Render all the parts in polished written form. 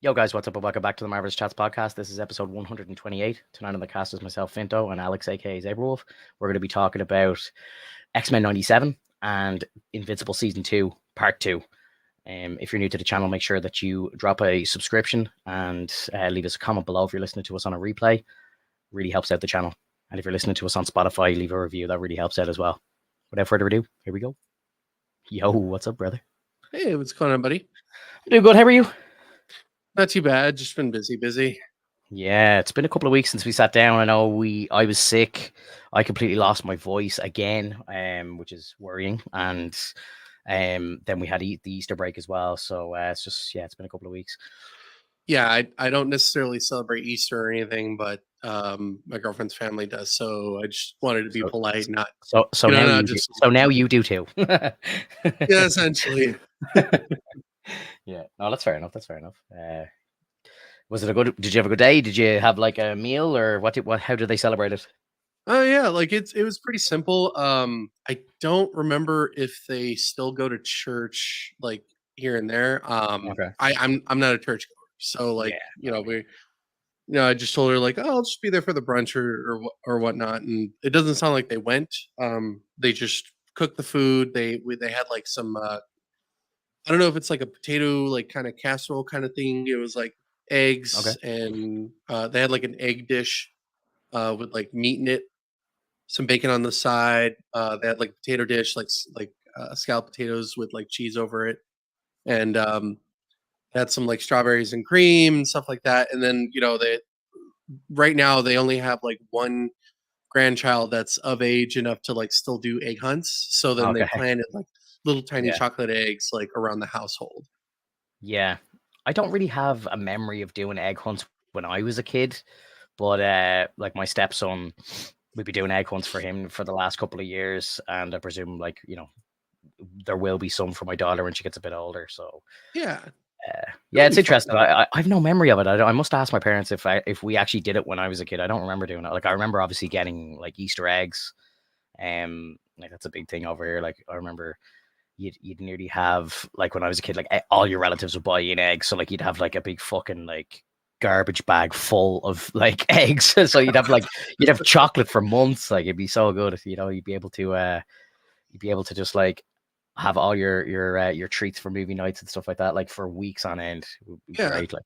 Yo, guys, what's up? And welcome back to the Marvelous Chats podcast. This is episode 128. Tonight on the cast is myself, Finto, and Alex, aka Zaberwolf. We're going to be talking about Xmen 97 and Invincible Season 2, Part 2. If you're new to the channel, make sure that you drop a subscription and leave us a comment below if you're listening to us on a replay. Really helps out the channel. And if you're listening to us on Spotify, leave a review. That really helps out as well. Without further ado, here we go. Yo, what's up, brother? Hey, what's going on, buddy? I'm doing good. How are you? Not too bad. Just been busy. Yeah, it's been a couple of weeks since we sat down. I know I was sick. I completely lost my voice again, which is worrying. And then we had the Easter break as well. So it's been a couple of weeks. Yeah, I don't necessarily celebrate Easter or anything, but my girlfriend's family does. So I just wanted to be polite, not Now just now you do too. yeah, essentially. Yeah, no, that's fair enough. That's fair enough. Was it a good? Did you have a good day? Did you have like a meal or what? How did they celebrate it? Oh yeah, like it was pretty simple. I don't remember if they still go to church like here and there. Okay. I'm not a churchgoer, so like Yeah. we I just told her like, oh, I'll just be there for the brunch or whatnot, and it doesn't sound like they went. They just cooked the food. They had like some I don't know if it's like a potato like kind of casserole kind of thing. It was like Okay. eggs and they had like an egg dish with like meat in it, some bacon on the side. They had like potato dish like scalloped potatoes with like cheese over it, and had some like strawberries and cream and stuff like that. And then they right now they only have like one grandchild that's of age enough to like still do egg hunts. So then they Okay. planted like little tiny Yeah. chocolate eggs like around the household. Yeah. I don't really have a memory of doing egg hunts when I was a kid, but like my stepson, we'd be doing egg hunts for him for the last couple of years, and I presume there will be some for my daughter when she gets a bit older. So Yeah, yeah, it'll it's be fun. interesting. I have no memory of it. I must ask my parents if we actually did it when I was a kid. I don't remember doing it. Like I remember obviously getting like Easter eggs. Like that's a big thing over here. Like I remember you'd nearly have like when I was a kid, like all your relatives would buy you an egg. So like you'd have like a big fucking like garbage bag full of like eggs. So you'd have chocolate for months. Like it'd be so good if you'd be able to just like have all your treats for movie nights and stuff like that, like for weeks on end. It would be Yeah, great. Like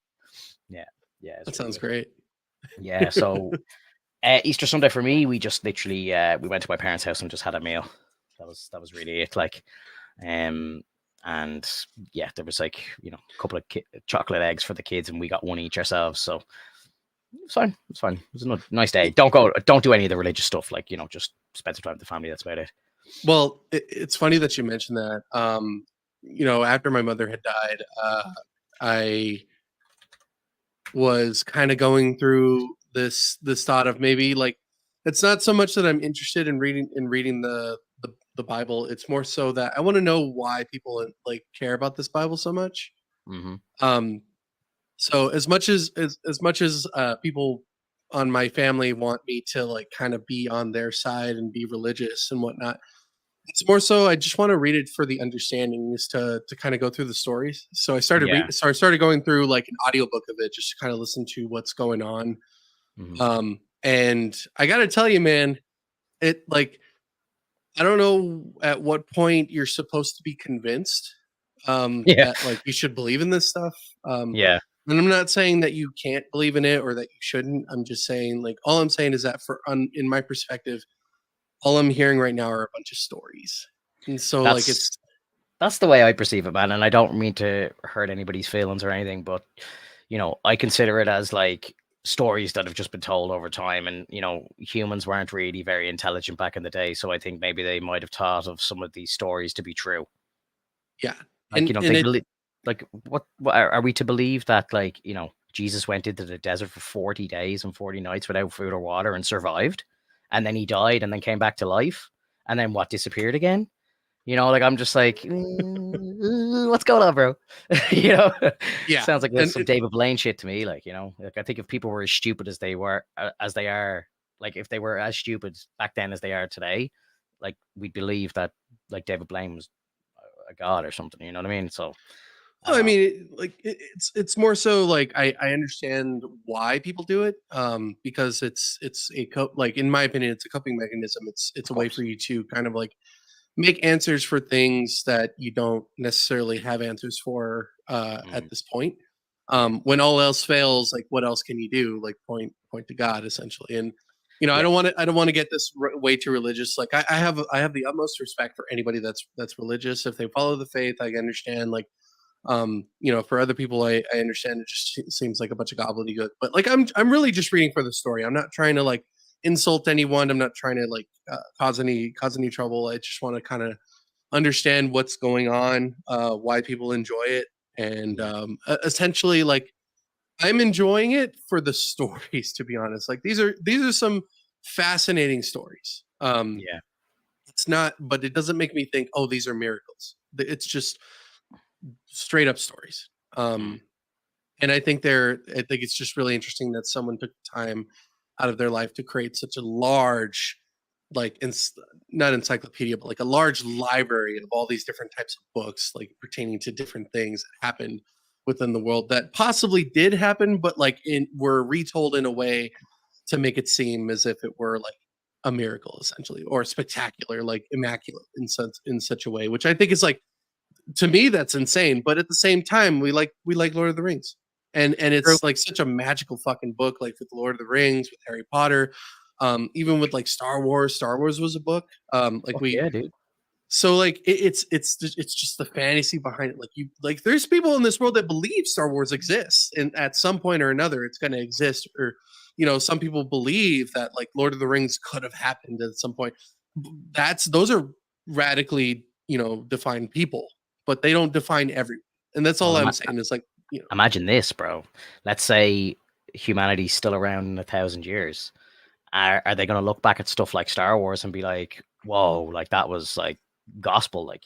yeah, it's that really sounds good. great. Yeah, so Easter Sunday for me, we just literally we went to my parents' house and just had a meal. That was really it. Like, um, and yeah, there was like a couple of chocolate eggs for the kids, and we got one each ourselves. So it's fine. It's fine. It was a nice day. Don't do any of the religious stuff. Like just spend some time with the family. That's about it. Well, it's funny that you mentioned that. After my mother had died, I was kind of going through this thought of maybe like it's not so much that I'm interested in reading the Bible. It's more so that I want to know why people like care about this Bible so much. Mm-hmm. Um, so as much as people on my family want me to like kind of be on their side and be religious and whatnot, it's more so I just want to read it for the understandings to kind of go through the stories. So Yeah. I started going through like an audiobook of it just to kind of listen to what's going on. Mm-hmm. And I got to tell you, man, it like I don't know at what point you're supposed to be convinced Yeah. that like you should believe in this stuff. Yeah. And I'm not saying that you can't believe in it or that you shouldn't. I'm just saying like all I'm saying is that in my perspective, all I'm hearing right now are a bunch of stories. And so like That's that's the way I perceive it, man. And I don't mean to hurt anybody's feelings or anything, but I consider it as like stories that have just been told over time. And humans weren't really very intelligent back in the day, so I think maybe they might have thought of some of these stories to be true. yeah. Like And they it believe. Like what are we to believe that like Jesus went into the desert for 40 days and 40 nights without food or water and survived, and then he died and then came back to life, and then what, disappeared again? Like I'm just like, what's going on, bro? you know, yeah. sounds like And some David Blaine shit to me. Like I think if people were as stupid as they were, as they are, like if they were as stupid back then as they are today, like we'd believe that like David Blaine was a god or something. You know what I mean? So I Well, don't I know. mean, it's more so like I understand why people do it, because it's like in my opinion, it's a coping mechanism. It's Of a way for course. you to kind of like make answers for things that you don't necessarily have answers for at Mm, this point. yeah. When all else fails, like what else can you do? Like point to God essentially. And Yeah. I don't want to get this way too religious. Like I have the utmost respect for anybody that's religious. If they follow the faith, I understand. Like for other people, I understand it just seems like a bunch of gobbledygook. But like I'm really just reading for the story. I'm not trying to like insult anyone. I'm not trying to like cause any trouble. I just want to kind of understand what's going on, why people enjoy it, and Yeah. essentially like I'm enjoying it for the stories. To be honest, like these are some fascinating stories. Yeah. It's not, but it doesn't make me think, oh, these are miracles. It's just straight up stories. Mm, And I think it's just really interesting that someone took time out of their life to create such a large, like, not encyclopedia, but like a large library of all these different types of books, like pertaining to different things that happened within the world that possibly did happen, but like were retold in a way to make it seem as if it were like a miracle essentially or spectacular, like immaculate in such a way, which I think is like, to me that's insane, but at the same time we like Lord of the Rings, and true. it's like such a magical fucking book, like with Lord of the Rings, with Harry Potter, even with like Star Wars was a book, like Fuck we yeah, dude. so like it's just the fantasy behind it. Like you like there's people in this world that believe Star Wars exists, and at some point or another it's going to exist, or some people believe that like Lord of the Rings could have happened at some point. That's those are radically defined people, but they don't define everyone, and that's all Well, I'm saying is like imagine this, bro. Let's say humanity's still around in 1,000 years. Are they going to look back at stuff like Star Wars and be like, "Whoa, like that was like gospel," like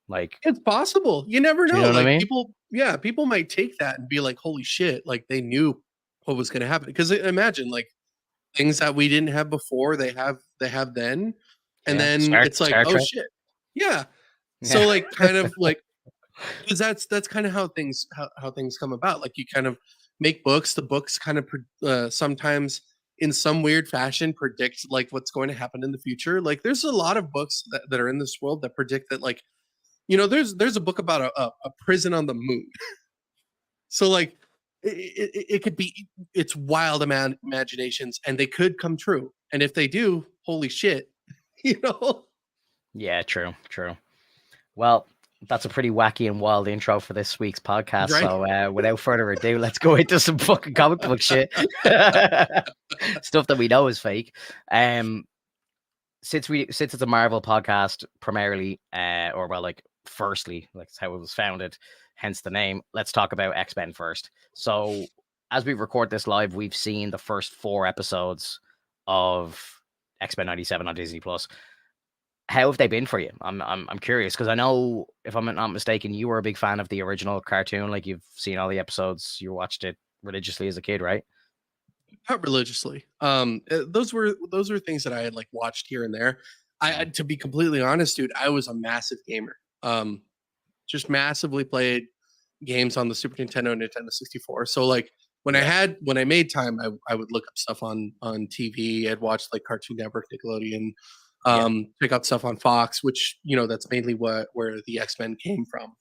like it's possible. You never do you know. know what I Like mean? people, yeah, people might take that and be like, "Holy shit!" Like they knew what was going to happen. Because imagine like things that we didn't have before, they have then, and Yeah, then Star it's like, Star oh Trek. shit, yeah. Yeah, So like, kind of like, because that's kind of how things come about. Like you kind of make books. The books kind of sometimes in some weird fashion predict like what's going to happen in the future. Like there's a lot of books that are in this world that predict that like there's a book about a prison on the moon. So like it could be it's wild imaginations, and they could come true. And if they do, holy shit, you know, yeah, true, true. Well, that's a pretty wacky and wild intro for this week's podcast. right? So, without further ado, let's go into some fucking comic book shit. Stuff that we know is fake. Um, since it's a Marvel podcast primarily, or well, like firstly, like it's how it was founded, hence the name. Let's talk about X-Men first. So, as we record this live, we've seen the first 4 episodes of X-Men '97 on Disney Plus. How have they been for you? I'm curious because I know, if I'm not mistaken, you were a big fan of the original cartoon. Like you've seen all the episodes, you watched it religiously as a kid, right? Not religiously. Those were things that I had like watched here and there. Mm, To be completely honest, dude, I was a massive gamer. Just massively played games on the Super Nintendo, Nintendo 64. So like yeah, when I made time, I would look up stuff on TV. I'd watch like Cartoon Network, Nickelodeon, yeah, check out stuff on Fox, which that's mainly where the X-Men came from.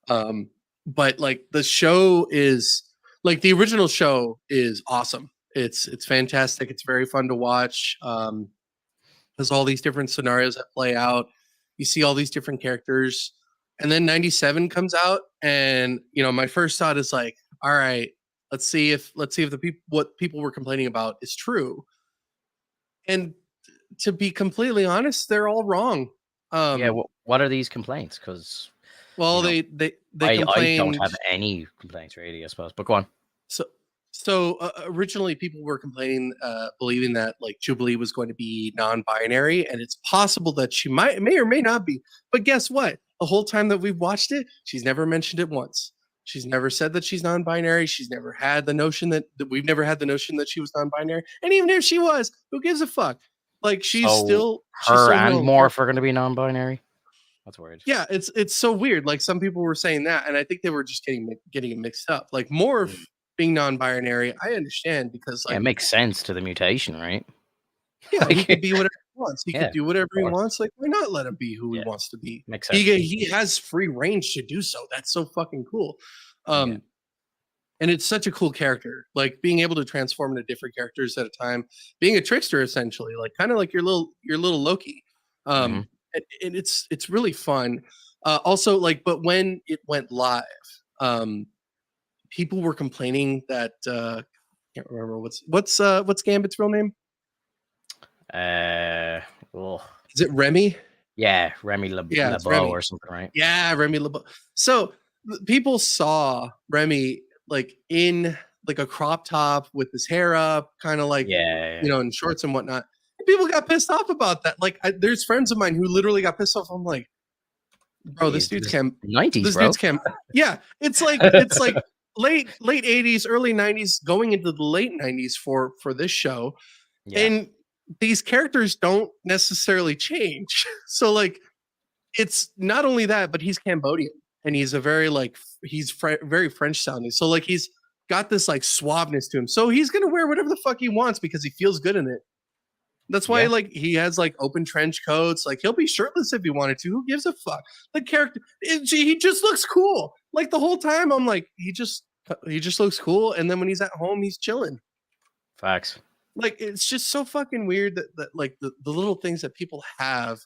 Um, but like the show is like the original show is awesome. It's fantastic. It's very fun to watch. There's all these different scenarios that play out. You see all these different characters, and then '97 comes out, and my first thought is like, all right, let's see if the people what people were complaining about is true. And to be completely honest, they're all wrong. yeah. Um, What are these complaints? Because you well, know, they I don't complained. have any complaints really, I suppose. But go on. So, originally people were complaining, believing that like Jubilee was going to be non-binary, and it's possible that she may or may not be. But guess what? The whole time that we've watched it, she's never mentioned it once. She's never said that she's non-binary. She's never had the notion that we've never had the notion that she was non-binary. And even if she was, who gives a fuck? Like So she's her still and normal. Morph are going to be non-binary. That's weird. Yeah, it's so weird. Like some people were saying that, and I think they were just getting it mixed up. Like Morph Mm. being non-binary, I understand because Yeah, it like makes sense to the mutation, right? yeah, he could Like, be whatever he wants. He yeah, could do whatever of he course. wants. Like why not let him be who he Yeah, wants to be? makes He sense. he has free range to do so. That's so fucking cool. Yeah. Um, and it's such a cool character. Like being able to transform into different characters at a time, being a trickster essentially, like kind of like your little Loki. Hmm. And it's really fun. Also, like, but when it went live, um, people were complaining that can't remember what's Gambit's real name. Uh, well, Is it Remy? yeah, Remy Yeah, it's LeBeau Remy. or something, right? Yeah, Remy LeBeau. So people saw Remy like in like a crop top with his hair up, kind of like Yeah, in shorts and whatnot. And people got pissed off about that. Like, there's friends of mine who literally got pissed off. I'm like, bro, yeah. this It dude's was cam, 90s, this bro. dude's cam. Yeah, it's like late 80s, early 90s, going into the late 90s for this show, Yeah, and these characters don't necessarily change. So like it's not only that, but he's Cambodian and he's a very like very French sounding. So like he's got this like suaveness to him. So he's gonna wear whatever the fuck he wants because he feels good in it. That's why yeah, like he has like open trench coats. Like he'll be shirtless if he wanted to. Who gives a fuck? The character, he just looks cool. Like the whole time, I'm like he just looks cool. And then when he's at home, he's chilling. facts. Like it's just so fucking weird that like the little things that people have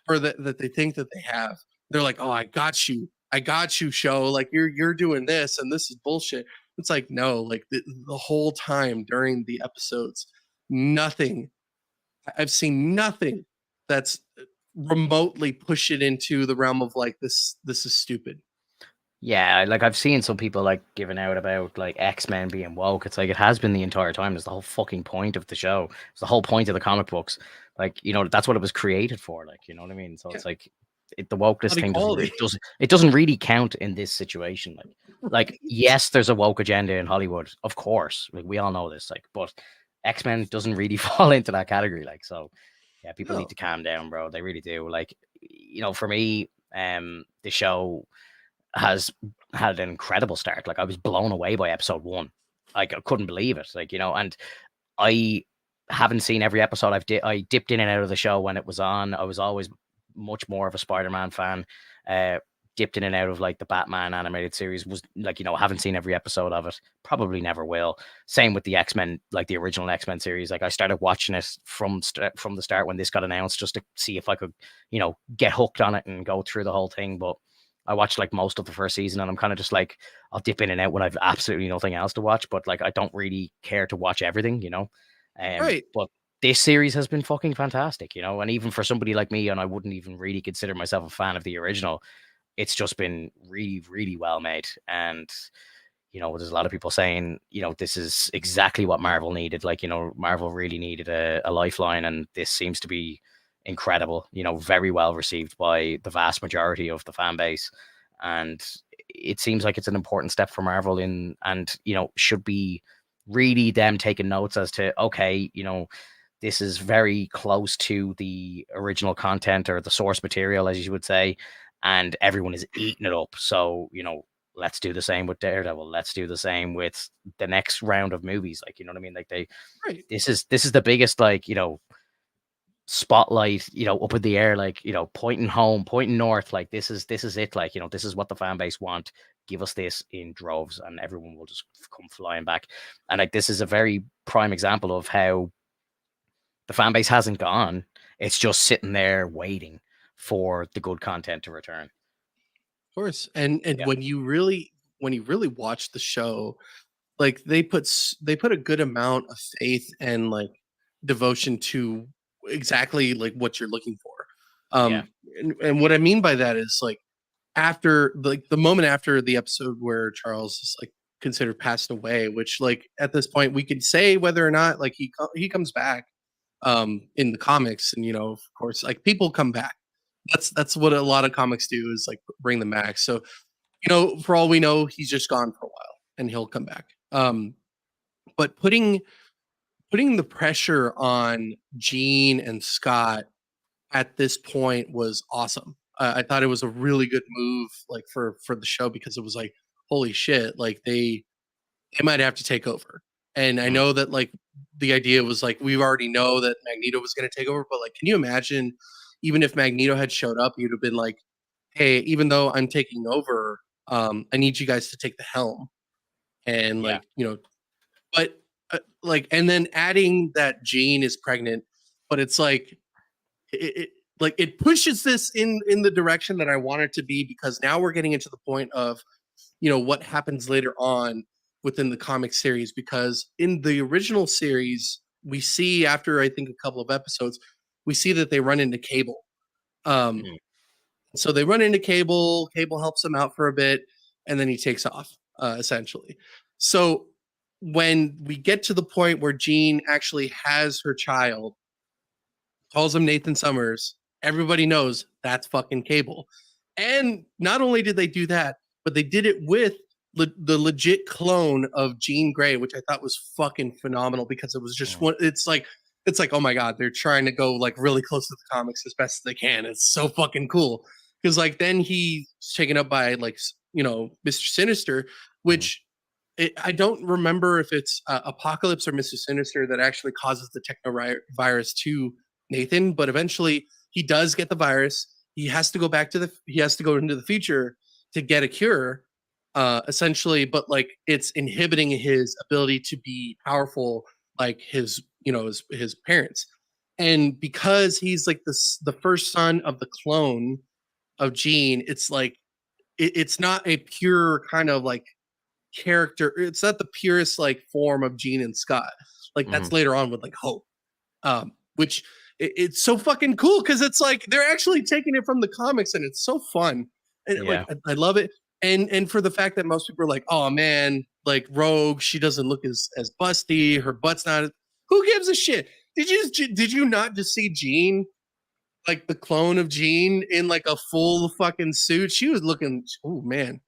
or that they think that they have. They're like, "Oh, I got you, show. Like you're doing this, and this is bullshit." It's like, no, like the whole time during the episodes, nothing. I've seen nothing that's remotely push it into the realm of like this. This is stupid. Yeah, like I've seen some people like giving out about like X-Men being woke. It's like it has been the entire time. It's the whole fucking point of the show. It's the whole point of the comic books. Like, that's what it was created for. Like, you know what I mean? So Yeah, it's like the wokeness about thing doesn't equality. it doesn't really count in this situation. Like yes, there's a woke agenda in Hollywood, of course. Like we all know this. Like, but X-Men doesn't really fall into that category. Like, so yeah, people need No, to calm down, bro. They really do. Like, for me, the show has had an incredible start. Like I was blown away by episode one. Like I couldn't believe it. Like, and I haven't seen every episode. I dipped in and out of the show when it was on. I was always much more of a Spider-Man fan. Uh Dipped in and out of like the Batman animated series. Was like, haven't seen every episode of it. Probably never will. Same with the X-Men, like the original X-Men series. Like I started watching it from the start when this got announced just to see if I could, get hooked on it and go through the whole thing. But I watched like most of the first season and I'm kind of just like, I'll dip in and out when I've absolutely nothing else to watch. But like, I don't really care to watch everything. right. But this series has been fucking fantastic, and even for somebody like me, and I wouldn't even really consider myself a fan of the original, it's just been really, really well made. And, there's a lot of people saying, this is exactly what Marvel needed. Like, Marvel really needed a lifeline, and this seems to be incredible, very well received by the vast majority of the fan base. And it seems like it's an important step for Marvel and should be really them taking notes as to, okay, this is very close to the original content or the source material, as you would say, and everyone is eating it up. So, let's do the same with Daredevil. Let's do the same with the next round of movies. Like, you know what I mean? Like Right. this is the biggest, like, spotlight, up in the air, like, pointing home, pointing north. Like this is it. Like, this is what the fan base want. Give us this in droves, and everyone will just come flying back. And like this is a very prime example of how the fan base hasn't gone. It's just sitting there waiting for the good content to return. Of course. And Yeah. when you really watch the show, like they put a good amount of faith and like devotion to exactly like what you're looking for. Yeah. And what I mean by that is like after like the moment after the episode where Charles is like considered passed away, which like at this point we could say whether or not like he comes back in the comics, and of course like people come back. That's what a lot of comics do is like bring them back. So for all we know, he's just gone for a while and he'll come back. But putting the pressure on Gene and Scott at this point was awesome. I thought it was a really good move, like for the show, because it was like, holy shit, like they might have to take over. And I Mm. know that like the idea was like we already know that Magneto was going to take over, but like, can you imagine even if Magneto had showed up, you'd have been like, hey, even though I'm taking over, I need you guys to take the helm, and Yeah. like but like, and then adding that Jean is pregnant, but it's like it like it pushes this in the direction that I want it to be, because now we're getting into the point of what happens later on within the comic series, because in the original series we see, after I think a couple of episodes, we see that they run into Cable. um Mm. so they run into Cable helps them out for a bit, and then he takes off, essentially. So when we get to the point where Jean actually has her child, calls him Nathan Summers, everybody knows that's fucking Cable. And not only did they do that, but they did it with the legit clone of Jean Grey, which I thought was fucking phenomenal, because it was just Mm. one. It's like, oh my god, they're trying to go like really close to the comics as best as they can. It's so fucking cool, because like then he's taken up by like Mr. Sinister, Mm. which I don't remember if it's Apocalypse or Mr. Sinister that actually causes the techno virus to Nathan, but eventually he does get the virus. He has to go into the future to get a cure, essentially, but like it's inhibiting his ability to be powerful like his parents. And because he's like the first son of the clone of Jean, it's like it's not a pure kind of like character. It's not the purest like form of Jean and Scott. Like that's Mm. later on with like Hope, which it's so fucking cool, because it's like they're actually taking it from the comics, and it's so fun, and like Yeah. I love it. And for the fact that most people are like, oh man, like Rogue, she doesn't look as busty, her butt's not. Who gives a shit? Did you not just see Jean, like the clone of Jean, in like a full fucking suit? She was looking. Oh man,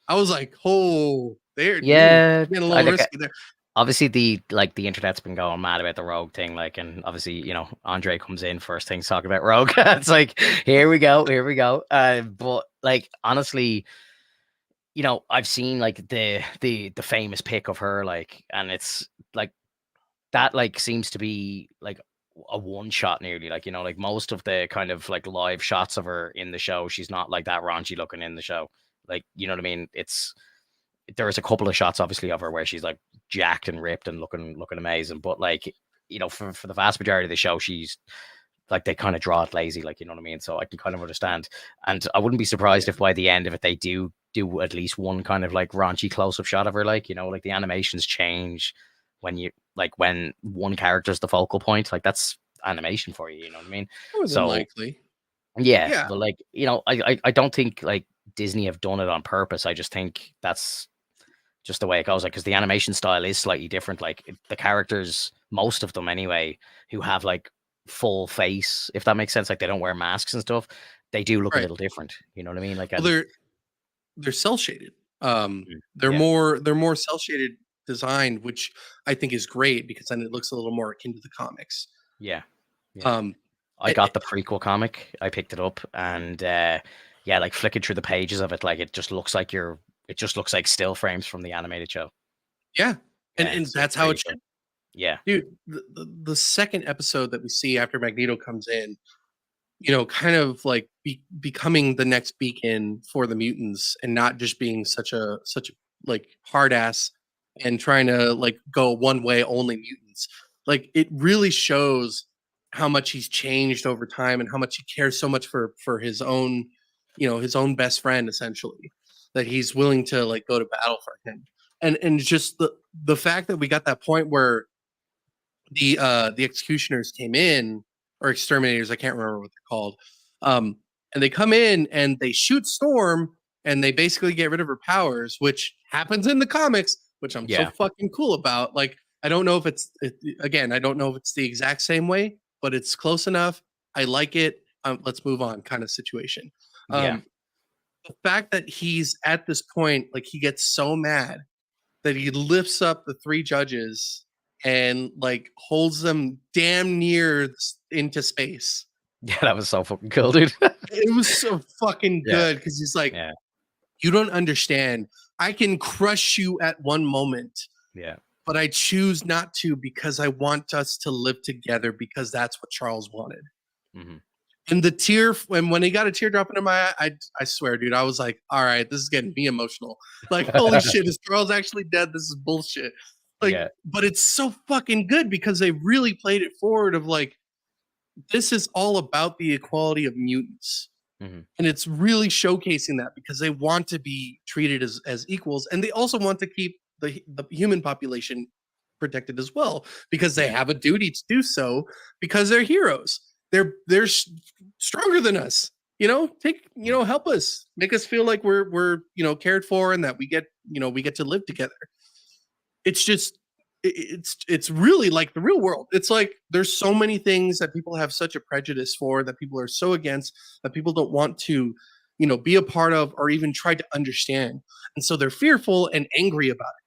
I was like, oh, there, Yeah. getting a I little like risky there. obviously the internet's been going mad about the Rogue thing, like, and obviously Andre comes in first things talking about Rogue. It's like, here we go. But like, honestly, I've seen like the famous pic of her, like, and it's like that like seems to be like a one shot nearly, like, like most of the kind of like live shots of her in the show, she's not like that raunchy looking in the show, like, you know what I mean. There's a couple of shots obviously of her where she's like jacked and ripped and looking amazing, but like, for the vast majority of the show, she's like, they kind of draw it lazy, like, you know what I mean. So I can kind of understand, and I wouldn't be surprised Yeah. if by the end of it they do at least one kind of like raunchy close up shot of her, like, like the animations change when one character's the focal point, like that's animation for you, you know what I mean. More than So likely. yeah, Yeah. but like, I don't think like Disney have done it on purpose. I just think that's just the way it goes, like, because the animation style is slightly different, like the characters, most of them anyway, who have like full face, if that makes sense, like they don't wear masks and stuff, they do look a Right. little different, you know what I mean, like, Well, and they're cell shaded. They're yeah, more cell shaded designed, which I think is great, because then it looks a little more akin to the comics. yeah, yeah. Um, I got the prequel comic, I picked it up, and yeah, like flicking through the pages of it, like it just looks like still frames from the animated show. yeah, and Yeah, and it's that's how really it cool. should. Yeah, Dude, the second episode that we see after Magneto comes in, kind of like becoming the next beacon for the mutants, and not just being such a like hard ass and trying to like go one way only mutants. Like it really shows how much he's changed over time, and how much he cares so much for his own best friend, essentially, that he's willing to like go to battle for him. And just the fact that we got that point where the executioners came in, or exterminators, I can't remember what they're called. And they come in and they shoot Storm, and they basically get rid of her powers, which happens in the comics, which I'm so yeah, fucking cool about. Like, I don't know if again, I don't know if it's the exact same way, but it's close enough. I like it. Let's move on, kind of situation. yeah. Um, the fact that he's at this point, like he gets so mad that he lifts up the three judges and like holds them damn near into space. Yeah, that was so fucking cool, dude. It was so fucking Yeah, good because he's like, yeah, you don't understand. I can crush you at one moment, yeah. but I choose not to because I want us to live together because that's what Charles wanted. Hmm. And the tear when he got a tear drop into my eye, I swear, dude, I was like, all right, this is getting me emotional. Like, holy shit, is Charles actually dead? This is bullshit. Like, Yeah. but it's so fucking good because they really played it forward of like, this is all about the equality of mutants. Hmm. And it's really showcasing that because they want to be treated as equals, and they also want to keep the human population protected as well because they Yeah. have a duty to do so because they're heroes. They're stronger than us. Help us, make us feel like we're cared for and that we get to live together. It's just it's really like the real world. It's like there's so many things that people have such a prejudice for, that people are so against, that people don't want to be a part of or even try to understand, and so they're fearful and angry about it.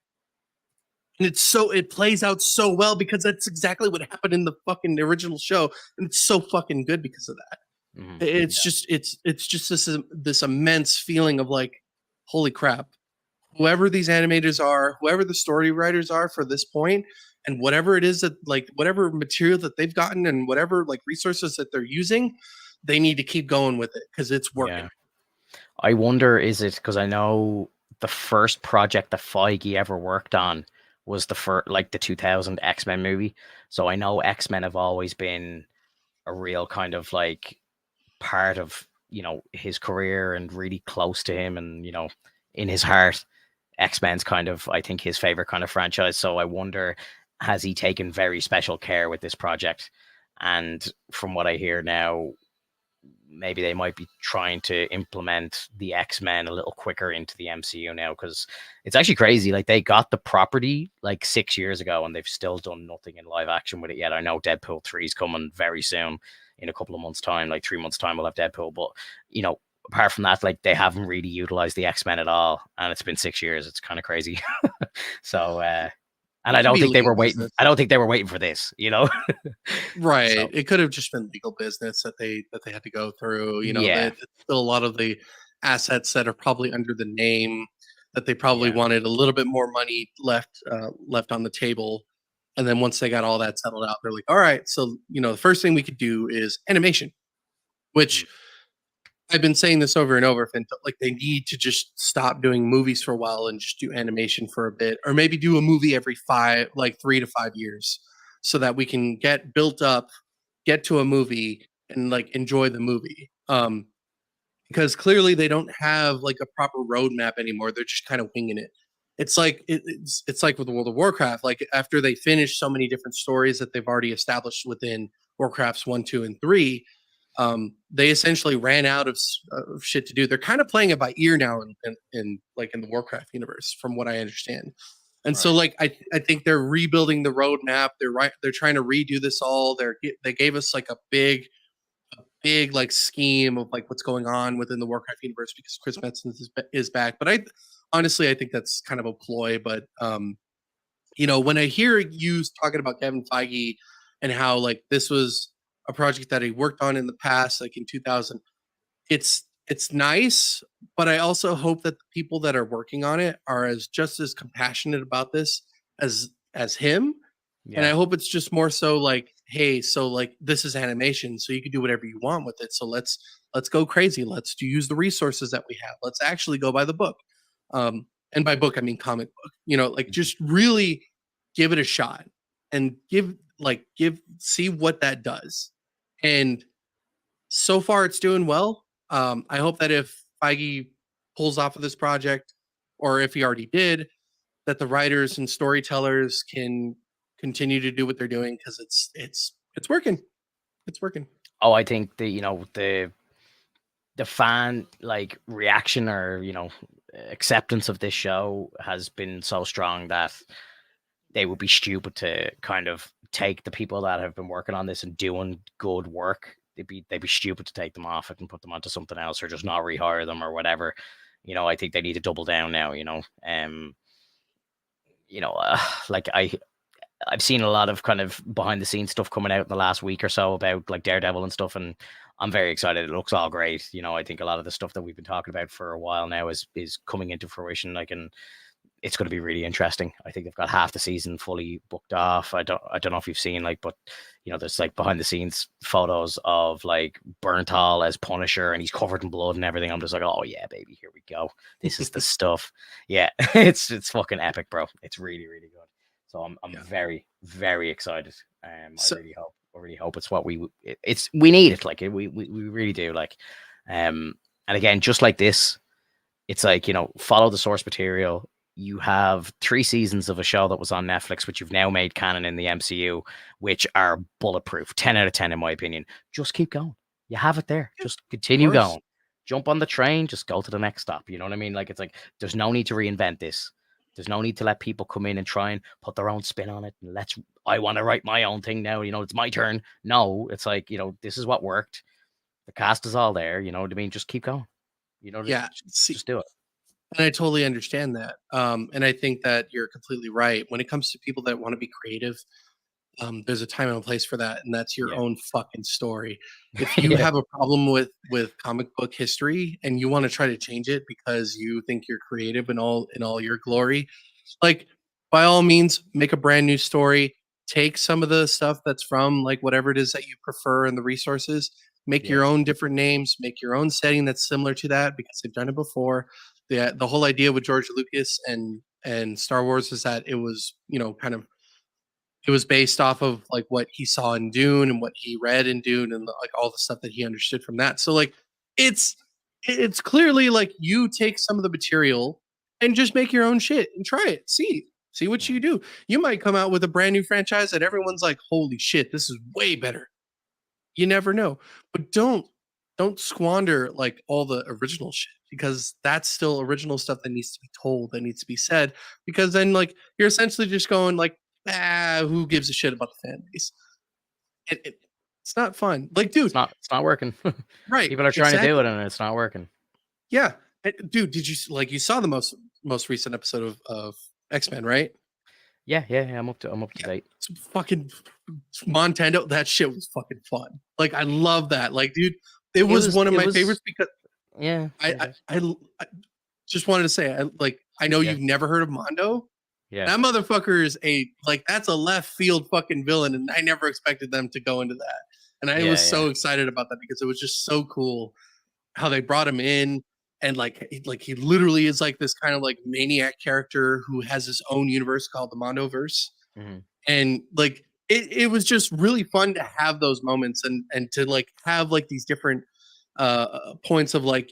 And it plays out so well because that's exactly what happened in the fucking original show, and it's so fucking good because of that. Hmm. It's just this immense feeling of like, holy crap, whoever these animators are, whoever the story writers are for this point, and whatever it is that, like, whatever material that they've gotten and whatever like resources that they're using, they need to keep going with it because it's working. Yeah. I wonder, is it because I know the first project that Feige ever worked on was the first, like the 2000 X-Men movie. So I know X-Men have always been a real kind of like part of, his career and really close to him, and, in his heart, X-Men's kind of, I think, his favorite kind of franchise. So I wonder, has he taken very special care with this project? And from what I hear now, maybe they might be trying to implement the X-Men a little quicker into the MCU now, because it's actually crazy. Like, they got the property like 6 years ago and they've still done nothing in live action with it yet. I know Deadpool 3 is coming very soon, in a couple of months' time, like 3 months' time, we'll have Deadpool. But, apart from that, like, they haven't really utilized the X-Men at all. And it's been 6 years. It's kind of crazy. So, and It I could don't be think they legal were waiting. business, I don't think they were waiting for this, right? So, It could have just been legal business that they had to go through. yeah. That still a lot of the assets that are probably under the name that they probably Yeah. wanted a little bit more money left on the table. And then once they got all that settled out, they're like, all right, so the first thing we could do is animation, Mm. which I've been saying this over and over, like they need to just stop doing movies for a while and just do animation for a bit, or maybe do a movie every 3 to 5 years, so that we can get built up, get to a movie, and like enjoy the movie. Because clearly they don't have like a proper roadmap anymore. They're just kind of winging it. It's like with World of Warcraft. Like after they finish so many different stories that they've already established within Warcrafts 1, 2, and 3, they essentially ran out of shit to do. They're kind of playing it by ear now in the Warcraft universe, from what I understand. And so Right. like I think they're rebuilding the roadmap. They're trying to redo this all. They gave us like a big like scheme of like what's going on within the Warcraft universe because Chris Metzen is back. But I think that's kind of a ploy. But when I hear you talking about Kevin Feige and how like this was a project that he worked on in the past, like in 2000, it's nice. But I also hope that the people that are working on it are just as compassionate about this as him. And I Yeah. hope it's just more so like, hey, so like this is animation, so you can do whatever you want with it. So let's go crazy. Let's use the resources that we have. Let's actually go by the book. And by book I mean comic book. Like Mhm. just really give it a shot and give see what that does. And so far it's doing well. I hope that if Feige pulls off of this project, or if he already did, that the writers and storytellers can continue to do what they're doing because it's working. It's working. Oh, I think the fan like reaction, or acceptance of this show has been so strong that they would be stupid to kind of take the people that have been working on this and doing good work. They'd be stupid to take them off it and put them onto something else, or just not rehire them or whatever. I think they need to double down now. Like I've seen a lot of kind of behind the scenes stuff coming out in the last week or so about like Daredevil and stuff, and I'm very excited. It looks all great. I think a lot of the stuff that we've been talking about for a while now is coming into fruition. Like, and it's going to be really interesting. I think they've got half the season fully booked off. I don't know if you've seen like, but there's like behind the scenes photos of like Bernthal as Punisher, and he's covered in blood and everything. I'm just like, oh yeah, baby, here we go. This is the stuff. Yeah, it's fucking epic, bro. It's really really good. So I'm Yeah. very very excited. So, I really hope it's what we need it. Like we really do. Like, and again, just like this, it's like, follow the source material. You have 3 seasons of a show that was on Netflix, which you've now made canon in the MCU, which are bulletproof. 10 out of 10, in my opinion. Just keep going. You have it there. Just continue going. Jump on the train. Just go to the next stop. You know what I mean? Like, it's like, there's no need to reinvent this. There's no need to let people come in and try and put their own spin on it. And I want to write my own thing now. It's my turn. No, it's like, this is what worked. The cast is all there. You know what I mean? Just keep going. yeah, Just do it. and I totally understand that. And I think that you're completely right. When it comes to people that want to be creative, there's a time and a place for that, and that's your own fucking story. If you have a problem with comic book history and you want to try to change it because you think you're creative in all your glory, like, by all means, make a brand new story. Take some of the stuff that's from like whatever it is that you prefer and the resources. Make your own different names. Make your own setting that's similar to that because they've done it before. The whole idea with George Lucas and Star Wars is that it was kind of it was based off of like what he saw in Dune and what he read in Dune and like all the stuff that he understood from that. So like it's it's clearly like you take some of the material and just make your own shit and try it. See what you do. You might come out with a brand new franchise that everyone's like, "Holy shit, this is way better." You never know. But don't squander like all the original shit because that's still original stuff that needs to be told, that needs to be said. Because then like you're essentially just going like, who gives a shit about the fan base? It's not fun. Like, dude, It's not working. right? People are trying to do it and it's not working. Yeah, dude, did you saw the most recent episode of Xmen, right? Yeah. I'm up to date. It's fucking Montando. That shit was fucking fun. Like, I love that. Like, dude, it was one of my favorites because yeah. I just wanted to say, I know you've never heard of Mondo. Yeah. That motherfucker is that's a left field fucking villain, and I never expected them to go into that. And I was so excited about that because it was just so cool how they brought him in, and he literally is like this kind of like maniac character who has his own universe called the Mondoverse. Mm-hmm. And like it was just really fun to have those moments and to like have like these different points of like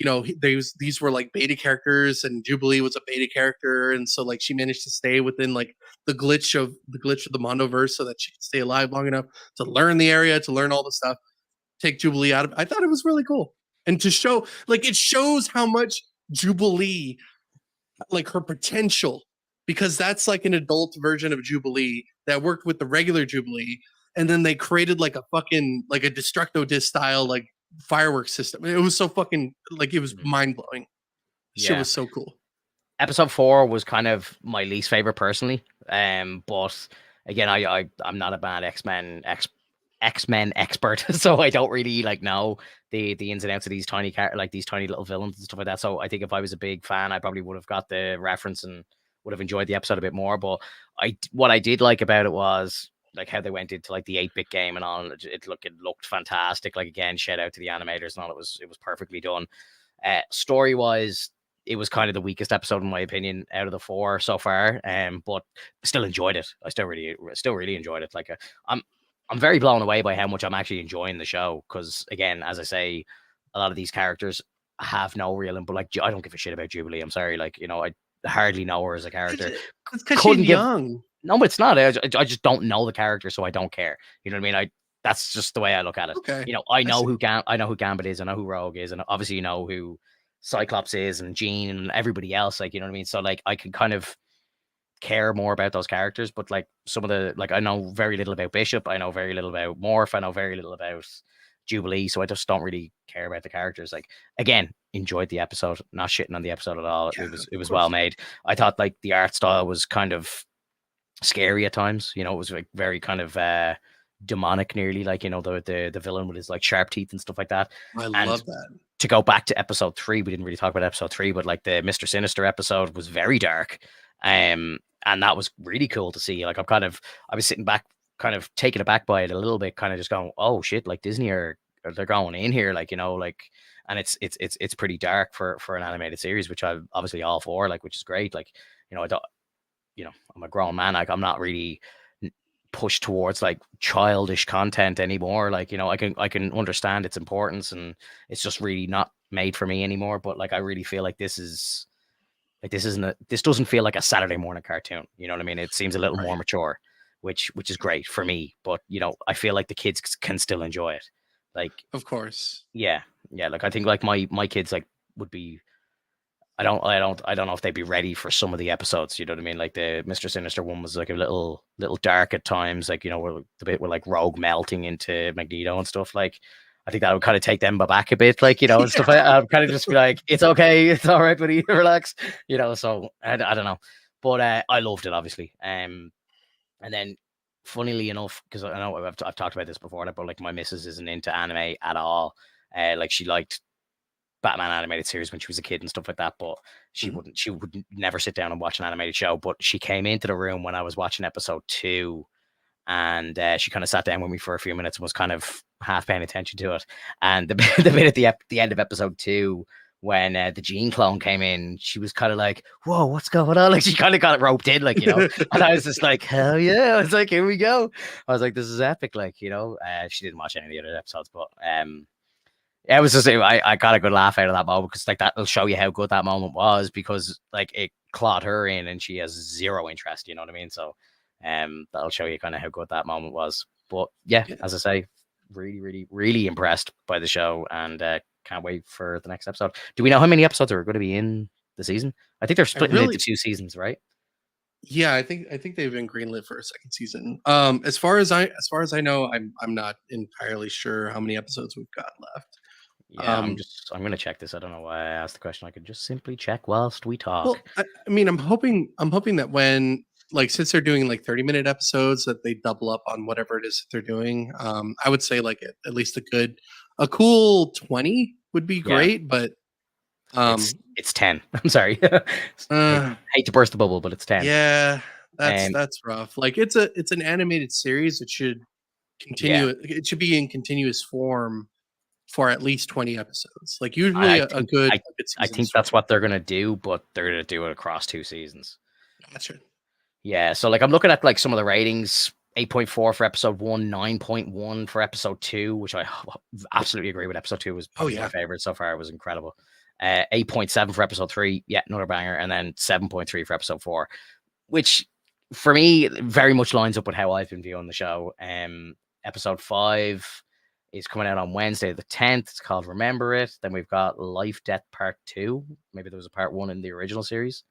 these were like beta characters and Jubilee was a beta character, and so like she managed to stay within like the Mondoverse so that she could stay alive long enough to learn the area, to learn all the stuff, take Jubilee out of it. I thought it was really cool, and to show like it shows how much Jubilee, like her potential, because that's like an adult version of Jubilee that worked with the regular Jubilee, and then they created like a fucking like a Destructo Disc style like fireworks system. It was so fucking like it was mind blowing. Shit was so cool. Episode 4 was kind of my least favorite personally. But again, I'm not a bad X-Men expert, so I don't really like know the ins and outs of these tiny these tiny little villains and stuff like that. So I think if I was a big fan, I probably would have got the reference and would have enjoyed the episode a bit more. But what I did like about it was like how they went into like the 8-bit game and all. It looked fantastic. Like, again, shout out to the animators and all. It was perfectly done. Story wise, it was kind of the weakest episode in my opinion out of the 4 so far. But still enjoyed it. I still really enjoyed it. Like, I'm very blown away by how much I'm actually enjoying the show. Because again, as I say, a lot of these characters have no real input. Like, I don't give a shit about Jubilee. I'm sorry. Like, I hardly know her as a character. It's because she's young. No, but it's not. I just don't know the character, so I don't care. You know what I mean? That's just the way I look at it. Okay. I know who Gambit is, I know who Rogue is, and obviously who Cyclops is, and Jean, and everybody else. Like, you know what I mean? So like, I can kind of care more about those characters, but like some of the I know very little about Bishop, I know very little about Morph, I know very little about Jubilee, so I just don't really care about the characters. Like, again, enjoyed the episode, not shitting on the episode at all. It was well made. I thought like the art style was kind of scary at times. You know, it was like very kind of demonic, nearly, like, you know, the villain with his like sharp teeth and stuff like that. I And love that. to go back to episode 3, we didn't really talk about episode 3, but like the Mr. Sinister episode was very dark. And that was really cool to see. Like, I was sitting back, kind of taken aback by it a little bit, kind of just going, oh shit, like Disney are they're going in here, like, you know, like, and it's pretty dark for an animated series, which I'm obviously all for, like, which is great. Like, you know, I don't, you know, I'm a grown man. Like, I'm not really pushed towards like childish content anymore. Like, you know, I can understand its importance, and it's just really not made for me anymore. But like, I really feel like this doesn't feel like a Saturday morning cartoon. You know what I mean? It seems a little more Right. mature, which is great for me. But you know, I feel like the kids can still enjoy it. Like, Of course. yeah, yeah. Like, I think like my kids like would be. I don't know if they'd be ready for some of the episodes. You know what I mean? Like the Mr. Sinister one was like a little dark at times. Like, you know, where the bit where like Rogue melting into Magneto and stuff. Like, I think that would kind of take them back a bit. Like, you know, and stuff. I'd kind of just be like, it's okay, it's all right, buddy, relax. You know. So I don't know, but I loved it, obviously. And then, funnily enough, because I know I've talked about this before, but like my missus isn't into anime at all. Like, she liked Batman animated series when she was a kid and stuff like that, but Mhm. she would never sit down and watch an animated show. But she came into the room when I was watching episode 2, and she kind of sat down with me for a few minutes and was kind of half paying attention to it. And the bit at the end of episode 2, when the Gene clone came in, she was kind of like, "Whoa, what's going on?" Like, she kind of got roped in, like, you know. And I was just like, "Hell yeah!" I was like, "Here we go." I was like, "This is epic!" Like, you know. She didn't watch any of the other episodes, but yeah, it was just I got a good laugh out of that moment, because like that'll show you how good that moment was, because like it clawed her in and she has zero interest. You know what I mean? So, that'll show you kind of how good that moment was. But yeah, Yeah. as I say, really, really, really impressed by the show, and can't wait for the next episode. Do we know how many episodes are going to be in the season? I think they're I splitting it into really 2 seasons, right? Yeah, I think they've been greenlit for a second season. As far as I know, I'm not entirely sure how many episodes we've got left. Yeah, Um, I'm gonna check this. I don't know why I asked the question. I could just simply check whilst we talk. well, I mean, I'm hoping that when, like, since they're doing like 30-minute episodes, that they double up on whatever it is that they're doing. I would say like at least a cool 20 would be Yeah, great, but um, it's 10. I'm sorry. hate, uh, hate to burst the bubble, but it's 10. yeah, that's Um, that's rough. Like, it's an animated series. It should yeah, continue. It should be in continuous form for at least 20 episodes. Like, I, usually I a think good I a good I season's think that's 20. what they're gonna do, but they're gonna do it across 2 seasons. Gotcha. Yeah, so like I'm looking at like some of the ratings. 8.4 for episode 1, 9.1 for episode 2, which I absolutely agree with. Episode 2 was Oh probably my yeah. favorite so far. It was incredible. 8.7 for episode 3, yeah, another banger, and then 7.3 for episode 4, which for me very much lines up with how I've been viewing the show. Episode 5 is coming out on Wednesday the 10th. It's called Remember It. Then we've got Life Death Part 2. Maybe there was a part 1 in the original series.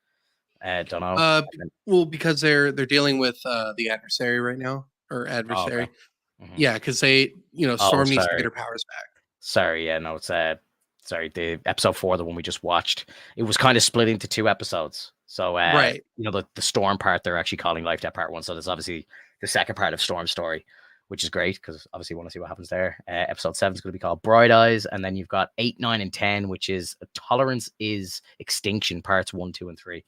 Don't know. Well, because they're dealing with the adversary right now, or Oh, okay. adversary. Mhm. Yeah, because Oh, Storm needs to get sorry. her powers back. Sorry, yeah, no, it's sorry, the episode 4, the one we just watched, it was kind of split into 2 episodes. So Right. you know, the Storm part they're actually calling Life Death Part 1. So there's obviously the second part of Storm's story, which is great, because obviously you want to see what happens there. Episode 7 is going to be called Bright Eyes, and then you've got 8, 9, and 10, which is Tolerance is Extinction parts 1, 2, and 3.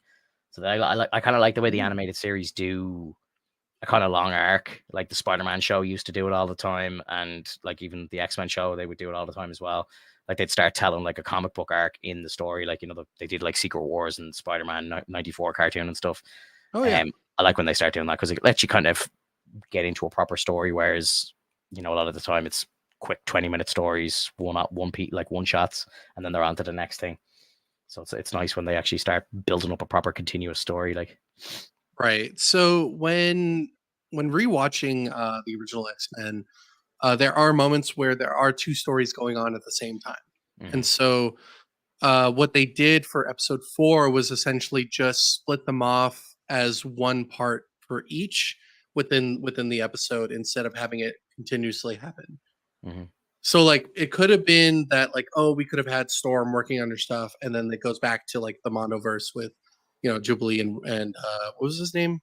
So I kind of like the way the Mm. animated series do a kind of long arc, like the Spider-Man show used to do it all the time, and like even the X-Men show, they would do it all the time as well. Like, they'd start telling like a comic book arc in the story, like, you know, they did like Secret Wars and Spider-Man 94 cartoon and stuff. Oh yeah. I like when they start doing that, because it lets you kind of get into a proper story, whereas, you know, a lot of the time it's quick 20-minute stories, like one shots, and then they're on to the next thing. So it's nice when they actually start building up a proper continuous story. Like, Right. So when rewatching the original X-Men, there are moments where there are two stories going on at the same time. And mhm, so what they did for episode 4 was essentially just split them off as one part for each within the episode, instead of having it continuously happen. mhm. So, like, it could have been that, like, oh, we could have had Storm working on her stuff, and then it goes back to like the Mondoverse with, Jubilee and what was his name?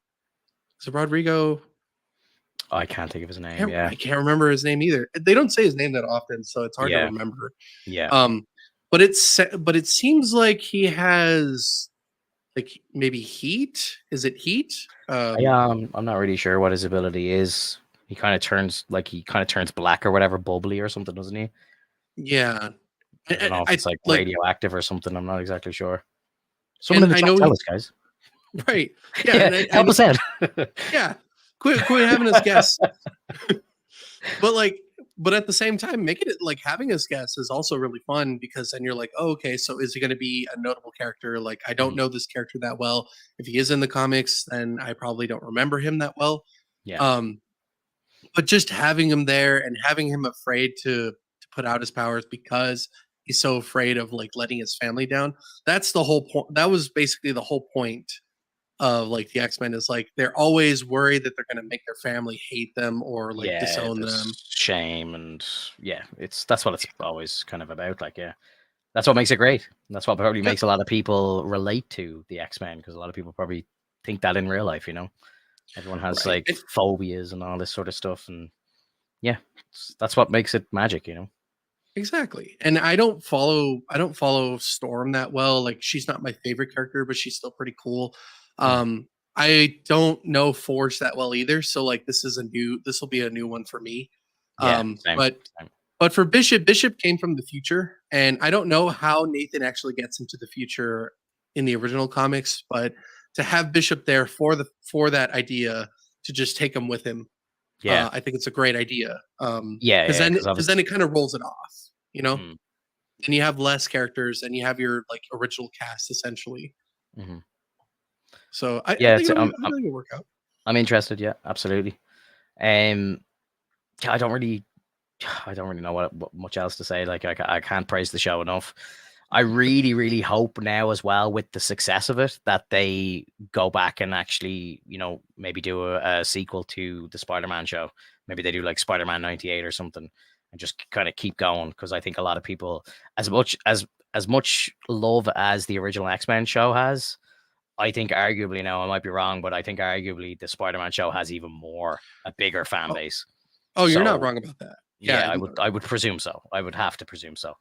Is it Rodrigo? I can't think of his name. Yeah, I can't remember his name either. They don't say his name that often, so it's hard to yeah, remember. yeah. Um, but it seems like he has like maybe heat. Is it heat? I'm not really sure what his ability is. He kind of turns black or whatever, bubbly or something, doesn't he? Yeah. I don't know if I it's like like, radioactive or something. I'm not exactly sure. Someone in and the I chat know tell us, guys. right. Yeah, Yeah, and help us out. yeah. Quit having us guess. But like, but at the same time, making it like having us guess is also really fun because then you're like, oh, okay, so is he going to be a notable character? Like, I don't Mhm. know this character that well. If he is in the comics, then I probably don't remember him that well. Yeah, Um, but just having him there and having him afraid to put out his powers because he's so afraid of like letting his family down. That's the whole point. That was basically the whole point of like the X-Men is like they're always worried that they're going to make their family hate them or like yeah. disown them. There's shame and yeah, that's what it's always kind of about. Like, yeah, that's what makes it great. That's what probably Yeah, makes a lot of people relate to the X-Men because a lot of people probably think that in real life. Everyone has right. like phobias and all this sort of stuff, and yeah, that's what makes it magic. Exactly. And I don't follow Storm that well. Like she's not my favorite character, but she's still pretty cool. Mm. I don't know Forge that well either. So like this will be a new one for me. Yeah, same, But same. for Bishop came from the future, and I don't know how Nathan actually gets into the future in the original comics, but to have Bishop there for that idea to just take him with him, Yeah, I think it's a great idea. yeah, Because yeah. Because then obviously, it kind of rolls it off, you know. mm, And you have less characters, and you have your like original cast essentially. hmm So I yeah, think I think it'll work out. I'm interested. Yeah, absolutely. Um, I don't really, I don't really know what much else to say. Like, I can't praise the show enough. I really, really hope now as well with the success of it that they go back and actually, maybe do a sequel to the Spider-Man show. Maybe they do like Spider-Man 98 or something and just kind of keep going because I think a lot of people, as much love as the original X-Men show has, I think arguably now I might be wrong, but I think arguably the Spider-Man show has even more a bigger fan Oh, base. you're not So wrong about that. Yeah, yeah, I would presume so. I would have to presume so.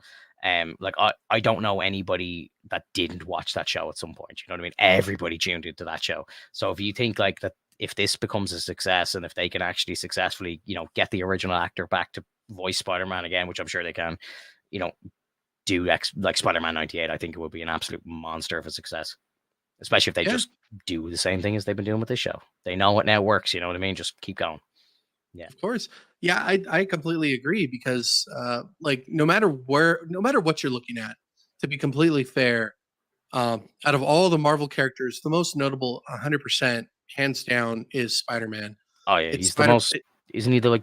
Like I don't know anybody that didn't watch that show at some point. You know what I mean? Everybody tuned into that show. So if you think like that, if this becomes a success and if they can actually successfully, get the original actor back to voice Spider-Man again, which I'm sure they can, you know, do like Spider-Man 98, I think it would be an absolute monster of a success. Especially if they yeah, just do the same thing as they've been doing with this show. They know it now works. You know what I mean? Just keep going. Yeah. of course. Yeah, I completely agree because like no matter what you're looking at, to be completely fair, out of all the Marvel characters, the most notable, 100% hands down, is Spider-Man. Oh yeah, It's he's the Spider. most. Isn't he the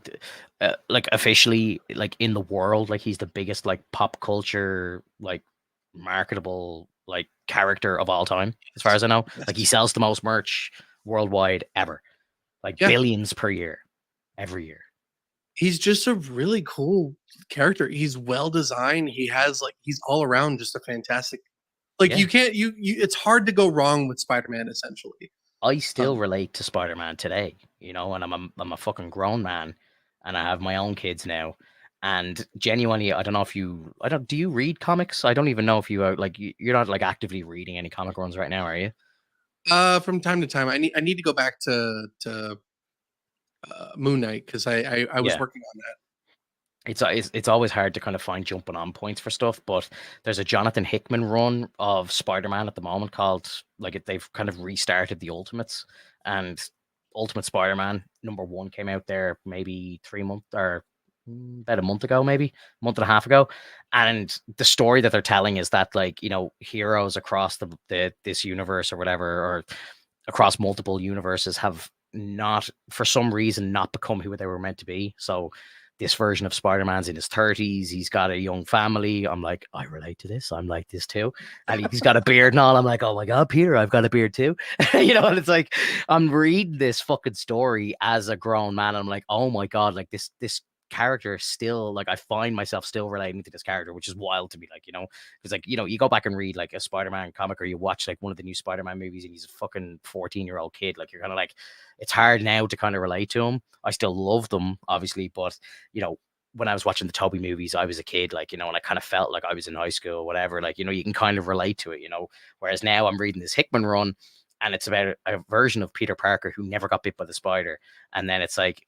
like officially like in the world like he's the biggest like pop culture like marketable like character of all time as far as I know. Like he Yes. sells the most merch worldwide ever, like Yeah, billions per year, every year. he's just a really cool character. He's well designed. He has like he's all around just a fantastic. Like Yeah, you can't you it's hard to go wrong with Spider-Man essentially. I still Um, relate to Spider-Man today, and I'm a fucking grown man, and I have my own kids now. And genuinely, I don't know if you, I don't, do you read comics? I don't even know if you are like, you're not like actively reading any comic runs right now, are you? from time to time, I need to go back to Moon Knight because I was Yeah. working on that. It's always hard to kind of find jumping on points for stuff, but there's a Jonathan Hickman run of Spider-Man at the moment called they've kind of restarted the Ultimates, and Ultimate Spider-Man #1 came out there maybe 3 months or about a month ago, maybe a month and a half ago, and the story that they're telling is that heroes across this universe or whatever, or across multiple universes have not for some reason not become who they were meant to be. So this version of Spider-Man's in his 30s. He's got a young family. I'm like, I relate to this. I'm like this too. And he's got a beard and all. I'm like, oh my God, Peter, I've got a beard too. And it's like, I'm reading this fucking story as a grown man. And I'm like, oh my God, like this character still, like, I find myself still relating to this character, which is wild to me. Like, because, like, you go back and read like a Spider-Man comic, or you watch like one of the new Spider-Man movies, and he's a fucking 14-year-old kid. Like, you're kind of like, it's hard now to kind of relate to him. I still love them, obviously, but when I was watching the Toby movies, I was a kid, like, and I kind of felt like I was in high school or whatever. Like, you can kind of relate to it, Whereas now I'm reading this Hickman run, and it's about a version of Peter Parker who never got bit by the spider. And then it's like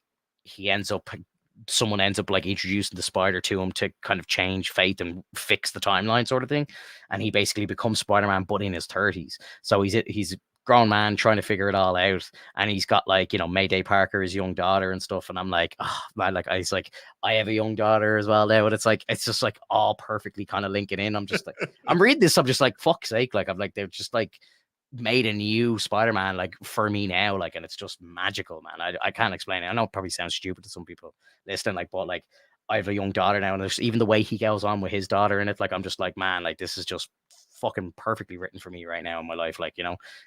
someone ends up like introducing the spider to him to kind of change fate and fix the timeline, sort of thing. And he basically becomes Spider-Man, but in his 30s. So he's a grown man trying to figure it all out. And he's got like, Mayday Parker, his young daughter and stuff. And I'm like, oh man, like, I have a young daughter as well now. And it's just like all perfectly kind of linking in. I'm just like, I'm reading this, I'm just like, fuck's sake. Like, I'm like, they're just like made a new Spider-Man like for me now, like, and it's just magical, man. I can't explain it. I know it probably sounds stupid to some people listening, like, but like, I have a young daughter now, and there's even the way he goes on with his daughter in it, like, I'm just like, man, like, this is just fucking perfectly written for me right now in my life. Like,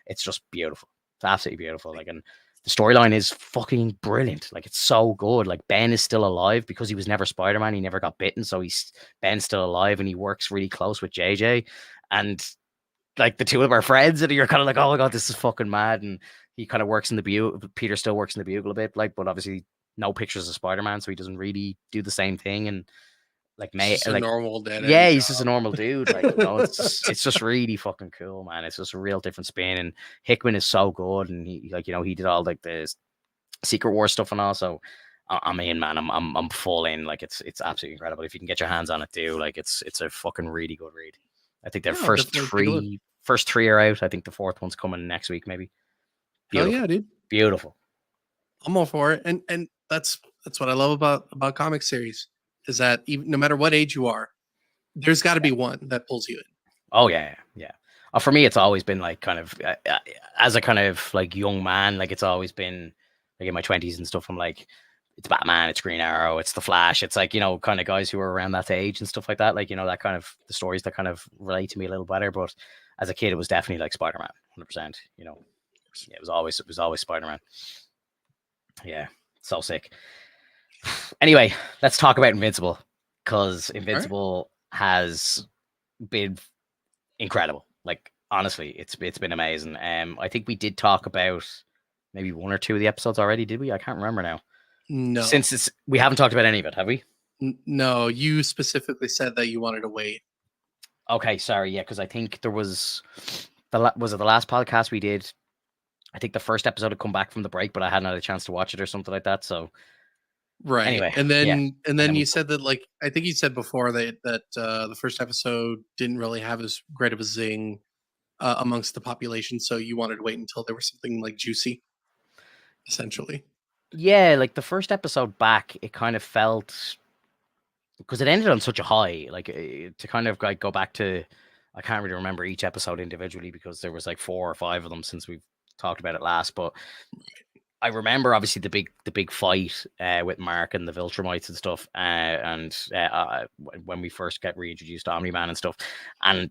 it's just beautiful. It's absolutely beautiful. Like, and the storyline is fucking brilliant. Like, it's so good. Like, Ben is still alive because he was never Spider-Man. He never got bitten, so Ben's still alive, and he works really close with JJ, and like the two of our friends, and you're kind of like, oh my god, this is fucking mad. And he kind of works in the Bugle. Peter still works in the Bugle a bit, like, but obviously no pictures of Spider-Man, so he doesn't really do the same thing. And like, It's just a like, normal dead yeah, end he's job. just a normal dude. Like, it's just really fucking cool, man. It's just a real different spin. And Hickman is so good, and he, like, he did all like the Secret War stuff and all. So I'm in, man. I'm full in. Like, it's absolutely incredible. If you can get your hands on it, too. Like, it's a fucking really good read. I think their first three are out. I think the fourth one's coming next week, maybe. Beautiful. Hell yeah, dude. Beautiful. I'm all for it. And that's what I love about comic series, is that even no matter what age you are, there's got to be one that pulls you in. Oh yeah. For me, it's always been like kind of as a kind of like young man, like, it's always been like in my 20s and stuff. I'm like, it's Batman, it's Green Arrow, it's the Flash. It's like, kind of guys who are around that age and stuff like that. Like, that kind of the stories that kind of relate to me a little better. But as a kid, it was definitely like Spider-Man, 100%. Yeah, it was always Spider-Man. Yeah, so sick. Anyway, let's talk about Invincible, because Invincible has been incredible. Like, honestly, it's been amazing. I think we did talk about maybe one or two of the episodes already, did we? I can't remember now. No, since we haven't talked about any of it, have we? No, you specifically said that you wanted to wait. Okay, sorry. Yeah, because I think there was the last podcast we did. I think the first episode had come back from the break, but I hadn't had a chance to watch it or something like that. So right. Anyway, and then then you said that, like, I think you said before that the first episode didn't really have as great of a zing amongst the population, so you wanted to wait until there was something like juicy, essentially. Yeah, like the first episode back, it kind of felt, because it ended on such a high, like, to kind of like go back to, I can't really remember each episode individually because there was like 4 or 5 of them since we've talked about it last. But I remember obviously the big fight with Mark and the Viltrumites and stuff, and when we first get reintroduced to Omni-Man and stuff, and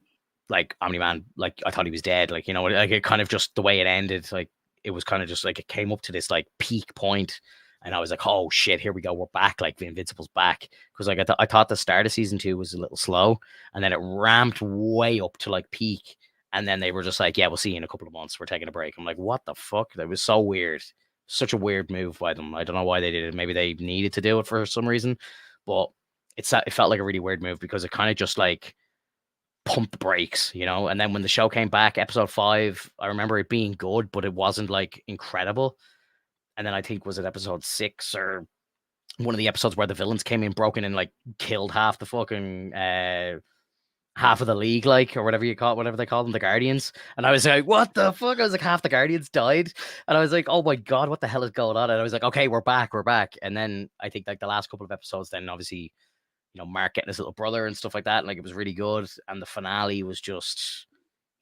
like Omni-Man, like, I thought he was dead, like, like, it kind of just the way it ended, like, it was kind of just like it came up to this like peak point, and I was like, oh shit, here we go, we're back, like the Invincible's back, because like I thought the start of season 2 was a little slow, and then it ramped way up to like peak, and then they were just like, yeah, we'll see you in a couple of months, we're taking a break. I'm like, what the fuck? That was so weird. Such a weird move by them. I don't know why they did it. Maybe they needed to do it for some reason, but it felt like a really weird move because it kind of just like pumped the brakes, and then when the show came back, episode 5, I remember it being good, but it wasn't like incredible. And then I think, was it episode 6 or one of the episodes where the villains came in broken and like killed half the fucking half of the league, like, or whatever they call them, the Guardians. And I was like, what the fuck? I was like, half the Guardians died. And I was like, oh my god, what the hell is going on? And I was like, okay, we're back. And then I think like the last couple of episodes, then obviously, Mark getting his little brother and stuff like that, and like it was really good. And the finale was just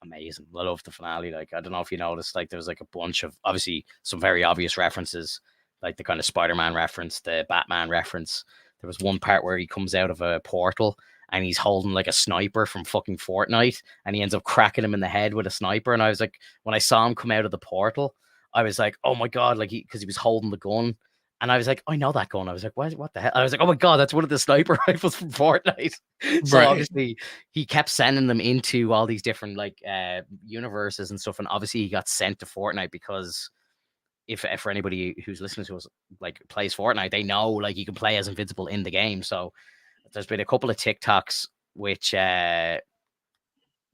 amazing. I love the finale. Like, I don't know if you noticed, like, there was like a bunch of obviously some very obvious references, like the kind of Spider-Man reference, the Batman reference. There was one part where he comes out of a portal and he's holding like a sniper from fucking Fortnite, and he ends up cracking him in the head with a sniper. And I was like, when I saw him come out of the portal, I was like, oh my god, like, because he was holding the gun, And I was like, I know that gun. I was like, what the hell? I was like, oh my God, that's one of the sniper rifles from Fortnite. So Right. obviously he kept sending them into all these different like universes and stuff. And obviously he got sent to Fortnite because if for anybody who's listening to us like plays Fortnite, they know like you can play as Invincible in the game. So there's been a couple of TikToks which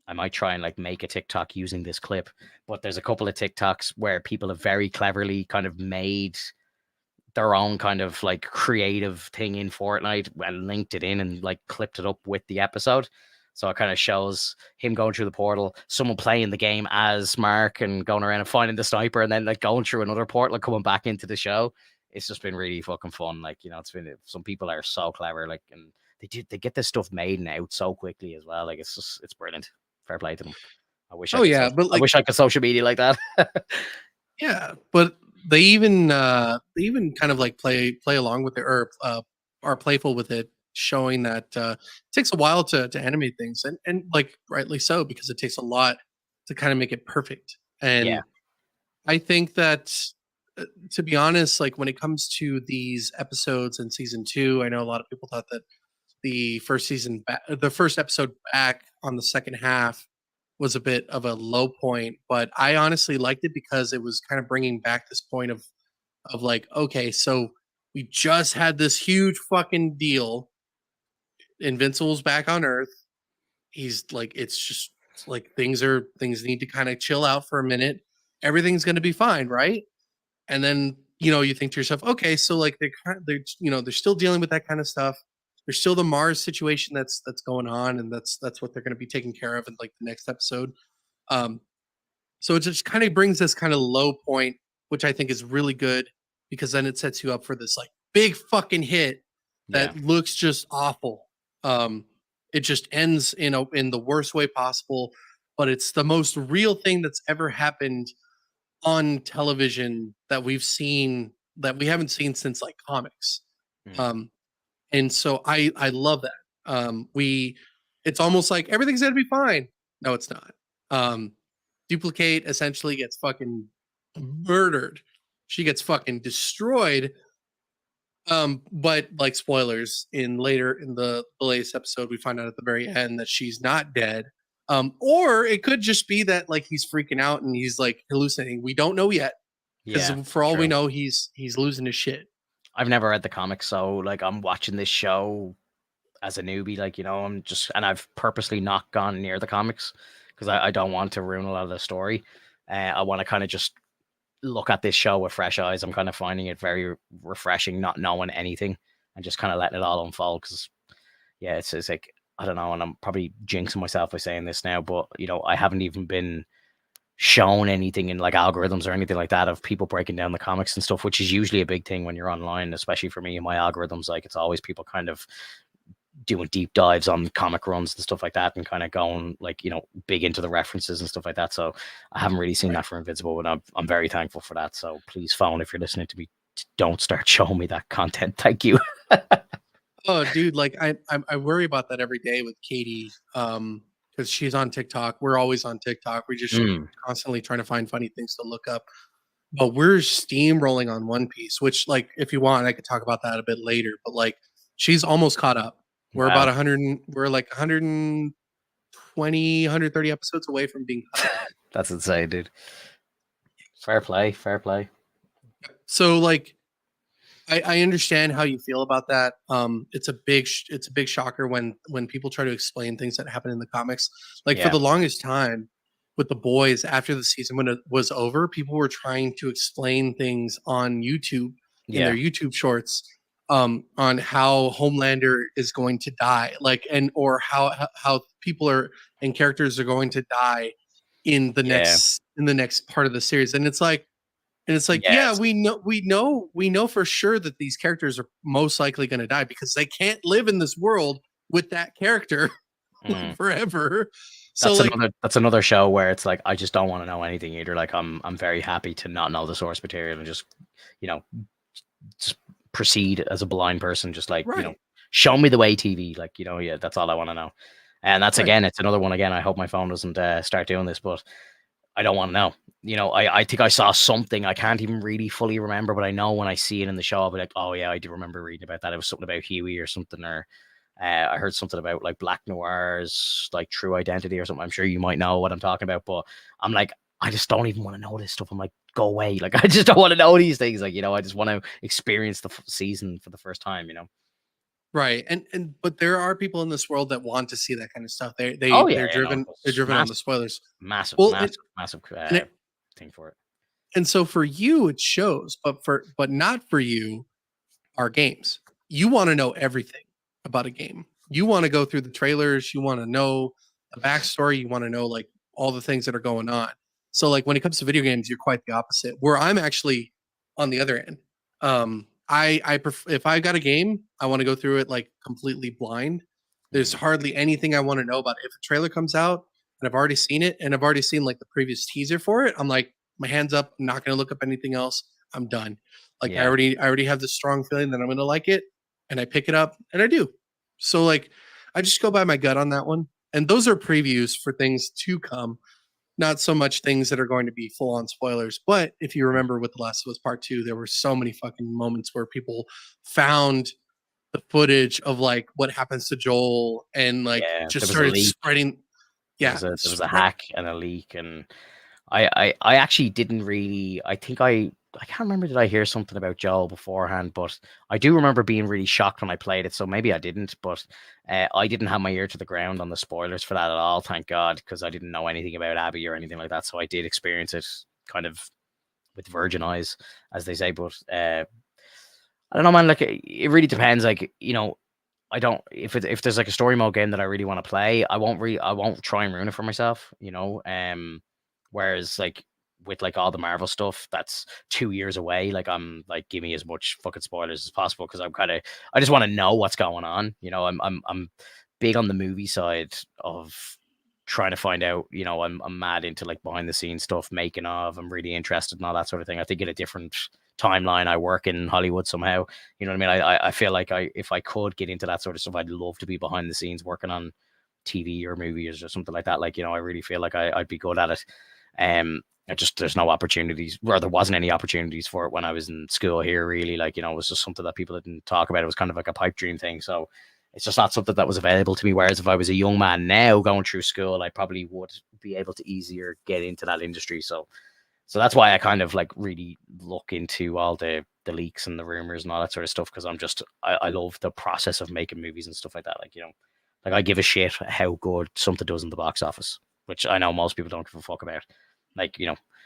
I might try and like make a TikTok using this clip, but there's a couple of TikToks where people have very cleverly kind of made their own kind of like creative thing in Fortnite and linked it in and like clipped it up with the episode. So it kind of shows him going through the portal, someone playing the game as Mark and going around and finding the sniper, and then like going through another portal and coming back into the show. It's just been really fucking fun. Like, you know, it's been some people are so clever, like, and they get this stuff made and out so quickly as well. Like, it's brilliant. Fair play to them. Oh yeah, but I like wish I could social media like that. yeah, but they even kind of like play along with it or are playful with it, showing that it takes a while to animate things, and like rightly so because it takes a lot to kind of make it perfect. Yeah, And I think that to be honest, like when it comes to these episodes in season 2, I know a lot of people thought that the first episode back on the second half was a bit of a low point, but I honestly liked it because it was kind of bringing back this point of like, okay, so we just had this huge fucking deal. Invincible's back on Earth. He's like, it's just like things need to kind of chill out for a minute. Everything's gonna be fine, right? And then you think to yourself, okay, so like they're still dealing with that kind of stuff. There's still the Mars situation that's going on, and that's what they're going to be taking care of in like the next episode. Um, so it just kind of brings this kind of low point, which I think is really good because then it sets you up for this like big fucking hit yeah, that looks just awful. Um, it just ends in the worst way possible, but it's the most real thing that's ever happened on television that we haven't seen since like comics. mm, Um, and so I love that. We It's almost like everything's gonna be fine. No, it's not. Um, Duplicate essentially gets fucking murdered. She gets fucking destroyed. But like spoilers, in the latest episode, we find out at the very end that she's not dead. Or it could just be that like he's freaking out and he's like hallucinating. We don't know yet because yeah. for all we True. know, he's losing his shit. I've never read the comics, so like I'm watching this show as a newbie, like, you know, and I've purposely not gone near the comics because I don't want to ruin a lot of the story. I want to kind of just look at this show with fresh eyes. I'm kind of finding it very refreshing, not knowing anything and just kind of letting it all unfold. Because yeah, it's like I don't know, and I'm probably jinxing myself by saying this now, but you know, I haven't even been shown anything in like algorithms or anything like that of people breaking down the comics and stuff, which is usually a big thing when you're online, especially for me and my algorithms. Like it's always people kind of doing deep dives on comic runs and stuff like that and kind of going like, you know, big into the references and stuff like that. So I haven't really seen Right. that for Invincible, and I'm very thankful for that. So please, phone, if you're listening to me, don't start showing me that content. Thank you. Oh, dude, like I worry about that every day with Katie, because she's on TikTok. We're always on TikTok. We just Mm, constantly trying to find funny things to look up. But we're steamrolling on One Piece, which like if you want, I could talk about that a bit later. But like she's almost caught up. We're about wow. 100. We're like 120, 130 episodes away from being caught up. That's insane, dude. Fair play. Fair play. So like I understand how you feel about that. It's a big shocker when people try to explain things that happen in the comics. Like for Yeah. the longest time with the boys after the season when it was over, people were trying to explain things on YouTube in their Yeah. YouTube shorts on how Homelander is going to die, like or how people are and characters are going to die Yeah. in the next part of the series, and it's like, Yeah. yeah, we know for sure that these characters are most likely going to die because they can't live in this world with that character Mm. forever. So like, That's another show where it's like I just don't want to know anything either. Like I'm very happy to not know the source material and just, you know, just proceed as a blind person, just like, you know, right, show me the way TV, like, you know, yeah, that's all I want to know. And that's right, again, it's another one again. I hope my phone doesn't start doing this, but I don't want to know. I think I saw something. I can't even really fully remember, but I know when I see it in the show, I'll be like, oh yeah, I do remember reading about that. It was something about Huey or something, or I heard something about like Black Noir's like true identity or something. I'm sure you might know what I'm talking about, but I'm like, I just don't even want to know this stuff. I'm like, go away. Like, I just don't want to know these things. Like, I just want to experience the season for the first time, Right. And but there are people in this world that want to see that kind of stuff. They Oh they yeah, they're yeah, no, driven they're it's driven on the massive, spoilers. massive, Well, massive, massive and it, thing for it. and so for you it shows, but not for you are games. You want to know everything about a game. You want to go through the trailers, you want to know the backstory, you want to know like all the things that are going on. So like when it comes to video games, you're quite the opposite. Where I'm actually on the other end. If I got a game, I want to go through it like completely blind. There's Mm. hardly anything I want to know about it. If a trailer comes out and I've already seen it and I've already seen like the previous teaser for it, I'm like, my hands up, I'm not gonna look up anything else. I'm done. Like Yeah, I already have this strong feeling that I'm gonna like it, and I pick it up and I do. So like I just go by my gut on that one. And those are previews for things to come, not so much things that are going to be full on spoilers. But if you mm, remember with The Last of Us Part 2, there were so many fucking moments where people found the footage of like what happens to Joel and like yeah. just There was a started leak. spreading. Yeah. There was a hack and a leak, and I actually didn't really. I think I can't remember. Did I hear something about Joel beforehand? But I do remember being really shocked when I played it. So maybe I didn't. But I didn't have my ear to the ground on the spoilers for that at all. Thank God, because I didn't know anything about Abby or anything like that. So I did experience it kind of with virgin eyes, as they say. But I don't know, man. Like it really depends. Like I don't if there's like a story mode game that I really want to play, I won't try and ruin it for myself, whereas like with like all the Marvel stuff that's 2 years away, like I'm like give me as much fucking spoilers as possible because I just want to know what's going on. I'm big on the movie side of trying to find out, I'm mad into like behind the scenes stuff, making of, I'm really interested in all that sort of thing. I think in a different timeline, I work in Hollywood somehow. You know what I mean? I feel like if I could get into that sort of stuff, I'd love to be behind the scenes working on TV or movies or something like that. Like, I really feel like I'd be good at it. There's no opportunities, or there wasn't any opportunities for it when I was in school here, really. Like, it was just something that people didn't talk about. It was kind of like a pipe dream thing. So it's just not something that was available to me. Whereas if I was a young man now going through school, I probably would be able to easier get into that industry. So that's why I kind of like really look into all the leaks and the rumors and all that sort of stuff because I love the process of making movies and stuff like that. Like, like I give a shit how good something does in the box office, which I know most people don't give a fuck about. Like,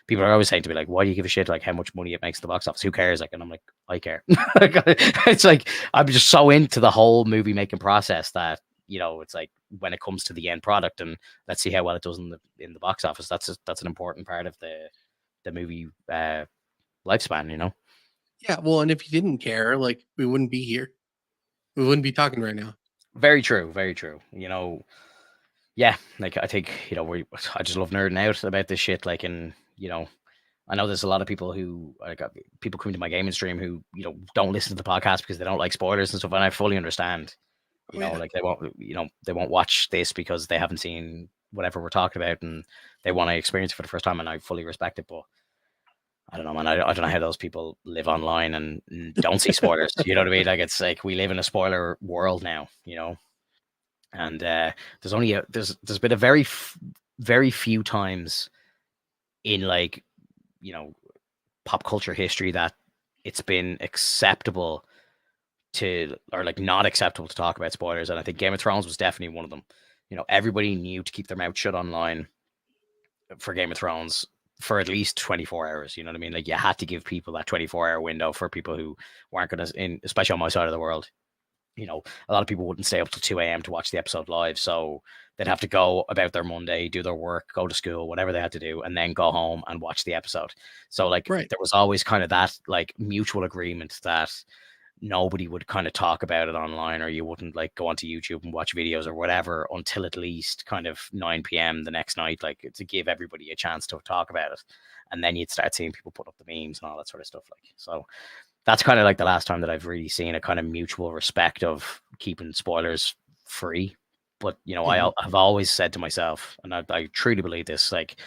people are always saying to me like, why do you give a shit like how much money it makes in the box office? Who cares? Like, and I'm like, I care. It's like I'm just so into the whole movie making process that it's like when it comes to the end product and let's see how well it does in the box office. That's an important part of the movie lifespan. Yeah. Well, and if you didn't care, like we wouldn't be here. We wouldn't be talking right now. Very true, very true. Yeah, like I think I just love nerding out about this shit. Like, and I know there's a lot of people who like people coming to my gaming stream who don't listen to the podcast because they don't like spoilers and stuff, and I fully understand. Oh yeah. Like they won't watch this because they haven't seen whatever we're talking about and they want to experience it for the first time, and I fully respect it. But I don't know, man. I don't know how those people live online and don't see spoilers. You know what I mean? Like it's like we live in a spoiler world now. And there's been a very few times in like pop culture history that it's been acceptable to or like not acceptable to talk about spoilers, and I think Game of Thrones was definitely one of them. Everybody knew to keep their mouth shut online for Game of Thrones for at least 24 hours. You know what I mean? Like you had to give people that 24-hour window for people who weren't going to, especially on my side of the world. A lot of people wouldn't stay up till 2 a.m. to watch the episode live. So they'd have to go about their Monday, do their work, go to school, whatever they had to do, and then go home and watch the episode. So like Right. there was always kind of that like mutual agreement that nobody would kind of talk about it online, or you wouldn't like go onto YouTube and watch videos or whatever until at least kind of 9 p.m. the next night, like to give everybody a chance to talk about it. And then you'd start seeing people put up the memes and all that sort of stuff. Like, so that's kind of like the last time that I've really seen a kind of mutual respect of keeping spoilers free. But Mhm. I've always said to myself, and I truly believe this, like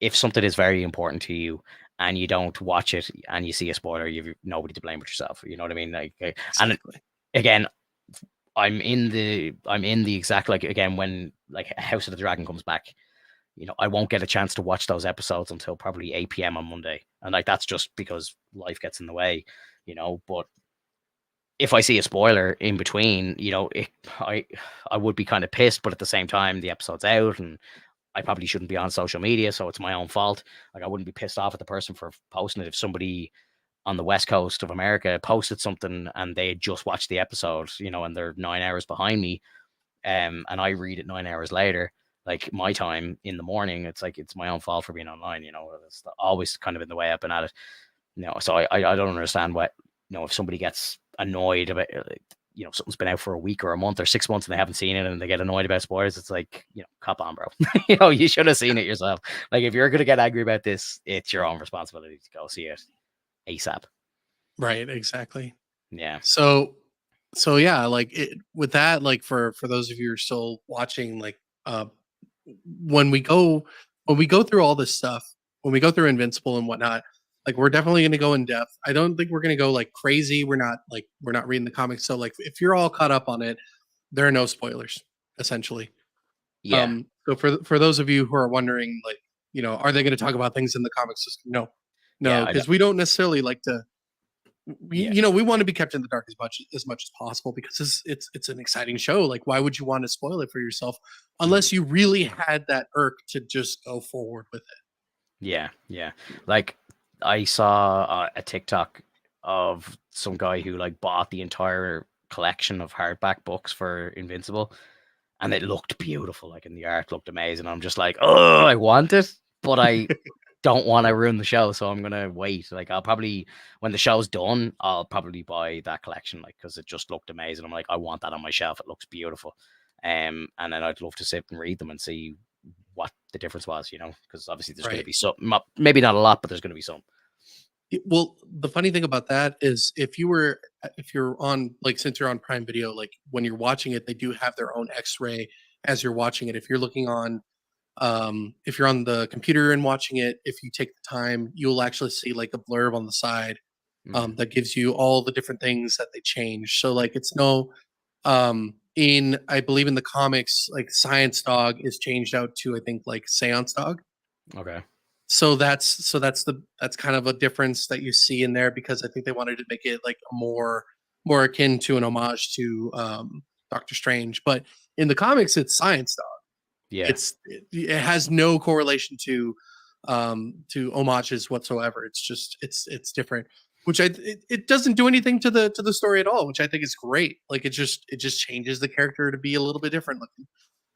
if something is very important to you and you don't watch it and you see a spoiler, you've nobody to blame but yourself. You know what I mean? Like, and Exactly. again, I'm in the exact, like, again, when like House of the Dragon comes back, I won't get a chance to watch those episodes until probably 8 p.m. on Monday, and like that's just because life gets in the way. But if I see a spoiler in between, I I would be kind of pissed, but at the same time, the episode's out, and I probably shouldn't be on social media, so it's my own fault. Like, I wouldn't be pissed off at the person for posting it if somebody on the west coast of America posted something and they had just watched the episode, and they're 9 hours behind me, and I read it 9 hours later, like my time in the morning. It's like it's my own fault for being online. It's always kind of in the way I've been at it. So I don't understand what, if somebody gets annoyed about, something's been out for a week or a month or 6 months and they haven't seen it and they get annoyed about spoilers. It's like, cop on, bro. You should have seen it yourself. Like, if you're gonna get angry about this, it's your own responsibility to go see it ASAP. Right. Exactly. Yeah. So yeah, like with that, like for those of you who are still watching, like when we go through all this stuff, when we go through Invincible and whatnot, like we're definitely going to go in depth. I don't think we're going to go like crazy. We're not reading the comics, so like if you're all caught up on it, there are no spoilers essentially. Yeah. So for those of you who are wondering, like, are they going to talk about things in the comics system? No, Yeah. no, because we don't necessarily like to. Yeah. We want to be kept in the dark as much as possible because it's an exciting show. Like, why would you want to spoil it for yourself unless you really had that irk to just go forward with it? Yeah. Yeah. Like, I saw a TikTok of some guy who like bought the entire collection of hardback books for Invincible, and it looked beautiful. Like, and the art looked amazing. I'm just like, oh, I want it, but I don't want to ruin the show, so I'm gonna wait. Like, I'll probably, when the show's done, I'll probably buy that collection, like, because it just looked amazing. I'm like, I want that on my shelf. It looks beautiful. And then I'd love to sit and read them and see what the difference was, because obviously there's going to Right. be some, maybe not a lot, but there's going to be some. Well, the funny thing about that is if you're on, like, since you're on Prime Video, like when you're watching it, they do have their own X-ray as you're watching it. If you're looking on if you're on the computer and watching it, if you take the time, you'll actually see like a blurb on the side that gives you all the different things that they change. So like it's no in I believe in the comics, like Science Dog is changed out to, I think, like Seance Dog. Okay. So that's kind of a difference that you see in there because I think they wanted to make it like a more akin to an homage to Doctor Strange. But in the comics, it's Science Dog. Yeah. It has no correlation to homages whatsoever. It's just it's different, which it doesn't do anything to the story at all, which I think is great. Like it just changes the character to be a little bit different looking.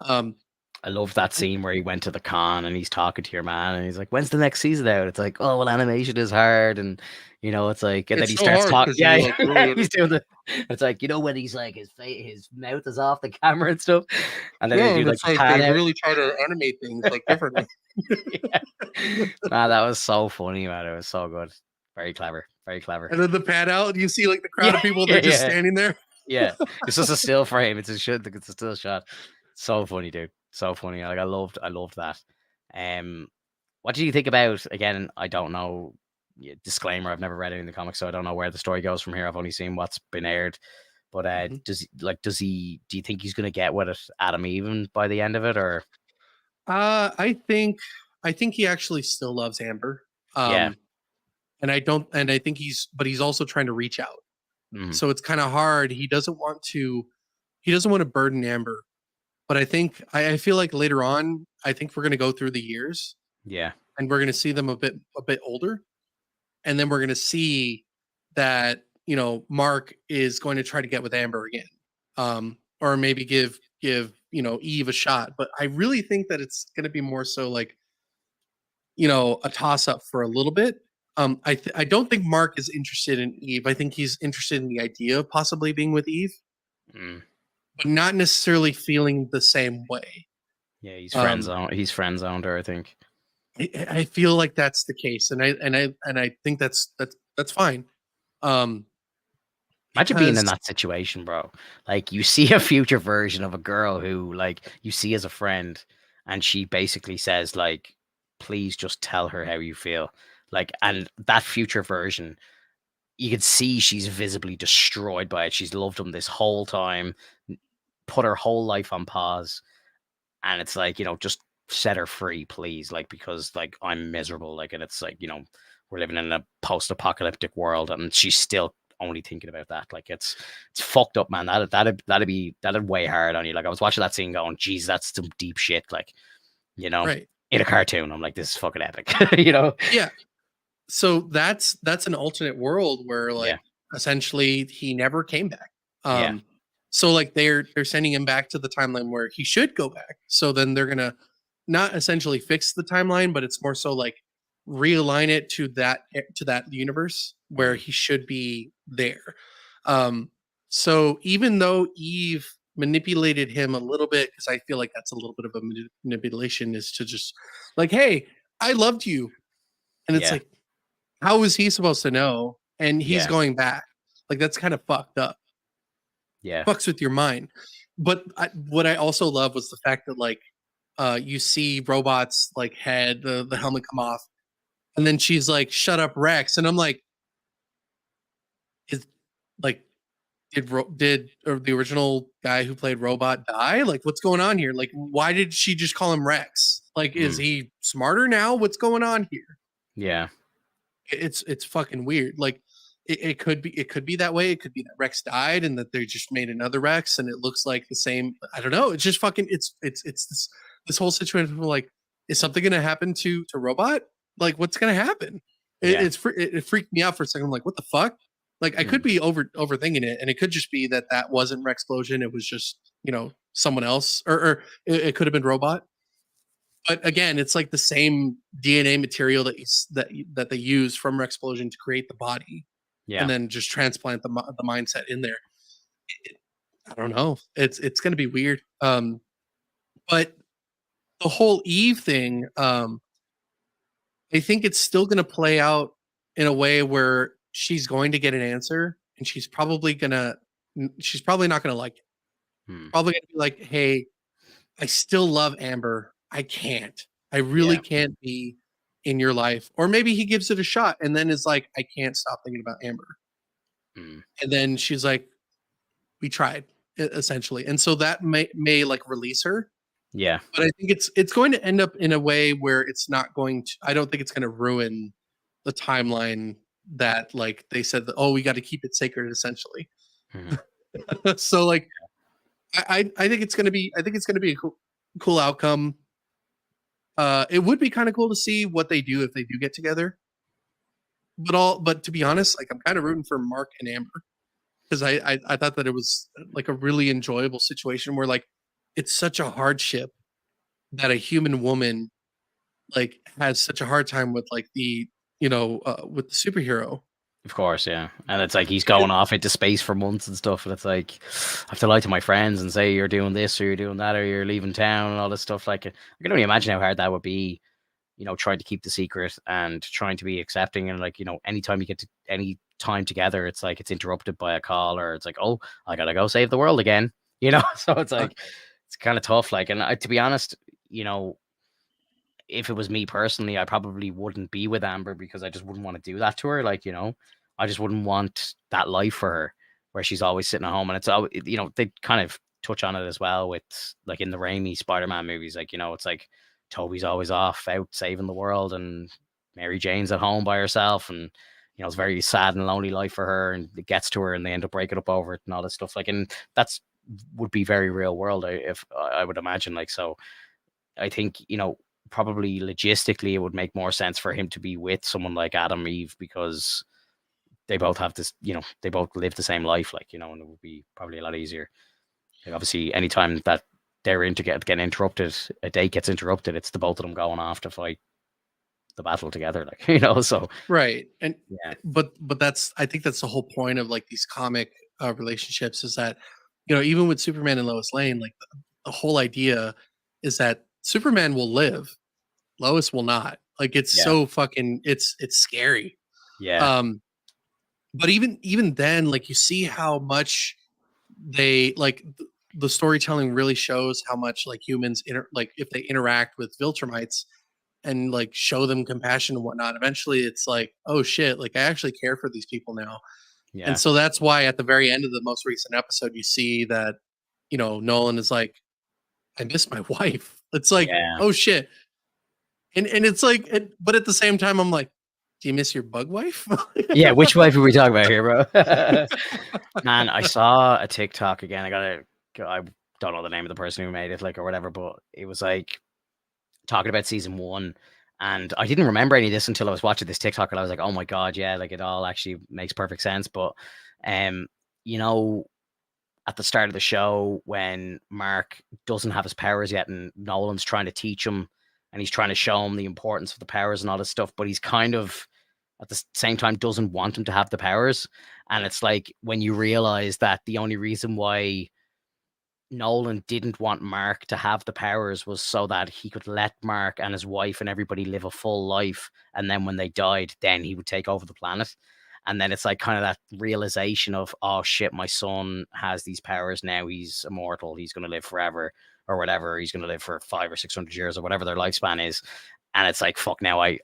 Um, I love that scene where he went to the con and he's talking to your man and he's like, "When's the next season out?" It's like, "Oh, well, animation is hard," and it's like, and then it's he so starts hard talking. because Yeah, you like yeah, really he's doing the. It's like, when he's like his mouth is off the camera and stuff, and then they yeah, do and like it's the like pan they out. really try to animate things like differently. Yeah. Man, that was so funny, man. It was so good. Very clever. Very clever. And then the pan out, you see like the crowd Yeah, of people, they're yeah, just yeah, standing there. yeah. It's just a still frame. It's a still shot. So funny, dude. So funny. Like, I loved that. Um, what do you think about, again, I don't know, disclaimer, I've never read any of the comics, so I don't know where the story goes from here. I've only seen what's been aired. But Mhm. do you think he's gonna get with it Adam even by the end of it, or I think he actually still loves Amber. yeah. Um, and I think he's also trying to reach out. Mhm. So it's kind of hard. He doesn't want to burden Amber. But I feel like later on, I think we're gonna go through the years Yeah. and we're gonna see them a bit older. And then we're gonna see that, Mark is going to try to get with Amber again. Or maybe give, Eve a shot. But I really think that it's gonna be more so like, a toss up for a little bit. I don't think Mark is interested in Eve. I think he's interested in the idea of possibly being with Eve, Mm. but not necessarily feeling the same way. Yeah, he's friend Um, zone. He's friend zoned her, I think. I feel like that's the case, and I think that's fine. Um, Imagine being in because that situation, bro. Like, you see a future version of a girl who, like, you see as a friend, and she basically says, like, please just tell her how you feel. Like, and that future version, you can see she's visibly destroyed by it. She's loved him this whole time, put her whole life on pause, and it's like, just set her free, please. Like, because like I'm miserable. Like, and it's like, we're living in a post-apocalyptic world, and she's still only thinking about that. Like, it's fucked up, man. That'd weigh hard on you. Like, I was watching that scene going, geez, that's some deep shit. Like, you know, Right. in a cartoon, I'm like, this is fucking epic. Yeah. So that's an alternate world where Yeah. like essentially he never came back. Yeah. So like they're sending him back to the timeline where he should go back. So then they're gonna not essentially fix the timeline, but it's more so like realign it to that universe where Mm. he should be there. Um, so even though Eve manipulated him a little bit, because I feel like that's a little bit of a manipulation, is to just like, hey, I loved you, and it's Yeah. like, how is he supposed to know? And he's Yeah. going back. Like that's kind of fucked up. Yeah. Fucks with your mind. But what I also love was the fact that like you see robots like head the helmet come off, and then she's like, "Shut up, Rex," and I'm like, "Is like did or the original guy who played Robot die? Like, what's going on here? Like, why did she just call him Rex? Like, is Mm. he smarter now? What's going on here?" Yeah. It's fucking weird. Like it could be that way. It could be that Rex died and that they just made another Rex and it looks like the same. I don't know. It's just fucking it's this whole situation of like, is something gonna happen to Robot? Like what's gonna happen? Yeah. It freaked me out for a second. I'm like, what the fuck? Like I could Mm. be overthinking it, and it could just be that wasn't Rexplosion. It was just someone else, or it could have been Robot. But again, it's like the same DNA material that they use from Rexplosion to create the body, and Yeah. then just transplant the mindset in there. It, I don't know. It's going to be weird. But the whole Eve thing, I think it's still going to play out in a way where she's going to get an answer, and she's probably not going to like it. Mm. Probably going to be like, "Hey, I still love Amber. I can't. I really Yeah. can't be in your life." Or maybe he gives it a shot and then is like, "I can't stop thinking about Amber." Mm. And then she's like, "We tried," essentially. And so that may like release her. Yeah. But I think it's going to end up in a way where it's not going to. I don't think it's going to ruin the timeline that like they said that, oh, we got to keep it sacred essentially. Mm. So like I think it's going to be a cool outcome. It would be kind of cool to see what they do if they do get together. But to be honest, like I'm kind of rooting for Mark and Amber because I thought that it was like a really enjoyable situation where like it's such a hardship that a human woman like has such a hard time with like the with the superhero. Of course, yeah. And it's like he's going off into space for months and stuff. And it's like, I have to lie to my friends and say you're doing this or you're doing that or you're leaving town and all this stuff. Like, I can only imagine how hard that would be, trying to keep the secret and trying to be accepting. And like, anytime you get to any time together, it's like it's interrupted by a call or it's like, oh, I gotta go save the world again, So it's Uh, like, it's kind of tough. Like, and to be honest, if it was me personally, I probably wouldn't be with Amber because I just wouldn't want to do that to her. Like, I just wouldn't want that life for her where she's always sitting at home. And it's, they kind of touch on it as well with like in the Raimi Spider-Man movies. Like, it's like Toby's always off out saving the world and Mary Jane's at home by herself. And, it's a very sad and lonely life for her. And it gets to her and they end up breaking up over it and all this stuff. Like, and that's would be very real world, if I would imagine. Like, so I think, probably logistically it would make more sense for him to be with someone like Adam Eve because they both have this, they both live the same life, like, and it would be probably a lot easier. Like, obviously, anytime that they're in to getting interrupted, a date gets interrupted, it's the both of them going off to fight the battle together, like, so right. And yeah, but that's I think that's the whole point of like these comic relationships is that even with Superman and Lois Lane, like the whole idea is that Superman will live, Lois will not. Like it's yeah, so fucking it's scary. yeah, Um but even then like you see how much they like the storytelling really shows how much like humans like if they interact with Viltrumites and like show them compassion and whatnot, eventually it's like, oh shit, like I actually care for these people now. And Yeah. so that's why at the very end of the most recent episode, you see that, Nolan is like, I miss my wife. It's like, Yeah. oh shit. And it's like, but at the same time, I'm like, do you miss your bug wife? Yeah, which wife are we talking about here, bro? Man, I saw a TikTok again. I don't know the name of the person who made it, like, or whatever, but it was like talking about season one. And I didn't remember any of this until I was watching this TikTok, and I was like, oh my God, yeah, like it all actually makes perfect sense. But, um, you know, at the start of the show, when Mark doesn't have his powers yet, and Nolan's trying to teach him, and he's trying to show him the importance of the powers and all this stuff, but he's kind of at the same time doesn't want him to have the powers. And it's like when you realize that the only reason why Nolan didn't want Mark to have the powers was so that he could let Mark and his wife and everybody live a full life. And then when they died, then he would take over the planet. And then it's like kind of that realization of, oh shit, my son has these powers now. He's immortal. He's going to live forever or whatever. He's going to live for 500 or 600 years or whatever their lifespan is. And it's like, fuck, now I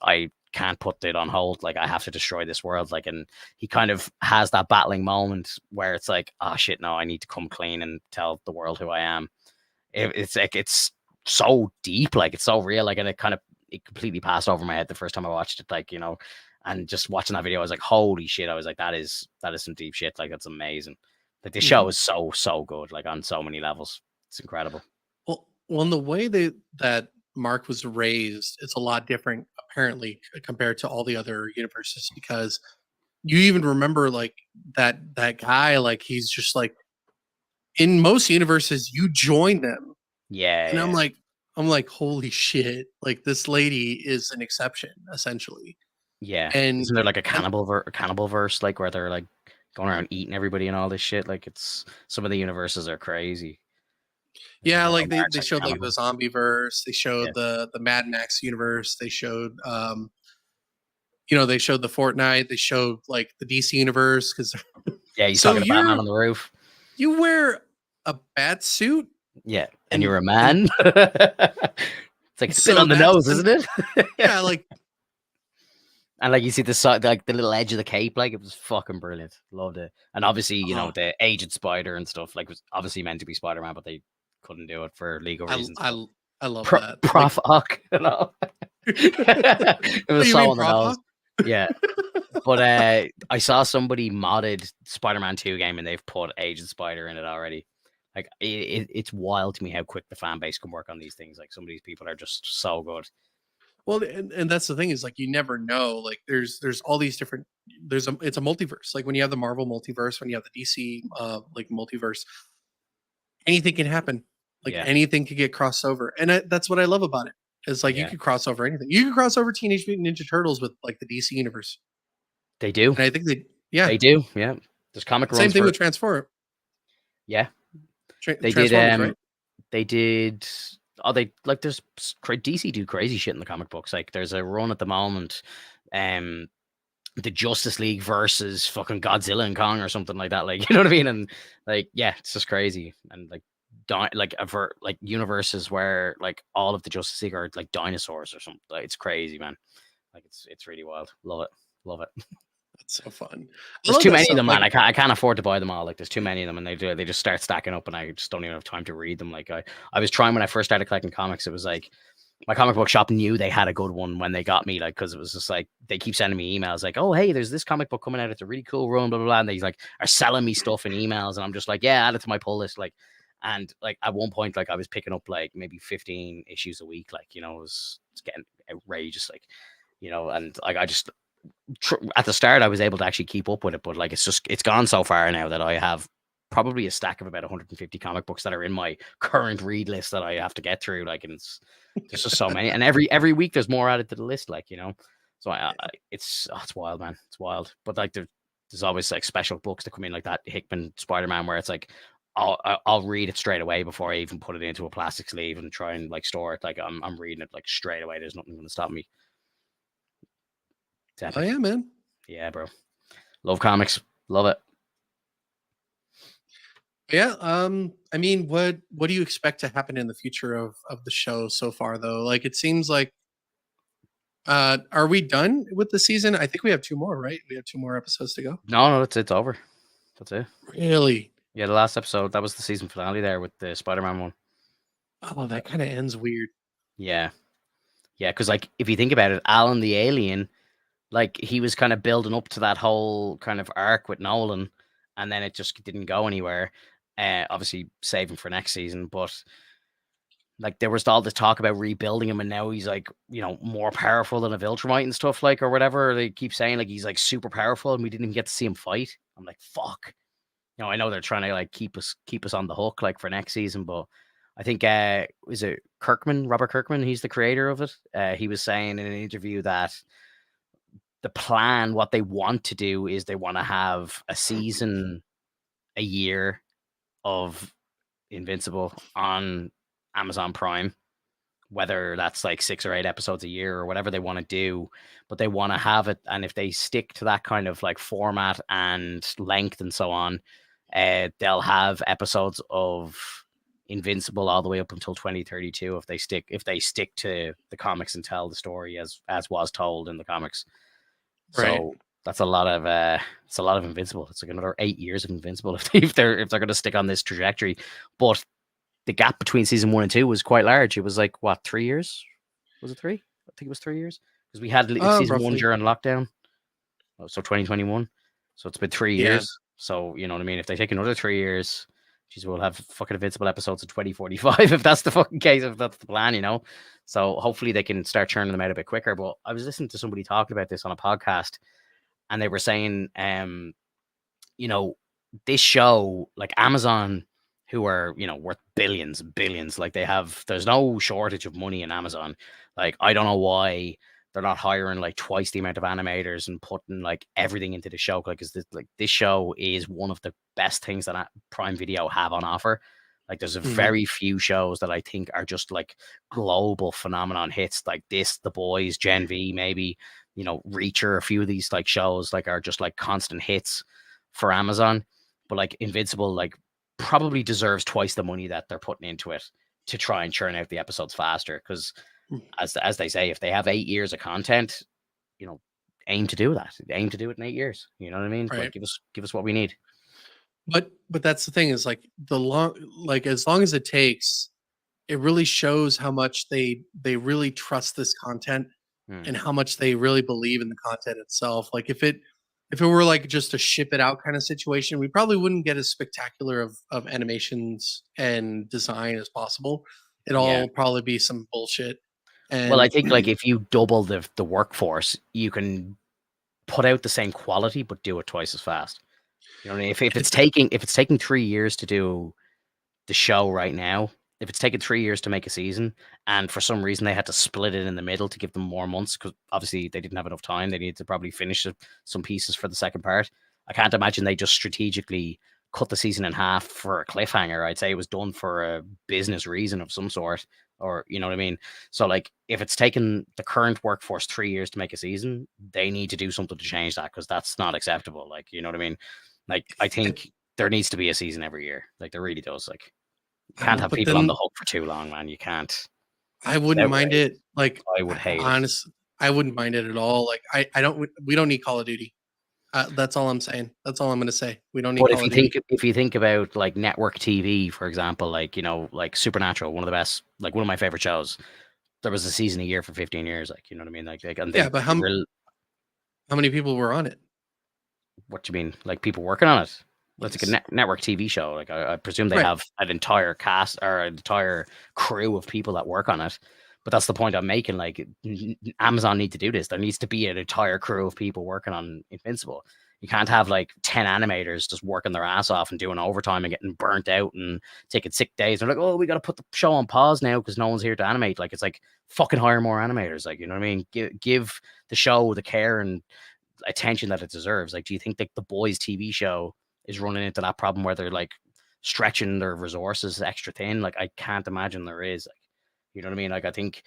can't put it on hold. Like I have to destroy this world. Like, and he kind of has that battling moment where it's like, oh shit, no, I need to come clean and tell the world who I am. It's like it's so deep, like it's so real, like, and it completely passed over my head the first time I watched it, like, and just watching that video, I was like, holy shit, I was like, that is some deep shit, like that's amazing. Like the show Mhm. is so good, like on so many levels. It's incredible. Well, in the way that Mark was raised, it's a lot different apparently compared to all the other universes, because you even remember like that guy, like he's just like, in most universes you join them, Yeah, and I'm yeah, like, holy shit, like this lady is an exception essentially. yeah. And Isn't there like a and cannibal verse, like where they're like going around eating everybody and all this shit? Like it's some of the universes are crazy. Like yeah, like they Mark's they like showed like the cannibal. zombie verse, they Yeah, showed the Mad Max universe, they showed they showed the Fortnite, they showed like the DC universe, because yeah. He's so talking to Batman on the roof. you wear a bat suit, Yeah, and and you're a and man. It's like it's a bit so on the that's nose, isn't it? yeah, like And like you see the side, like the little edge of the cape, like it was fucking brilliant. Loved it. And obviously, oh, the aged spider and stuff, like was obviously meant to be Spider Man, but they couldn't do it for legal I reasons. But I I love that. Like, Prof Huck, it oh, was you so mean on the Prof nose. Huck? Yeah. But I saw somebody modded Spider-Man 2 game and they've put Agent Spider in it already. Like it's wild to me how quick the fan base can work on these things. Like some of these people are just so good. Well, and that's the thing, is like you never know. Like there's all these different. It's a multiverse. Like when you have the Marvel multiverse, when you have the DC like multiverse, anything can happen. Like Yeah, anything could get crossed over, and that's what I love about it. Is like you yeah, could cross over anything. You could cross over Teenage Mutant Ninja Turtles with like the DC universe, they do, and I think yeah. they do. Yeah, there's comic Same runs thing for with Transform yeah. They did Transformers, right? they did. Oh, they like there's DC do crazy shit in the comic books. Like there's a run at the moment, um, the Justice League versus fucking Godzilla and Kong or something like that. Like you know what I mean? And like yeah, it's just crazy. And like like universes where like all of the Justice League are like dinosaurs or something. Like, it's crazy, man. Like it's really wild. Love it. Love it. That's so fun. I There's love too that many of stuff. them, man. Like, I can't afford to buy them all. Like there's too many of them, and they just start stacking up, and I just don't even have time to read them. Like I was trying when I first started collecting comics. It was like my comic book shop knew they had a good one when they got me, like because it was just like they keep sending me emails like, oh hey, there's this comic book coming out. It's a really cool run, blah blah blah. And they like are selling me stuff in emails, and I'm just like, yeah, add it to my pull list. Like, and like at one point, like I was picking up like maybe 15 issues a week. Like it's getting outrageous. Like and like I just at the start I was able to actually keep up with it, but like it's gone so far now that I have probably a stack of about 150 comic books that are in my current read list that I have to get through. Like, and there's just so many, and every week there's more added to the list. Like so it's wild, man. It's wild. But like there's always like special books that come in like that Hickman Spider-Man where it's like I'll read it straight away before I even put it into a plastic sleeve and try and like store it. Like I'm reading it like straight away. There's nothing going to stop me. It's oh epic. yeah, man. Yeah, bro. Love comics. Love it. Yeah. I mean, what do you expect to happen in the future of the show so far, though? Like, it seems like Are we done with the season? I think we have two more, right? We have two more episodes to go. No, it's over. That's it. Really? Yeah, the last episode, that was the season finale there with the Spider-Man one. Oh, that kind of ends weird. Yeah. Yeah, because like if you think about it, Alan the alien, like he was kind of building up to that whole kind of arc with Nolan, and then it just didn't go anywhere. Obviously saving for next season, but like there was all this talk about rebuilding him, and now he's like, more powerful than a Viltrumite and stuff, like, or whatever. They keep saying like he's like super powerful, and we didn't even get to see him fight. I'm like, fuck. I know they're trying to like keep us on the hook like for next season, but I think is it Robert Kirkman? He's the creator of it. He was saying in an interview that the plan, what they want to do, is they want to have a season a year of Invincible on Amazon Prime, whether that's like 6 or 8 episodes a year or whatever they want to do, but they want to have it. And if they stick to that kind of like format and length and so on, they'll have episodes of Invincible all the way up until 2032 if they stick to the comics and tell the story as was told in the comics. Right. So that's a lot of it's a lot of Invincible. It's like another 8 years of Invincible if they're going to stick on this trajectory. But the gap between season 1 and 2 was quite large. It was like what, 3 years? Was it 3? I think it was 3 years because we had season 1 Roughly. during lockdown. So 2021. So it's been 3 Yeah. years. So you know what I mean. If they take another 3 years, geez, we'll have fucking Invincible episodes in 2045 if that's the fucking case. If that's the plan. So hopefully they can start churning them out a bit quicker. But I was listening to somebody talking about this on a podcast, and they were saying, this show, like Amazon, who are, worth billions and billions, like there's no shortage of money in Amazon. Like, I don't know why they're not hiring like twice the amount of animators and putting like everything into the show. Like, this show is one of the best things that Prime Video have on offer. Like, there's a Mhm. very few shows that I think are just like global phenomenon hits like this. The Boys, Gen V, maybe, Reacher, a few of these like shows like are just like constant hits for Amazon. But like Invincible, like probably deserves twice the money that they're putting into it to try and churn out the episodes faster. Because as they say, if they have 8 years of content, you know, aim to do that. Aim to do it in 8 years. You know what I mean? Like Right. give us what we need. But that's the thing is like as long as it takes, it really shows how much they really trust this content Hmm. and how much they really believe in the content itself. Like if it were like just a ship it out kind of situation, we probably wouldn't get as spectacular of animations and design as possible. It'd Yeah. all probably be some bullshit. Well, I And think like if you double the workforce, you can put out the same quality but do it twice as fast. You know what I mean? If it's taking 3 years to do the show right now, if it's taken 3 years to make a season, and for some reason they had to split it in the middle to give them more months because obviously they didn't have enough time, they needed to probably finish some pieces for the second part. I can't imagine they just strategically cut the season in half for a cliffhanger. I'd say it was done for a business reason of some sort, or you know what I mean. So like, if it's taken the current workforce 3 years to make a season, they need to do something to change that because that's not acceptable. Like, you know what I mean? Like, I I, think there needs to be a season every year. Like, there really does. Like, you I can't know, have but people on the then hook for too long, man. You can't. I It's wouldn't mind it. outrageous. Like I would hate it. honest, I wouldn't mind it at all. Like I don't. We don't need Call of Duty. That's all I'm saying. That's all I'm gonna say. We don't need But Call of Duty. if you think about like network TV, for example, like like Supernatural, one of the best, like one of my favorite shows. There was a season a year for 15 years, like you know what I mean, like and Yeah, they but were. how many people were on it? What do you mean? Like people working on it? Well, it's like a Yes. network TV show. Like I presume they Right. have an entire cast or an entire crew of people that work on it. But that's the point I'm making. Like Amazon need to do this. There needs to be an entire crew of people working on Invincible. You can't have like 10 animators just working their ass off and doing overtime and getting burnt out and taking sick days. They're like, oh, we got to put the show on pause now because no one's here to animate. Like, it's like fucking hire more animators. Like, you know what I mean? Give the show the care and attention that it deserves. Like, do you think like the Boys TV show is running into that problem where they're like stretching their resources extra thin? Like, I can't imagine there is. Like, you know what I mean? Like, I think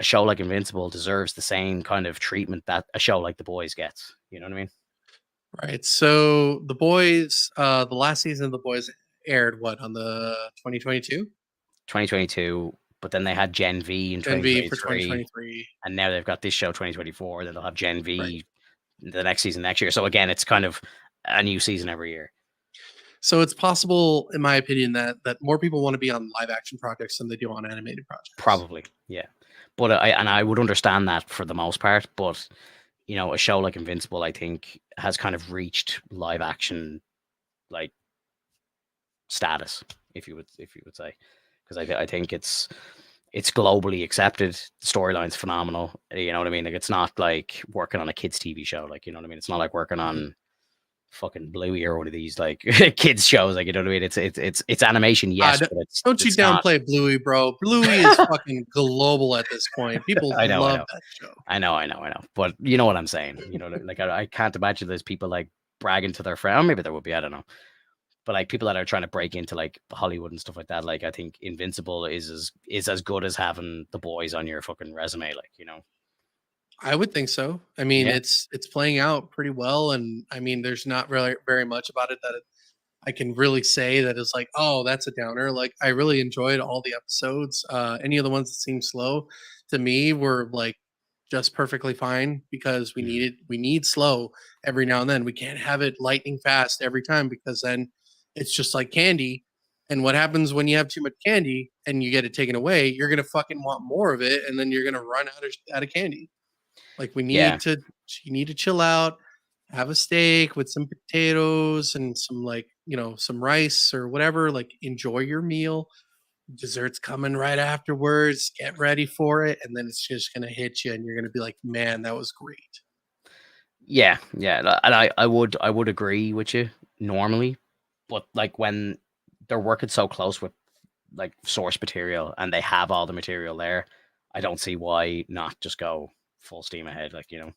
a show like Invincible deserves the same kind of treatment that a show like The Boys gets. You know what I mean? Right. So the boys, the last season of the boys aired what on the 2022? 2022. but then they had Gen V in Gen V for 2023, 2023. and now they've got this show 2024. Then they'll have Gen Right. V the next season next year. So again, it's kind of a new season every year. So it's possible, in my opinion, that more people want to be on live action projects than they do on animated projects. Probably, yeah. But I would understand that for the most part. But you know, a show like Invincible, I think, has kind of reached live action like status, if you would say, because I think it's globally accepted. The storyline's phenomenal. You know what I mean? Like, it's not like working on a kids' TV show. Like, you know what I mean? It's not like working on fucking Bluey or one of these like kids shows. Like, you know what I mean? It's animation, yes, but don't you it's not. downplay Bluey, bro. Bluey is fucking global at this point. People I know, love that show. I know. But you know what I'm saying? You know, like I can't imagine there's people like bragging to their friend. Or maybe there would be. I don't know. But like people that are trying to break into like Hollywood and stuff like that, like I think Invincible is as good as having The Boys on your fucking resume. Like, you know. I would think so. I mean, Yeah. it's playing out pretty well, and I mean, there's not really very much about it that I can really say that is like, oh, that's a downer. Like, I really enjoyed all the episodes. Any of the ones that seemed slow to me were like just perfectly fine because we need slow every now and then. We can't have it lightning fast every time because then it's just like candy. And what happens when you have too much candy and you get it taken away? You're gonna fucking want more of it, and then you're gonna run out of candy. Like Yeah. you need to chill out, have a steak with some potatoes and some like, some rice or whatever, like enjoy your meal. Dessert's coming right afterwards. Get ready for it. And then it's just going to hit you and you're going to be like, man, that was great. Yeah. And I would agree with you normally, but like when they're working so close with like source material and they have all the material there, I don't see why not just go full steam ahead. Like, you know.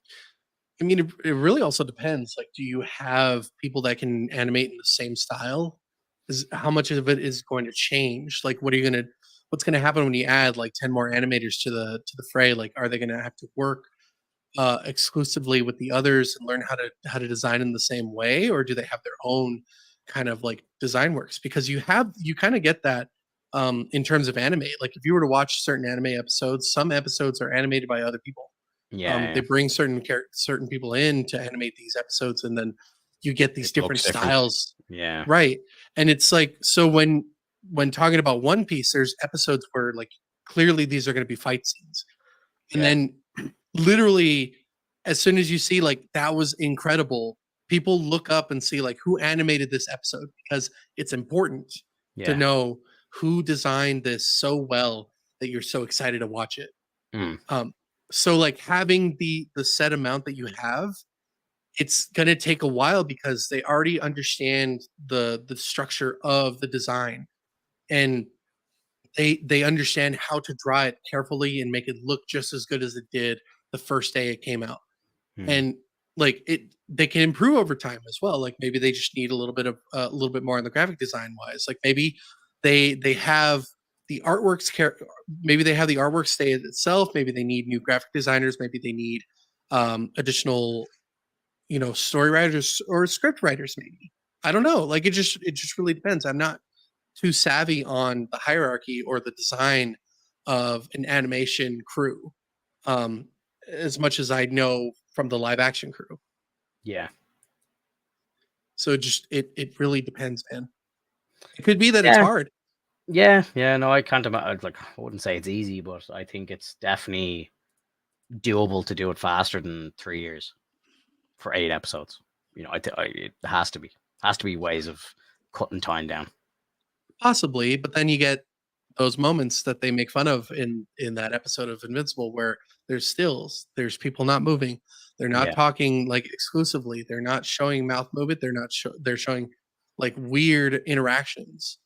I mean, it really also depends. Like, do you have people that can animate in the same style? Is how much of it is going to change? Like, what's gonna happen when you add like 10 more animators to the fray? Like, are they gonna have to work exclusively with the others and learn how to design in the same way, or do they have their own kind of like design works? Because you kind of get that in terms of anime. Like, if you were to watch certain anime episodes, some episodes are animated by other people. Yeah. They bring certain people in to animate these episodes, and then you get these It different looks different. styles, Yeah. right? And it's like, so when talking about One Piece, there's episodes where like clearly these are going to be fight scenes, and Yeah. then literally as soon as you see like that was incredible, people look up and see like who animated this episode because it's important to Yeah. know who designed this so well that you're so excited to watch it. Mm. So like having the set amount that you have, it's gonna take a while because they already understand the structure of the design, and they understand how to draw it carefully and make it look just as good as it did the first day it came out. Mm. And like they can improve over time as well. Like maybe they just need a little bit more on the graphic design wise. Like maybe they have the maybe they have the artwork stay itself. Maybe they need new graphic designers. Maybe they need additional, story writers or script writers. Maybe I don't know. Like it just really depends. I'm not too savvy on the hierarchy or the design of an animation crew, um, as much as I know from the live action crew. Yeah. So it really depends, man. It could be that it's Yeah. hard. Yeah. No, I can't imagine. Like, I wouldn't say it's easy, but I think it's definitely doable to do it faster than 3 years for 8 episodes. You know, it has to be ways of cutting time down. Possibly, but then you get those moments that they make fun of in that episode of Invincible where there's stills, there's people not moving, they're not Yeah. talking like exclusively, they're not showing mouth movement, they're showing like weird interactions.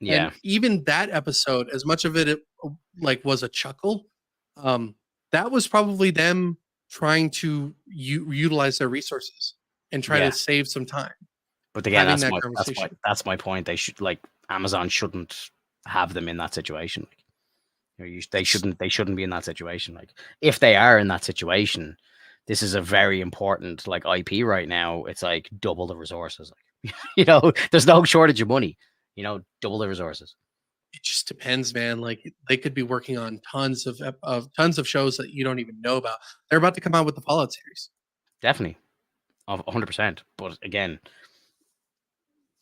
Yeah. And even that episode, as much of it like was a chuckle, um, that was probably them trying to utilize their resources and try to Yeah. save some time But again, having that conversation. that's my point. They should like Amazon shouldn't have them in that situation. Like, they shouldn't be in that situation. Like, if they are in that situation, this is a very important like IP right now. It's like double the resources. Like, there's no shortage of money. Double the resources. just depends, man. Like they could be working on tons of shows that you don't even know about. They're about to come out with the Fallout series. Definitely, 100%. But again,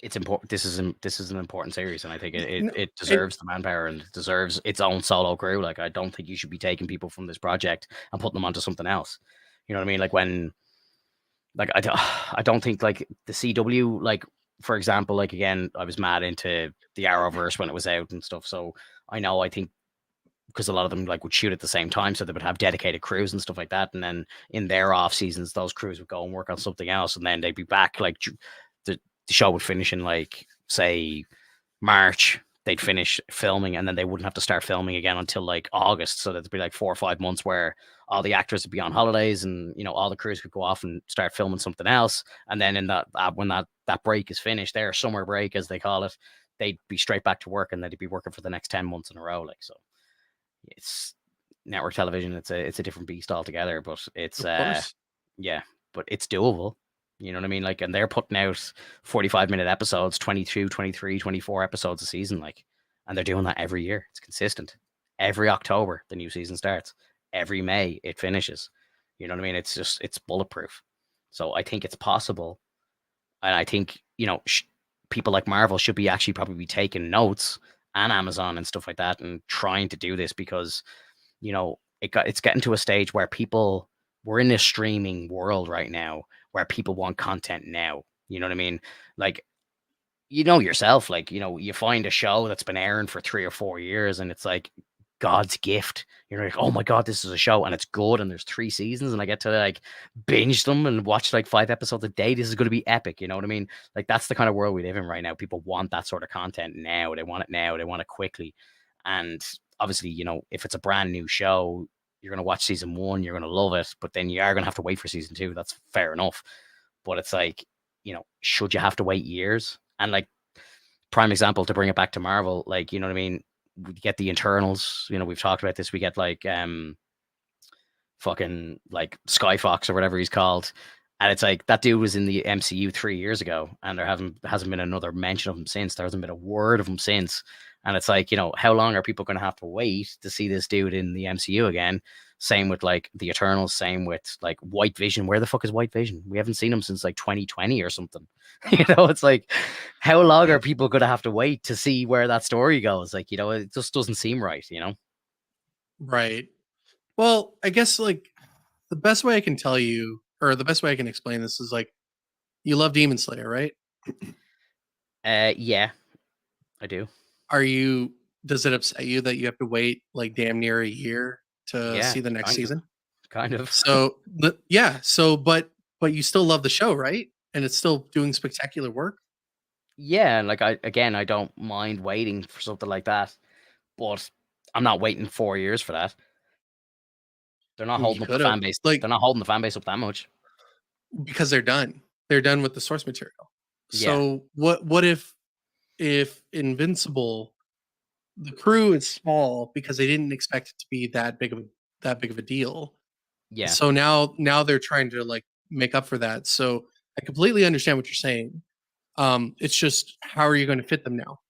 it's important. This is an important series, and I think No, it and deserves the manpower and it deserves its own solo crew. Like I don't think you should be taking people from this project and putting them onto something else. You know what I mean? Like when like I don't think like the CW, like for example, like again, I was mad into the Arrowverse when it was out and stuff. So I think because a lot of them like would shoot at the same time, so they would have dedicated crews and stuff like that. And then in their off seasons, those crews would go and work on something else, and then they'd be back. Like the show would finish in like say March. They'd finish filming, and then they wouldn't have to start filming again until like August. So there'd be like 4 or 5 months where all the actors would be on holidays, and all the crews could go off and start filming something else. And then in when that break is finished, their summer break as they call it, they'd be straight back to work, and they'd be working for the next 10 months in a row. Like so, it's network television. It's a different beast altogether, but it's of course, yeah, but it's doable. You know what I mean? Like, and they're putting out 45-minute episodes, 22, 23, 24 episodes a season, like, and they're doing that every year. It's consistent. Every October, the new season starts. Every May, it finishes. You know what I mean? It's bulletproof. So I think it's possible. And I think, people like Marvel should be actually probably taking notes and Amazon and stuff like that and trying to do this because it's getting to a stage where we're in this streaming world right now where people want content now. You know what I mean? Like, yourself, like, you find a show that's been airing for 3 or 4 years and it's like God's gift. You're like, oh my God, this is a show and it's good and there's 3 seasons and I get to like binge them and watch like 5 episodes a day. This is going to be epic. You know what I mean? Like, that's the kind of world we live in right now. People want that sort of content now. They want it now. They want it quickly. And obviously, if it's a brand new show, you're going to watch season one, you're going to love it, but then you are going to have to wait for season two. That's fair enough. But it's like, should you have to wait years? And like, prime example to bring it back to Marvel, like, you know what I mean? We get the internals, we've talked about this. We get like fucking like Skyfox or whatever he's called. And it's like that dude was in the MCU 3 years ago, and there hasn't been another mention of him since. There hasn't been a word of him since. And it's like, how long are people going to have to wait to see this dude in the MCU again? Same with like the Eternals. Same with like White Vision. Where the fuck is White Vision? We haven't seen him since like 2020 or something. It's like, how long are people going to have to wait to see where that story goes? Like, it just doesn't seem right. right? Well, I guess like the best way I can tell you, or the best way I can explain this is like you love Demon Slayer, right? Yeah, I do. Are you? Does it upset you that you have to wait like damn near a year to Yeah, see the next kind of, season? kind of. So, yeah. So, but you still love the show, right? And it's still doing spectacular work. Yeah, and like I don't mind waiting for something like that, but I'm not waiting 4 years for that. They're not You holding up the could have fan base. like They're not holding the fan base up that much. because they're done. They're done with the source material. Yeah, So what if Invincible, the crew is small because they didn't expect it to be that big of a deal. yeah, So now they're trying to like make up for that. So I completely understand what you're saying. It's just how are you going to fit them now?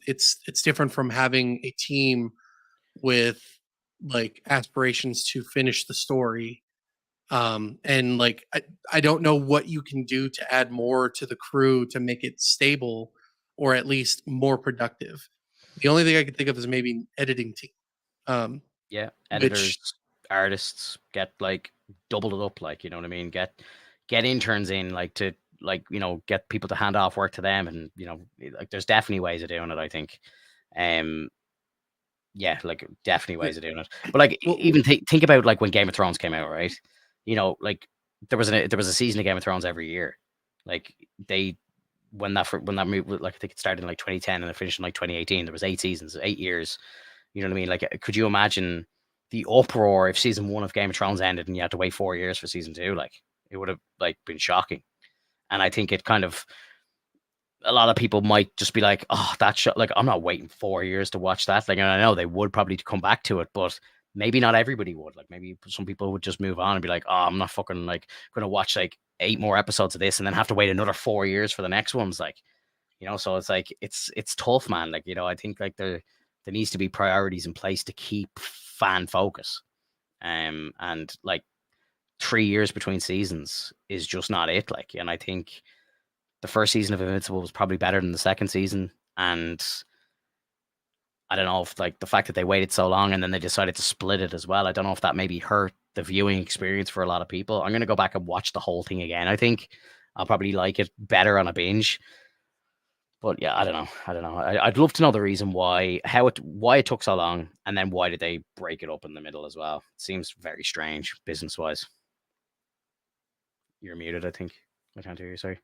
It's different from having a team with like aspirations to finish the story. And like I don't know what you can do to add more to the crew to make it stable or at least more productive. The only thing I could think of is maybe an editing team. yeah. Which Editors, artists get like double it up. Like, you know what I mean? Get interns in, like, to like, get people to hand off work to them, and like there's definitely ways of doing it. I think. Um, Yeah, like definitely yeah, ways of doing it. But like well, even think about like when Game of Thrones came out, right? Like there was a season of Game of Thrones every year. Like they when that movie, like I think it started in like 2010 and it finished in like 2018. There was 8 seasons, 8 years. You know what I mean? Like, could you imagine the uproar if season one of Game of Thrones ended and you had to wait 4 years for season two? Like, it would have like been shocking. And I think it kind of a lot of people might just be like, "Oh, that show, like I'm not waiting 4 years to watch that." Like, and I know they would probably come back to it, but maybe not everybody would. Like, maybe some people would just move on and be like, "Oh, I'm not fucking like gonna watch like 8 more episodes of this and then have to wait another 4 years for the next ones." Like, so it's like it's tough, man. Like, I think like there needs to be priorities in place to keep fan focus. And like 3 years between seasons is just not it. Like, and I think the first season of Invincible was probably better than the second season, and I don't know if like the fact that they waited so long and then they decided to split it as well. I don't know if that maybe hurt the viewing experience for a lot of people. I'm gonna go back and watch the whole thing again. I think I'll probably like it better on a binge. But yeah, I don't know. I don't know. I'd love to know the reason why it took so long, and then why did they break it up in the middle as well? It seems very strange business wise. You're muted, I think. I can't hear you. Sorry,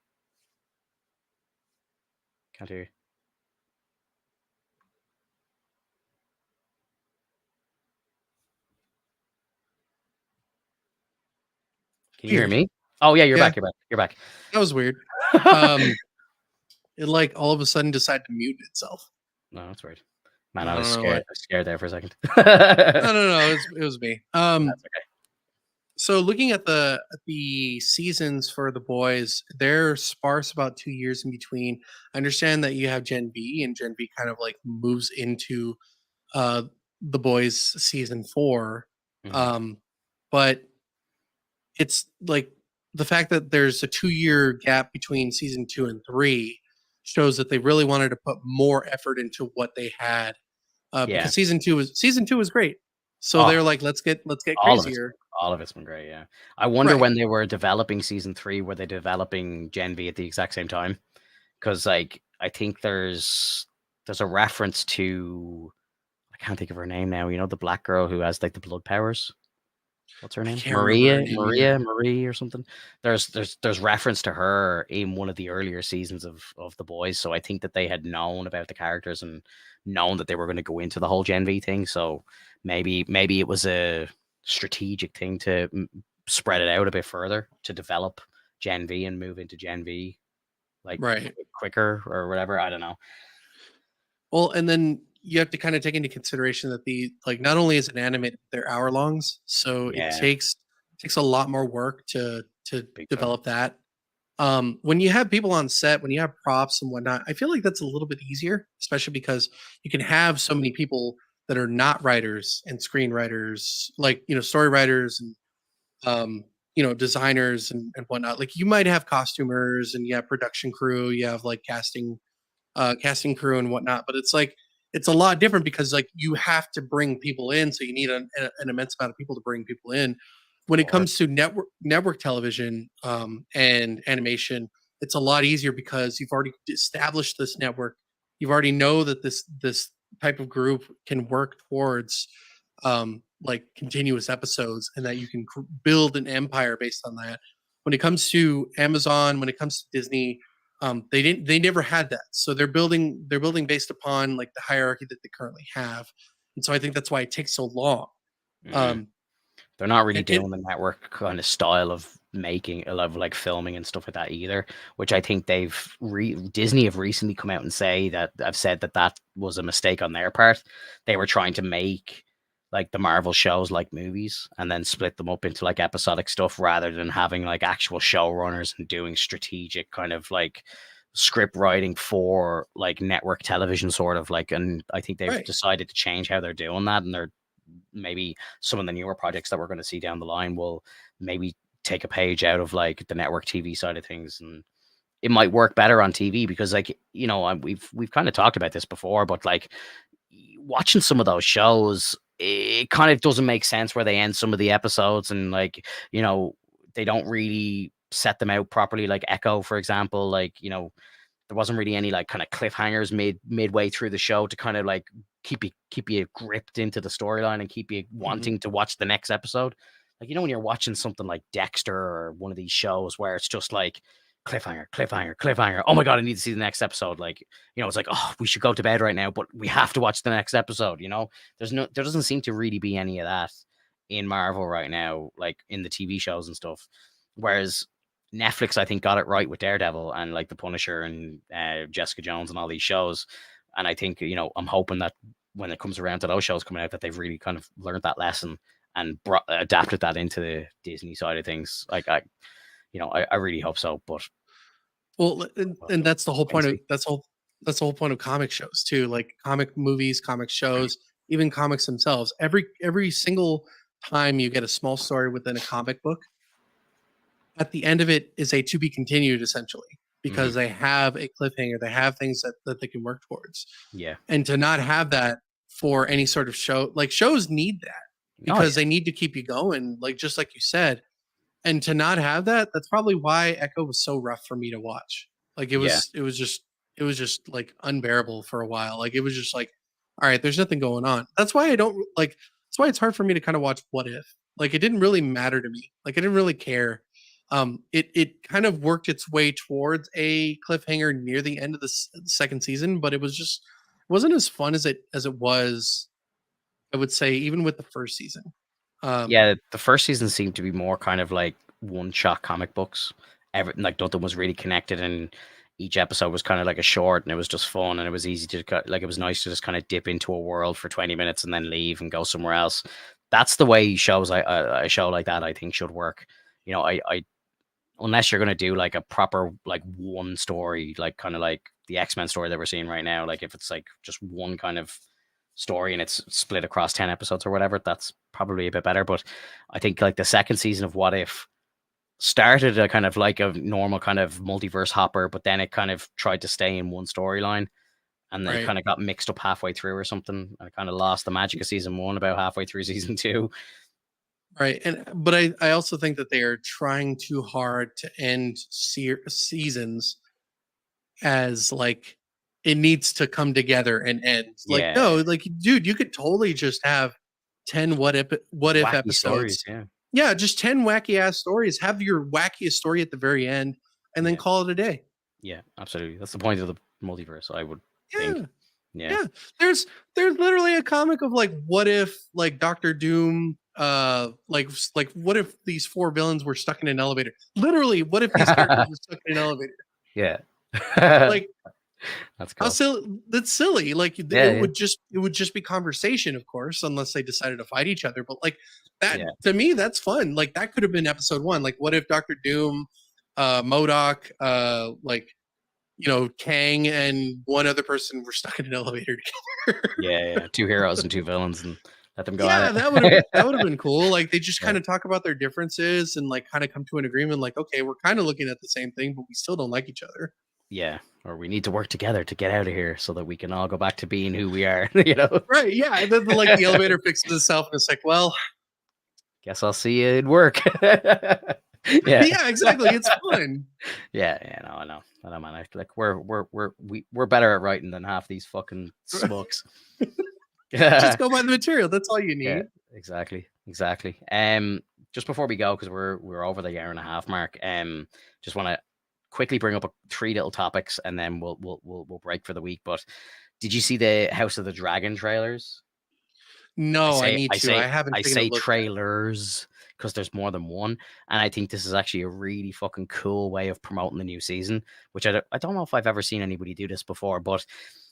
can't hear you. Can you hear Weird. me? Oh yeah, you're Yeah, back. You're back. You're back. that was weird. It like all of a sudden decided to mute itself. No, that's weird. Man, I I was don't know scared. why. I was scared there for a second. No, That's no, no. It was me. okay. So looking at the seasons for the boys, they're sparse about 2 years in between. I understand that you have Gen V, and Gen V kind of like moves into uh the boys season 4. Mhm. But it's like the fact that there's a 2 year gap between season 2 and 3 shows that they really wanted to put more effort into what they had, Yeah. because season two was great. So Oh, they're like, let's get all of it's crazier. all of it's been great. Yeah. I wonder Right. when they were developing season 3, were they developing Gen V at the exact same time? Because like I think there's a reference to, I can't think of her name now. You know, the black girl who has like the blood powers. What's her I name? can't remember her name either. Marie or something. There's reference to her in one of the earlier seasons of The Boys. So I think that they had known about the characters and known that they were going to go into the whole Gen V thing. So maybe it was a strategic thing to spread it out a bit further to develop Gen V and move into Gen V like Right. quicker or whatever. I don't know. Well, and then you have to kind of take into consideration that the like not only is it animated, they're hour longs, so it Yeah, takes a lot more work to big time. develop that. When you have people on set, when you have props and whatnot, I feel like that's a little bit easier, especially because you can have so many people that are not writers and screenwriters, like story writers and designers and whatnot. Like you might have costumers and you have production crew, you have like casting crew and whatnot, but it's like it's a lot different because like you have to bring people in, so you need an immense amount of people to bring people in. When Of it course. comes to network television and animation, it's a lot easier because you've already established this network. You've already know that this type of group can work towards like continuous episodes, and that you can build an empire based on that. When it comes to Amazon, when it comes to Disney, they never had that, so they're building based upon like the hierarchy that they currently have, and so I think that's why it takes so long. Mm. um They're not really and doing the network kind of style of making of like filming and stuff like that either, which I think Disney have recently come out and I've said that that was a mistake on their part. They were trying to make like the Marvel shows like movies and then split them up into like episodic stuff rather than having like actual showrunners and doing strategic kind of like script writing for like network television sort of like. And I think they've right. decided to change how they're doing that, and they're maybe some of the newer projects that we're going to see down the line will maybe take a page out of like the network TV side of things, and it might work better on TV because like we've kind of talked about this before, but like watching some of those shows, it kind of doesn't make sense where they end some of the episodes, and like they don't really set them out properly. Like Echo, for example, like there wasn't really any like kind of cliffhangers midway through the show to kind of like keep you gripped into the storyline and keep you Mhm. wanting to watch the next episode. Like when you're watching something like Dexter or one of these shows where it's just like cliffhanger, cliffhanger, cliffhanger. Oh my god, I need to see the next episode. Like it's like, oh, we should go to bed right now, but we have to watch the next episode. There doesn't seem to really be any of that in Marvel right now, like in the TV shows and stuff. Whereas Netflix, I think, got it right with Daredevil and like The Punisher and Jessica Jones and all these shows. And I think, I'm hoping that when it comes around to those shows coming out, that they've really kind of learned that lesson and adapted that into the Disney side of things. Like I really hope so. But Well, and we'll and that's the whole wait and point of see. that's whole that's the whole point of comic shows too, like comic movies, comic shows, even comics themselves. Every single time you get a small story within a comic book, at the end of it is a to be continued essentially, Hmm. because they have a cliffhanger, they have things that they can work towards. Yeah. And to not have that for any sort of show, like shows need that Oh because yeah. they need to keep you going, like just like you said. And to not have that, that's probably why Echo was so rough for me to watch. Like Yeah. it was just like unbearable for a while. Like it was just like, all right, there's nothing going on. That's why I don't like. That's why it's hard for me to kind of watch What If. Like it didn't really matter to me. Like I didn't really care. It kind of worked its way towards a cliffhanger near the end of the second season, but it was just it wasn't as fun as it was. I would say even with the first season. Um, Yeah, the first season seemed to be more kind of like one-shot comic books. Everything like nothing was really connected, and each episode was kind of like a short, and it was just fun, and it was easy to like it was nice to just kind of dip into a world for 20 minutes and then leave and go somewhere else. That's the way shows a show like that I think should work. I unless you're gonna do like a proper like one story, like kind of like the X-Men story that we're seeing right now, like if it's like just one kind of story and it's split across 10 episodes or whatever, that's probably a bit better. But I think like the second season of What If started a kind of like a normal kind of multiverse hopper, but then it kind of tried to stay in one storyline, and then it right. kind of got mixed up halfway through or something. I kind of lost the magic of season one about halfway through season two. Right. And but I also think that they are trying too hard to end seasons as like it needs to come together and end. Like Yeah, no, like dude, you could totally just have 10 what if wacky stories. episodes. Yeah, Yeah, just 10 wacky ass stories. Have your wackiest story at the very end and then yeah, call it a day. yeah, absolutely. That's the point of the multiverse, I would think. Yeah. Yeah. Yeah. There's literally a comic of like what if like Doctor Doom like what if these four villains were stuck in an elevator? Literally, what if these characters were stuck in an elevator? Yeah. Like That's how cool. silly that's silly. Like Yeah, yeah, it would just be conversation, of course, unless they decided to fight each other. But like that yeah. to me, that's fun. Like that could have been episode one. Like what if Doctor Doom, Modoc, like Kang and one other person were stuck in an elevator together. Yeah, yeah. Two heroes and two villains, and let them go Yeah, at it. that would have been cool. Like they just Yeah. kind of talk about their differences and like kind of come to an agreement. Like, okay, we're kind of looking at the same thing, but we still don't like each other. Yeah. Or we need to work together to get out of here so that we can all go back to being who we are, you know? Right? Yeah. And then like the elevator fixes itself, and it's like, well, Guess I'll see you at work. Yeah. yeah, exactly. It's fun. Yeah, yeah, no, I know. I know, man. Like we're better at writing than half these fucking smokes. Just go buy the material. That's all you Yeah, need. exactly, exactly. Just before we go, because we're over the hour and a half mark. Just want to quickly bring up three little topics, and then we'll break for the week. But did you see the House of the Dragon trailers? I No, I say, need I to. I say, haven't I taken a say look yet. trailers because there's more than one, and I think this is actually a really fucking cool way of promoting the new season. Which I don't know if I've ever seen anybody do this before, but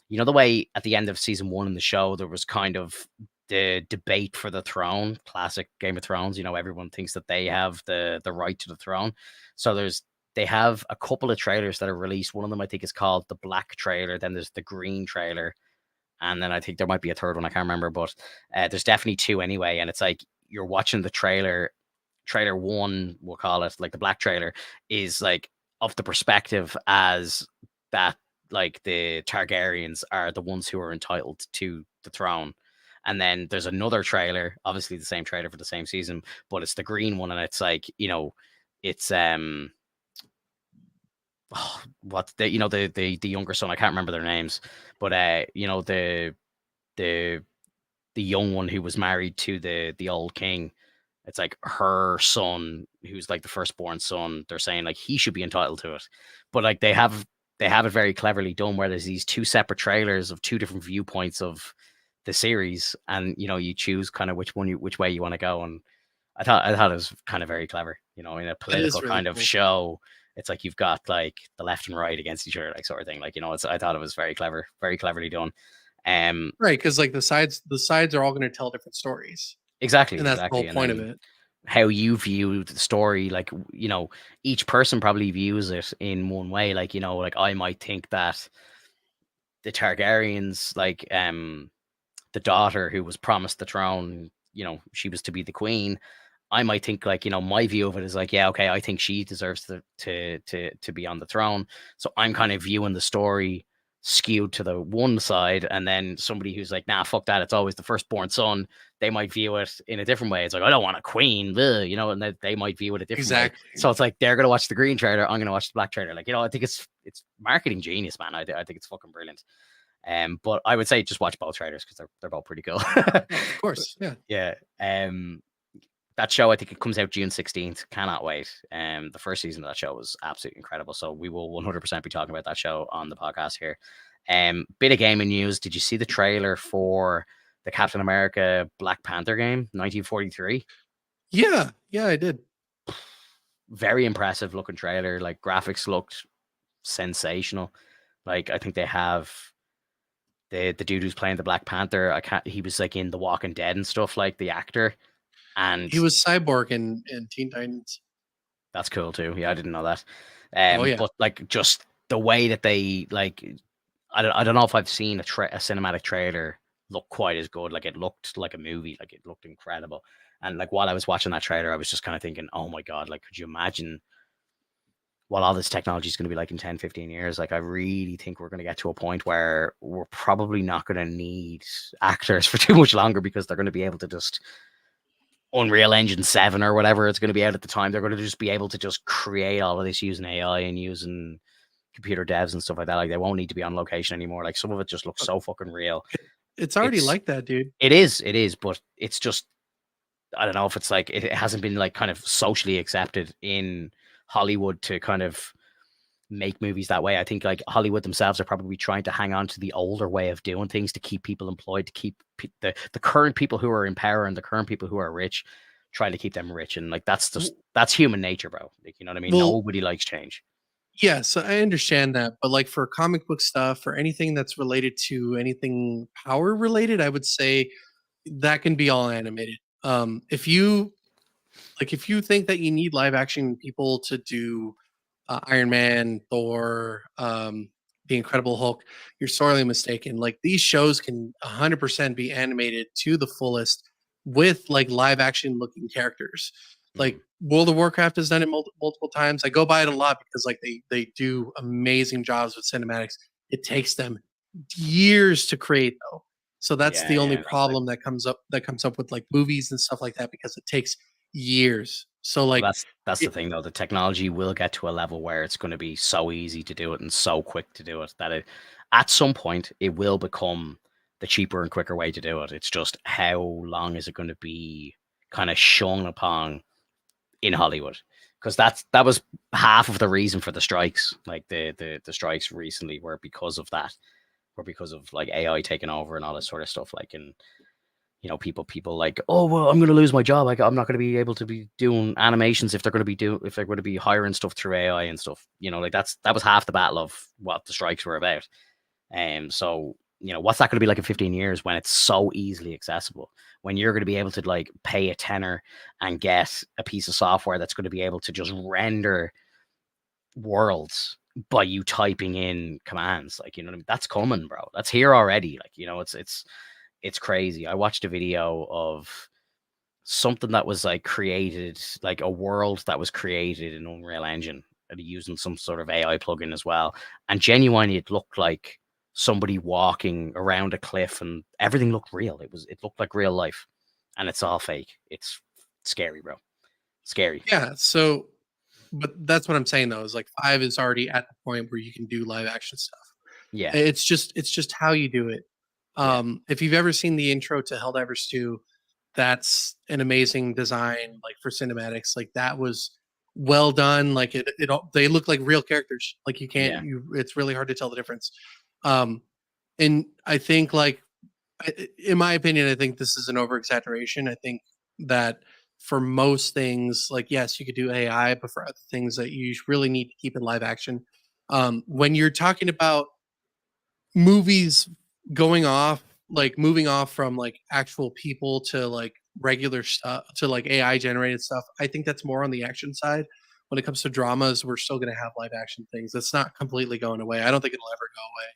you know the way at the end of season one in the show there was kind of the debate for the throne, classic Game of Thrones. Everyone thinks that they have the right to the throne. So they have a couple of trailers that are released. One of them I think is called the Black trailer. Then there's the Green trailer, and then I think there might be a third one. I can't remember, but there's definitely two anyway. And it's like you're watching the trailer. Trailer one, we'll call it, like the Black trailer, is like of the perspective as that like the Targaryens are the ones who are entitled to the throne. And then there's another trailer, obviously the same trailer for the same season, but it's the green one, and it's like it's what the younger son. I can't remember their names, but the the young one who was married to the old king. It's like her son, who's like the firstborn son. They're saying like he should be entitled to it, but like they have it very cleverly done where there's these two separate trailers of two different viewpoints of the series, and you choose kind of which way you want to go. And I thought it was kind of very clever. In a That is political really kind of cool. show, it's like you've got like the left and right against each other, like sort of thing. Like I thought it was very clever, very cleverly done. Um, Right, because like the sides are all going to tell different stories, exactly, and that's the exactly. whole And point of then it. how you view the story, like each person probably views it in one way. Like like I might think that the Targaryens, like the daughter who was promised the throne, she was to be the queen. I might think like, my view of it is like, yeah, okay, I think she deserves to be on the throne. So I'm kind of viewing the story skewed to the one side, and then somebody who's like, nah, fuck that, it's always the firstborn son, they might view it in a different way. It's like, I don't want a queen, and they might view it a different way. Exactly. So it's like they're gonna watch the green trailer, I'm gonna watch the black trailer. Like, I think it's marketing genius, man. I think it's fucking brilliant. But I would say just watch both trailers because they're both pretty cool. Of course, yeah. Yeah. That show, I think it comes out June 16th. Cannot wait. The first season of that show was absolutely incredible. So we will 100% be talking about that show on the podcast here. Bit of gaming news. Did you see the trailer for the Captain America Black Panther game, 1943? Yeah, I did. Very impressive looking trailer. Like, graphics looked sensational. Like, I think they have the dude who's playing the Black Panther. He was like in The Walking Dead and stuff, like the actor. And He was Cyborg in Teen Titans. that's cool too. Yeah, I didn't know that. Oh yeah. But like, just the way that they like, I don't know if I've seen a cinematic trailer look quite as good. Like, it looked like a movie. Like, it looked incredible. And like, while I was watching that trailer, I was just kind of thinking, oh my god, like, could you imagine what all this technology is going to be like in 10, 15 years? Like, I really think we're going to get to a point where we're probably not going to need actors for too much longer, because they're going to be able to just Unreal Engine 7 or whatever it's going to be out at the time. They're going to just be able to just create all of this using AI and using computer devs and stuff like that. Like, they won't need to be on location anymore. Like, some of it just looks so fucking real. It's already like that, dude. It is, but it's just, I don't know if it's like, it hasn't been like kind of socially accepted in Hollywood to kind of make movies that way. I think like Hollywood themselves are probably trying to hang on to the older way of doing things to keep people employed, to keep the current people who are in power and the current people who are rich, trying to keep them rich. And like, that's human nature, bro. Like, you know what I mean? Well, nobody likes change. yes, I understand that, but like for comic book stuff or anything that's related to anything power related, I would say that can be all animated. If you think that you need live action people to do Iron Man, Thor, the Incredible Hulk, you're sorely mistaken. Like, these shows can 100% be animated to the fullest with like live action looking characters. Like, World of Warcraft has done it multiple times. I go by it a lot because like they do amazing jobs with cinematics. It takes them years to create though. So that's the only problem that comes up with like movies and stuff like that, because it takes years. So like, well, that's the thing though. The technology will get to a level where it's going to be so easy to do it and so quick to do it that at some point it will become the cheaper and quicker way to do it. It's just, how long is it going to be kind of shone upon in Hollywood? Because that was half of the reason for the strikes. Like, the strikes recently were because of that, were because of like AI taking over and all this sort of stuff. Like, and people like, oh well, I'm going to lose my job. Like, I'm not going to be able to be doing animations if they're going to be hiring stuff through AI and stuff. Like, that was half the battle of what the strikes were about. So what's that going to be like in 15 years when it's so easily accessible? When you're going to be able to like pay a tenner and get a piece of software that's going to be able to just render worlds by you typing in commands. Like, what I mean? That's coming, bro. That's here already. Like, it's crazy. I watched a video of something that was like created, like a world that was created in Unreal Engine, using some sort of AI plugin as well. And genuinely, it looked like somebody walking around a cliff, and everything looked real. It looked like real life, and it's all fake. It's scary, bro. Scary. yeah. So, but that's what I'm saying though, is like 5 is already at the point where you can do live action stuff. Yeah. It's just how you do it. Yeah. If you've ever seen the intro to Helldivers 2, that's an amazing design, like for cinematics. Like, that was well done. Like, they look like real characters. Like, you can't, Yeah. it's really hard to tell the difference. And I think, like, in my opinion, I think this is an over exaggeration. I think that for most things, like, yes, you could do AI, but for other things that you really need to keep in live action, when you're talking about movies moving off from like actual people to like regular stuff to like AI generated stuff, I think that's more on the action side. When it comes to dramas, we're still going to have live action things. That's not completely going away. I don't think it'll ever go away.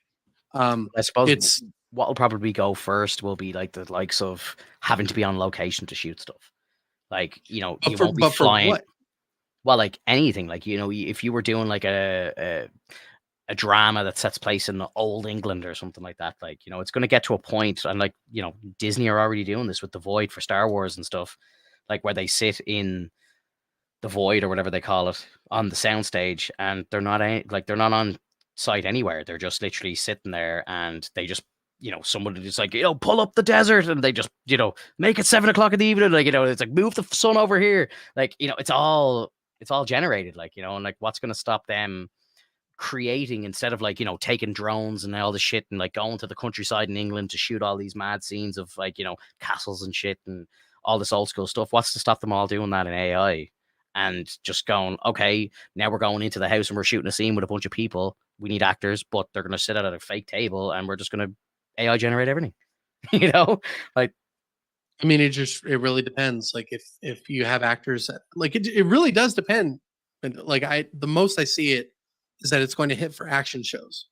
I suppose It's what will probably go first will be like the likes of having to be on location to shoot stuff. Like, you won't be but for flying. what? Well, like anything, like if you were doing like a drama that sets place in old England or something like that, like it's going to get to a point, and like Disney are already doing this with the Void for Star Wars and stuff, like where they sit in the Void or whatever they call it on the soundstage, and they're not on site anywhere. They're just literally sitting there, and they just someone just like pull up the desert, and they just make it 7 o'clock in the evening, like it's like move the sun over here, like it's all generated, like and like what's going to stop them creating instead of like taking drones and all the shit and like going to the countryside in England to shoot all these mad scenes of like castles and shit and all this old school stuff. What's to stop them all doing that in AI and just going, okay, now we're going into the house and we're shooting a scene with a bunch of people. We need actors, but they're going to sit at a fake table and we're just going to AI generate everything. you know, like I mean, it really depends. Like if you have actors like it really does depend. And like the most I see it is that it's going to hit for action shows,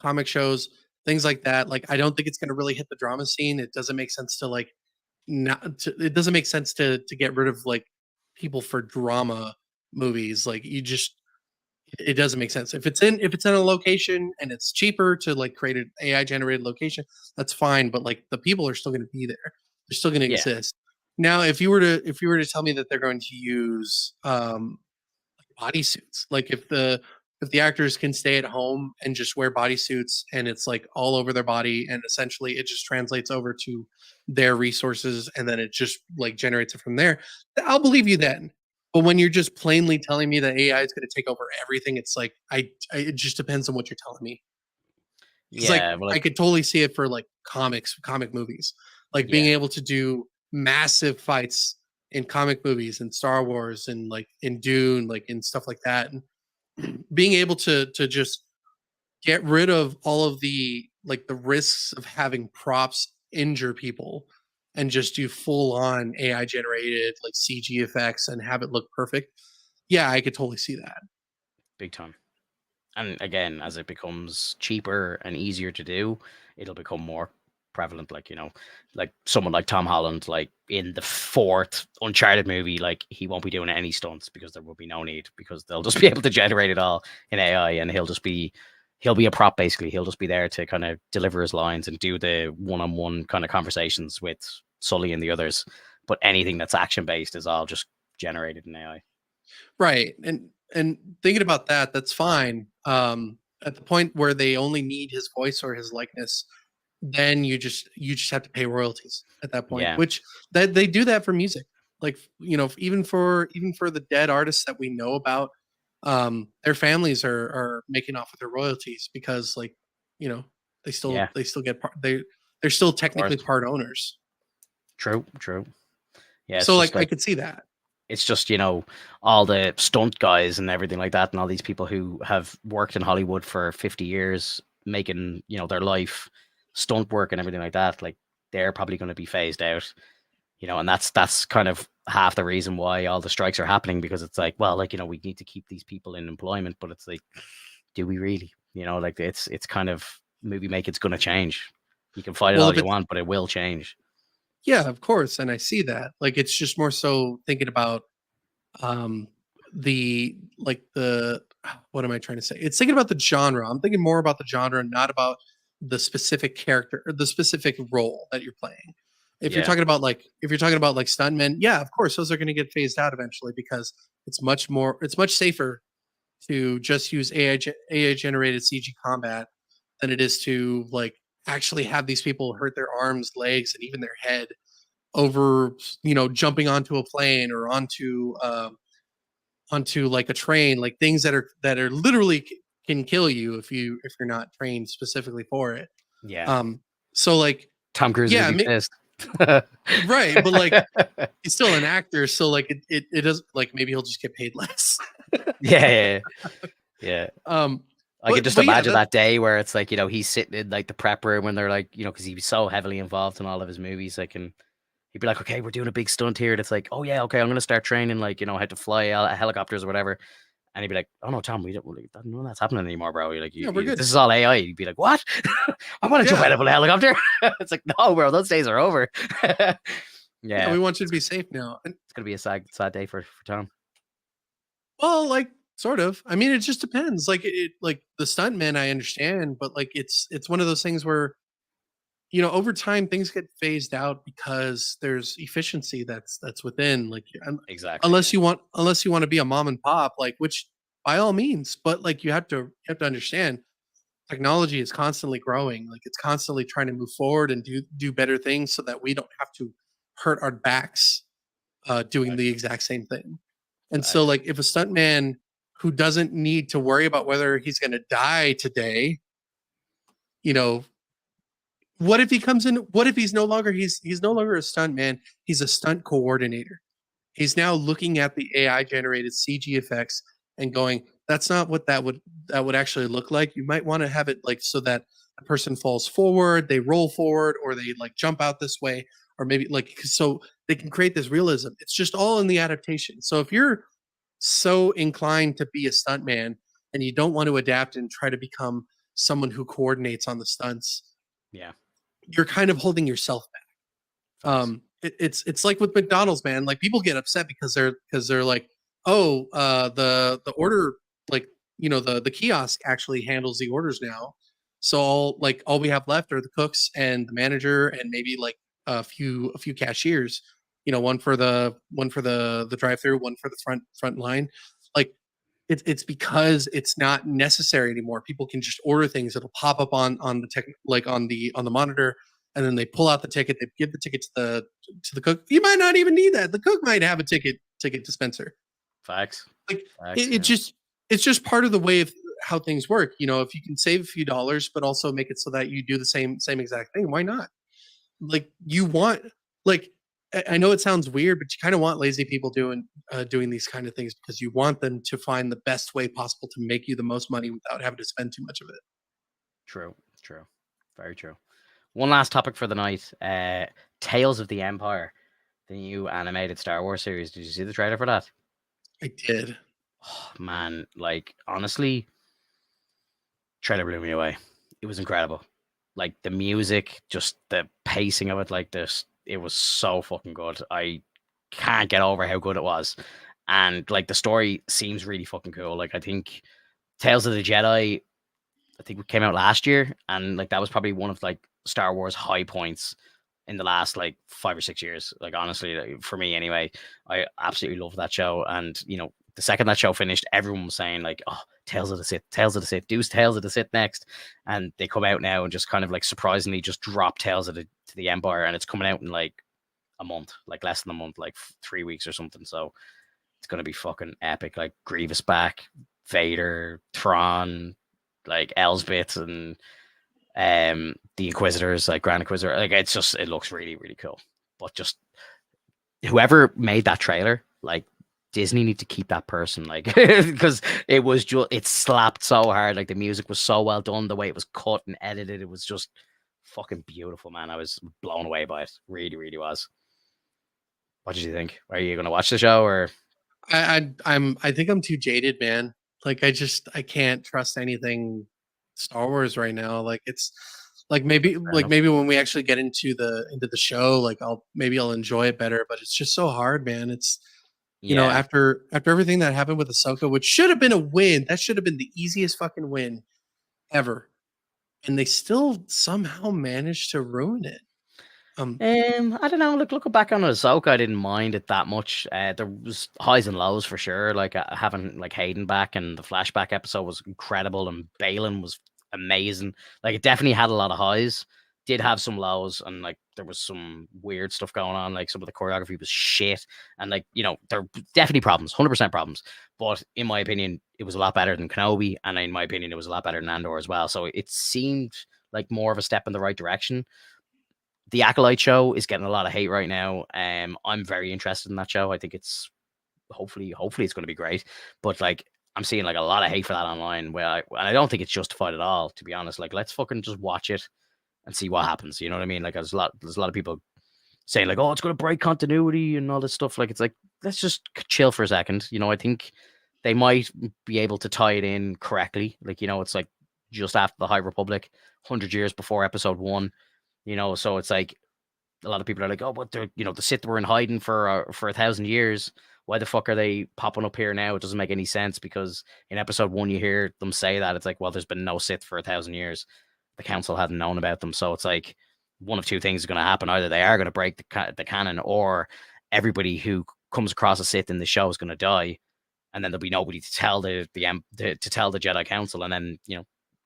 comic shows, things like that. Like I don't think it's going to really hit the drama scene. It doesn't make sense to like it doesn't make sense to get rid of like people for drama movies. Like you just it doesn't make sense. If it's in a location and it's cheaper to like create an AI generated location, that's fine. But like the people are still going to be there. They're still going to yeah, exist. Now, if you were to tell me that they're going to use bodysuits, like if the actors can stay at home and just wear bodysuits and it's like all over their body and essentially it just translates over to their resources and then it just like generates it from there, I'll believe you then. But when you're just plainly telling me that AI is going to take over everything, it's like it just depends on what you're telling me. Because like yeah, well, I like could totally see it for like comic movies, like being yeah, able to do massive fights in comic movies and Star Wars and like in Dune, like and stuff like that, and being able to just get rid of all of the like the risks of having props injure people and just do full on AI generated like CG effects and have it look perfect. Yeah, I could totally see that. big time. And again, as it becomes cheaper and easier to do, it'll become more prevalent. Like, like someone like Tom Holland, like in the fourth Uncharted movie, like he won't be doing any stunts because there will be no need because they'll just be able to generate it all in AI and he'll be a prop basically. He'll just be there to kind of deliver his lines and do the one-on-one kind of conversations with Sully and the others. But anything that's action based is all just generated in AI. Right. And thinking about that, that's fine. At the point where they only need his voice or his likeness, then you just have to pay royalties at that point, Yeah. which that they do that for music. Like, even for the dead artists that we know about, their families are making off with their royalties because like, you know, they still Yeah. they still get part they're still Of course. technically part owners. True. True. Yeah. It's So just like I like could see that. it's just all the stunt guys and everything like that and all these people who have worked in Hollywood for 50 years making their life stunt work and everything like that, like they're probably going to be phased out, and that's kind of half the reason why all the strikes are happening, because it's like, well, like we need to keep these people in employment, but it's like, do we really, like it's kind of, movie making's going to change. You can fight it Well, all if you it's want, but it will change. yeah, of course, and I see that. Like, it's just more so thinking about, um, the like, the what am I trying to say? It's thinking about the genre. I'm thinking more about the genre, not about the specific character or the specific role that you're playing. Yeah, If you're talking about, like, stuntmen, yeah, of course, those are gonna get phased out eventually because it's much safer to just use AI generated CG combat than it is to, like, actually have these people hurt their arms, legs, and even their head over jumping onto a plane or onto like a train, like things that are literally can kill you if you're not trained specifically for it. yeah. So like Tom Cruise is yeah, gonna be pissed. right, but like he's still an actor, so like it does, like maybe he'll just get paid less. Yeah, yeah, yeah. um I can just but yeah, imagine that that day where it's like, he's sitting in like the prep room when they're like, because he was so heavily involved in all of his movies, like, and he'd be like, okay, we're doing a big stunt here. And it's like, oh yeah, okay, I'm gonna start training, like, how to fly helicopters or whatever. And he'd be like, "Oh no, Tom, we don't like none of that's happening anymore, bro. You're like, Yeah, we're good. this is all AI." He'd be like, "What? I want to jump Yeah. out of a helicopter." It's like, no, bro, those days are over. Yeah, Yeah, we want you to be safe now. And it's gonna be a sad day for Tom. well, like sort of. I mean, it just depends. Like like the stuntmen, I understand, but like it's one of those things where over time things get phased out because there's efficiency that's within. Like Exactly. Yeah. unless you want to be a mom and pop, like which by all means, but like you have to understand technology is constantly growing. Like it's constantly trying to move forward and do better things so that we don't have to hurt our backs doing the Facts. exact same thing. And so, Facts. like, if a stuntman who doesn't need to worry about whether he's going to die today, you know, what if he comes in? What if he's no longer a stuntman? He's a stunt coordinator. He's now looking at the AI generated CG effects and going, "That's not what that would actually look like. You might want to have it like so that a person falls forward, they roll forward, or they like jump out this way, or maybe like so they can create this realism. It's just all in the adaptation. So if you're so inclined to be a stuntman and you don't want to adapt and try to become someone who coordinates on the stunts, Yeah. you're kind of holding yourself back. Facts. It's like with McDonald's, man. Like people get upset because they're like, oh, the order, like the kiosk actually handles the orders now. So all we have left are the cooks and the manager and maybe like a few cashiers. One for the drive through, one for the front line. Like it's because it's not necessary anymore. People can just order things. It'll pop up on the tech, like on the monitor, and then they pull out the ticket. They give the ticket to the cook. You might not even need that. The cook might have a ticket dispenser. Facts. Like Facts. it Yeah. just it's just part of the way of how things work. If you can save a few dollars, but also make it so that you do the same exact thing, why not? Like you want like I know it sounds weird, but you kind of want lazy people doing these kind of things because you want them to find the best way possible to make you the most money without having to spend too much of it. True. True. Very true. One last topic for the night. Tales of the Empire, the new animated Star Wars series. Did you see the trailer for that? I did. Oh, man, like honestly, trailer blew me away. It was incredible. Like the music, just the pacing of it, like this, it was so fucking good. I can't get over how good it was. And like the story seems really fucking cool. Like I think Tales of the Jedi, I think it came out last year, and like that was probably one of like Star Wars high points in the last like 5 or 6 years. Like honestly, like, for me anyway, I absolutely love that show. And the second that show finished, everyone was saying like, "Oh, Tales of the Sith, Tales of the Sith, Deuce Tales of the Sith next," and they come out now and just kind of like surprisingly just drop Tales of the Empire, and it's coming out in like a month, like less than a month, like 3 weeks or something. So it's gonna be fucking epic. Like Grievous back, Vader, Thrawn, like Elsbeth, and the Inquisitors, like Grand Inquisitor. Like it looks really, really cool. But just whoever made that trailer, like Disney need to keep that person, like because it slapped so hard. Like the music was so well done, the way it was cut and edited, it was just fucking beautiful, man. I was blown away by it. Really, really was. What did you think? Are you gonna watch the show or I think I'm too jaded, man. Like I can't trust anything Star Wars right now. Like it's fair enough? maybe when we actually get into the show, like I'll enjoy it better. But it's just so hard, man. It's Yeah. after everything that happened with Ahsoka, which should have been a win. That should have been the easiest fucking win ever. And they still somehow managed to ruin it. Um, I don't know. Looking back on Ahsoka, I didn't mind it that much. There was highs and lows for sure. Like having like Hayden back and the flashback episode was incredible, and Balin was amazing. Like it definitely had a lot of highs. Did have some lows, and like there was some weird stuff going on. Like some of the choreography was shit, and like there are definitely problems, 100% problems. But in my opinion, it was a lot better than Kenobi, and in my opinion, it was a lot better than Andor as well. So it seemed like more of a step in the right direction. The Acolyte show is getting a lot of hate right now. I'm very interested in that show. I think it's hopefully it's going to be great. But like I'm seeing like a lot of hate for that online, and I don't think it's justified at all. To be honest, like let's fucking just watch it and see what happens. You know what I mean? Like there's a lot of people saying like, oh, it's going to break continuity and all this stuff. Like it's like let's just chill for a second. I think they might be able to tie it in correctly. Like, it's like just after the High Republic, 100 years before Episode 1. So it's like a lot of people are like, oh, but the Sith were in hiding for 1,000 years. Why the fuck are they popping up here now? It doesn't make any sense, because in Episode 1 you hear them say that it's like, well, there's been no Sith for 1,000 years. The Council hadn't known about them, so it's like one of two things is going to happen: either they are going to break the canon, or everybody who comes across a Sith in the show is going to die, and then there'll be nobody to tell to tell the Jedi Council, and then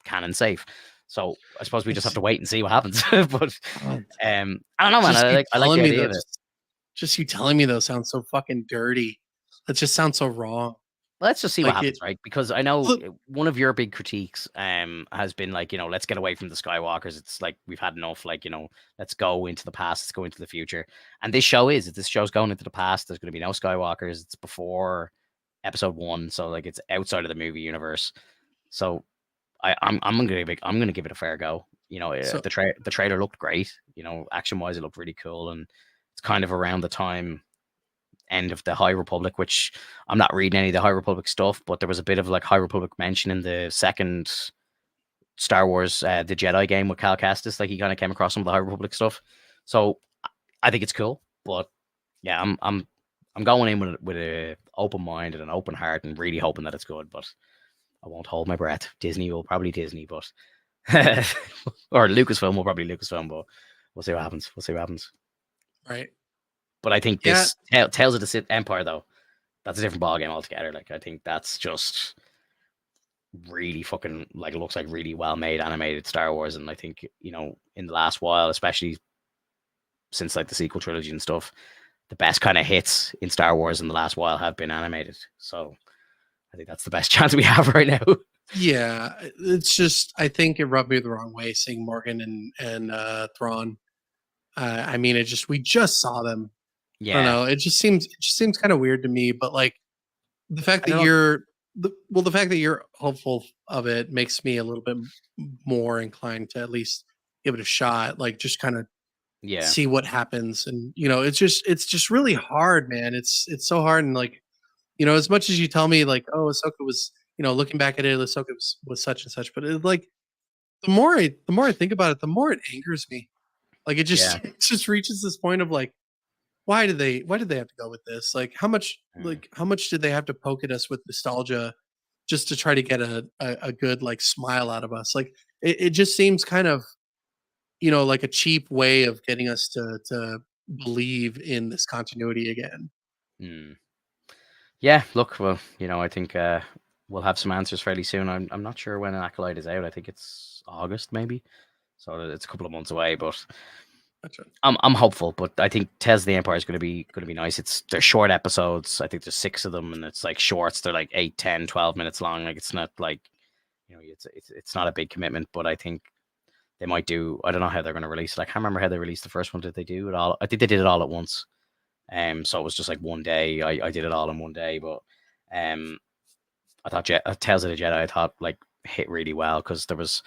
canon safe. So I suppose we just have to wait and see what happens. But I don't know, man. I like the idea of it. Just you telling me those sounds so fucking dirty. That just sounds so wrong. Let's just see what happens, right? Because I know Look, one of your big critiques has been like, let's get away from the Skywalkers. It's like we've had enough. Like, let's go into the past. Let's go into the future. And this show's going into the past. There's going to be no Skywalkers. It's before Episode 1, so like it's outside of the movie universe. So I'm gonna give it a fair go. The trailer looked great. Action wise, it looked really cool, and it's kind of around the time end of the High Republic, which I'm not reading any of the High Republic stuff, but there was a bit of like High Republic mention in the second Star Wars, the Jedi game with Cal Kestis. Like he kind of came across some of the High Republic stuff, so I think it's cool. But yeah, I'm going in with a open mind and an open heart, and really hoping that it's good. But I won't hold my breath. Disney will probably Disney, but or Lucasfilm will probably Lucasfilm, but we'll see what happens. Right. But I think this Tales of the Sith Empire, though, that's a different ballgame altogether. Like, I think that's just really fucking, like, it looks like really well made animated Star Wars. And I think, in the last while, especially since like the sequel trilogy and stuff, the best kind of hits in Star Wars in the last while have been animated. So I think that's the best chance we have right now. Yeah, it's just I think it rubbed me the wrong way seeing Morgan and Thrawn. I mean, we just saw them. I don't know. It just seems kind of weird to me. But like the fact that the fact that you're hopeful of it makes me a little bit more inclined to at least give it a shot. Like just kind of see what happens. And it's just really hard, man. It's so hard. And like as much as you tell me like, oh, Ahsoka was, looking back at it, Ahsoka was such and such, but it, like the more I think about it, the more it angers me. Like it just it just reaches this point of like, why did they have to go with this? Like how much did they have to poke at us with nostalgia just to try to get a good like smile out of us? Like it just seems kind of like a cheap way of getting us to believe in this continuity again. Yeah, look, well, I think we'll have some answers fairly soon. I'm not sure when an Acolyte is out. I think it's August, maybe. So it's a couple of months away, but I'm hopeful. But I think Tales of the Empire is going to be nice. They're short episodes. I think there's 6 of them, and it's like shorts. They're like 8, 10, 12 minutes long. Like it's not like it's not a big commitment. But I think they might do. I don't know how they're going to release it. I can't remember how they released the first one. Did they do it all? I think they did it all at once. So it was just like one day. I did it all in one day, but I thought Tales of the Jedi, I thought like hit really well, because there was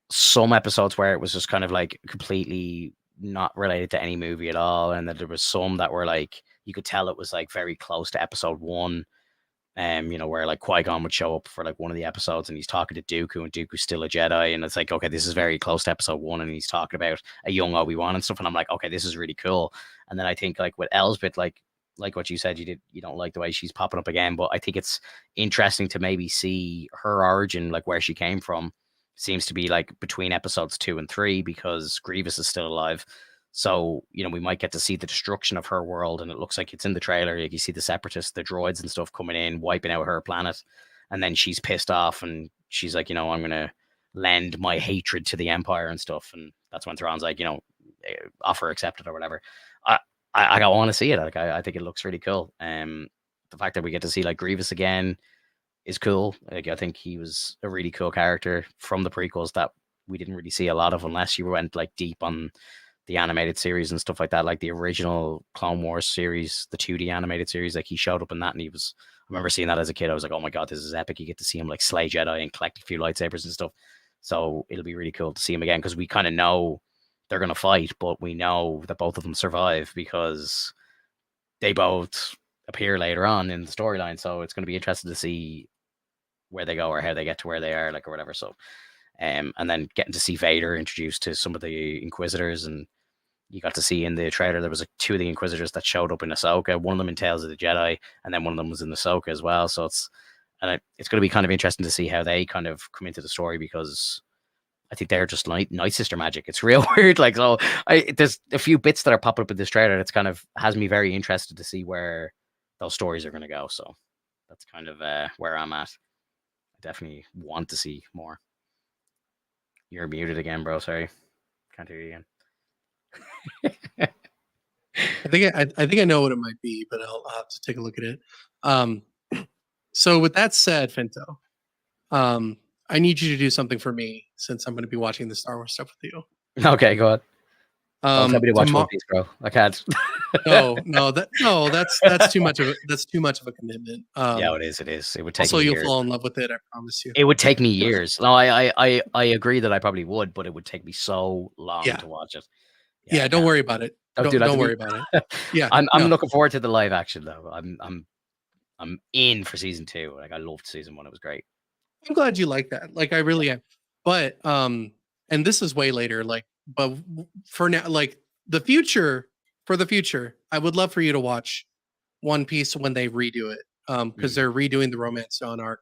some episodes where it was just kind of like completely not related to any movie at all, and then there was some that were like you could tell it was like very close to Episode 1. Where like Qui-Gon would show up for like one of the episodes and he's talking to Dooku, and Dooku's still a Jedi, and it's like, okay, this is very close to Episode 1, and he's talking about a young Obi-Wan and stuff, and I'm like, okay, this is really cool. And then I think like with Elsbeth, like what you said, you don't like the way she's popping up again, but I think it's interesting to maybe see her origin, like where she came from. Seems to be like between Episodes 2 and 3, because Grievous is still alive. So, we might get to see the destruction of her world, and it looks like it's in the trailer. Like you see the Separatists, the droids and stuff coming in, wiping out her planet, and then she's pissed off, and she's like, I'm gonna lend my hatred to the Empire and stuff, and that's when Thrawn's like, offer accepted or whatever. I want to see it. Like I think it looks really cool. The fact that we get to see like Grievous again is cool. Like I think he was a really cool character from the prequels that we didn't really see a lot of, unless you went like deep on the animated series and stuff like that, like the original Clone Wars series, the 2D animated series. Like he showed up in that, and I remember seeing that as a kid. I was like, oh my god, this is epic. You get to see him like slay Jedi and collect a few lightsabers and stuff. So it'll be really cool to see him again, because we kind of know they're going to fight, but we know that both of them survive because they both appear later on in the storyline. So it's going to be interesting to see where they go or how they get to where they are, like, or whatever. So, and then getting to see Vader introduced to some of the Inquisitors, and you got to see in the trailer there was like two of the Inquisitors that showed up in Ahsoka. One of them in Tales of the Jedi, and then one of them was in Ahsoka as well. So it's going to be kind of interesting to see how they kind of come into the story, because I think they're just like Night Sister magic. It's real weird. Like, so there's a few bits that are popping up in this trailer that's kind of has me very interested to see where those stories are going to go. So that's kind of where I'm at. I definitely want to see more. You're muted again, bro. Sorry, can't hear you again. I think I know what it might be, but I'll have to take a look at it. So with that said, Finto, I need you to do something for me since I'm going to be watching the Star Wars stuff with you. Okay, go on. Don't tell me to watch One Piece, bro. I can't. That's too much of a commitment. Yeah, it is. It is. It would take. Also, me you'll years. fall in love with it. I promise you. It would take me years. No, I agree that I probably would, but it would take me so long to watch it. Yeah, don't worry about it. Don't worry about it. Yeah, I'm looking forward to the live action though. I'm in for season 2. Like, I loved season 1. It was great. I'm glad you like that. Like, I really am. But and this is way later. Like, but for now, like the future, I would love for you to watch One Piece when they redo it. Because they're redoing the Romance Dawn arc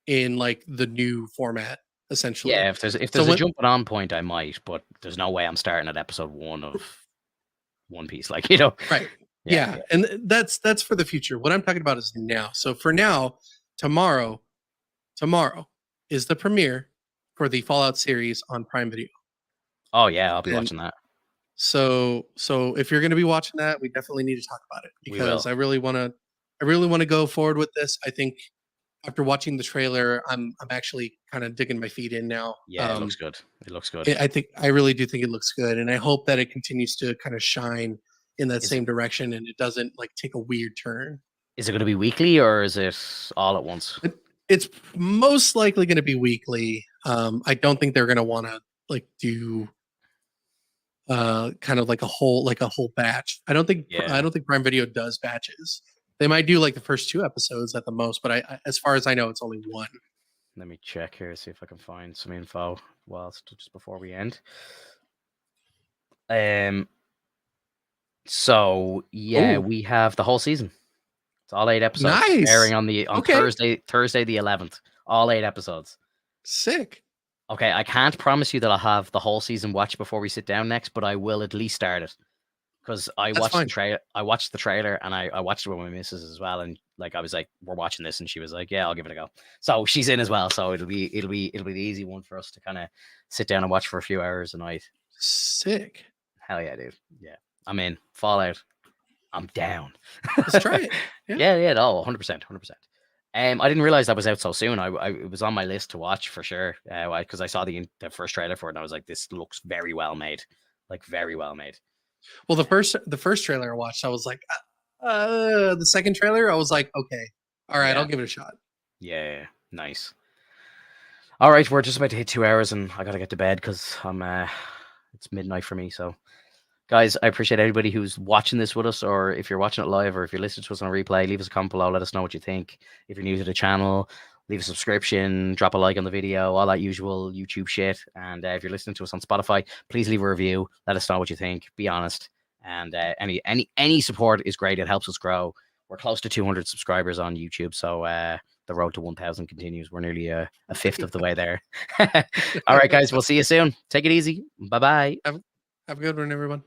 in like the new format, essentially. Yeah, if there's a jumping on point, I might, but there's no way I'm starting at episode 1 of One Piece. Like, you know. Right. Yeah. And that's for the future. What I'm talking about is now. So for now, tomorrow is the premiere for the Fallout series on Prime Video. Oh yeah, I'll be watching that. So if you're going to be watching that, we definitely need to talk about it, because I really want to go forward with this. I think after watching the trailer, I'm actually kind of digging my feet in now. Yeah, it looks good. It looks good. I really do think it looks good, and I hope that it continues to kind of shine in that same direction, and it doesn't like take a weird turn. Is it going to be weekly, or is it all at once? It's most likely going to be weekly. I don't think they're going to want to like do kind of like a whole batch. I don't think Prime Video does batches. They might do like the first 2 episodes at the most, but I as far as I know, it's only 1. Let me check here, see if I can find some info just before we end. So yeah, we have the whole season. It's all 8 episodes. Nice. Airing on Thursday the 11th. All 8 episodes. Sick. Okay, I can't promise you that I'll have the whole season watched before we sit down next, but I will at least start it. Because I watched the trailer, and I watched it with my missus as well, and like I was like, "We're watching this," and she was like, "Yeah, I'll give it a go." So she's in as well. So it'll be the easy one for us to kind of sit down and watch for a few hours a night. Sick. Hell yeah, dude. Yeah, I'm in. Fallout. I'm down. Let's try it. Yeah, no, 100%. I didn't realize that was out so soon. It was on my list to watch for sure. Because I saw the first trailer for it, and I was like, "This looks very well made, like very well made." Well, the first trailer I watched, I was like, the second trailer, I was like, okay, all right, I'll give it a shot. Yeah, nice. All right, we're just about to hit 2 hours, and I gotta get to bed because it's midnight for me. So, guys, I appreciate everybody who's watching this with us, or if you're watching it live, or if you're listening to us on replay, leave us a comment below. Let us know what you think. If you're new to the channel, leave a subscription, drop a like on the video, all that usual YouTube shit. And if you're listening to us on Spotify, please leave a review. Let us know what you think. Be honest. And any support is great. It helps us grow. We're close to 200 subscribers on YouTube, so the road to 1,000 continues. We're nearly a fifth of the way there. All right, guys, we'll see you soon. Take it easy. Bye-bye. Have a good one, everyone.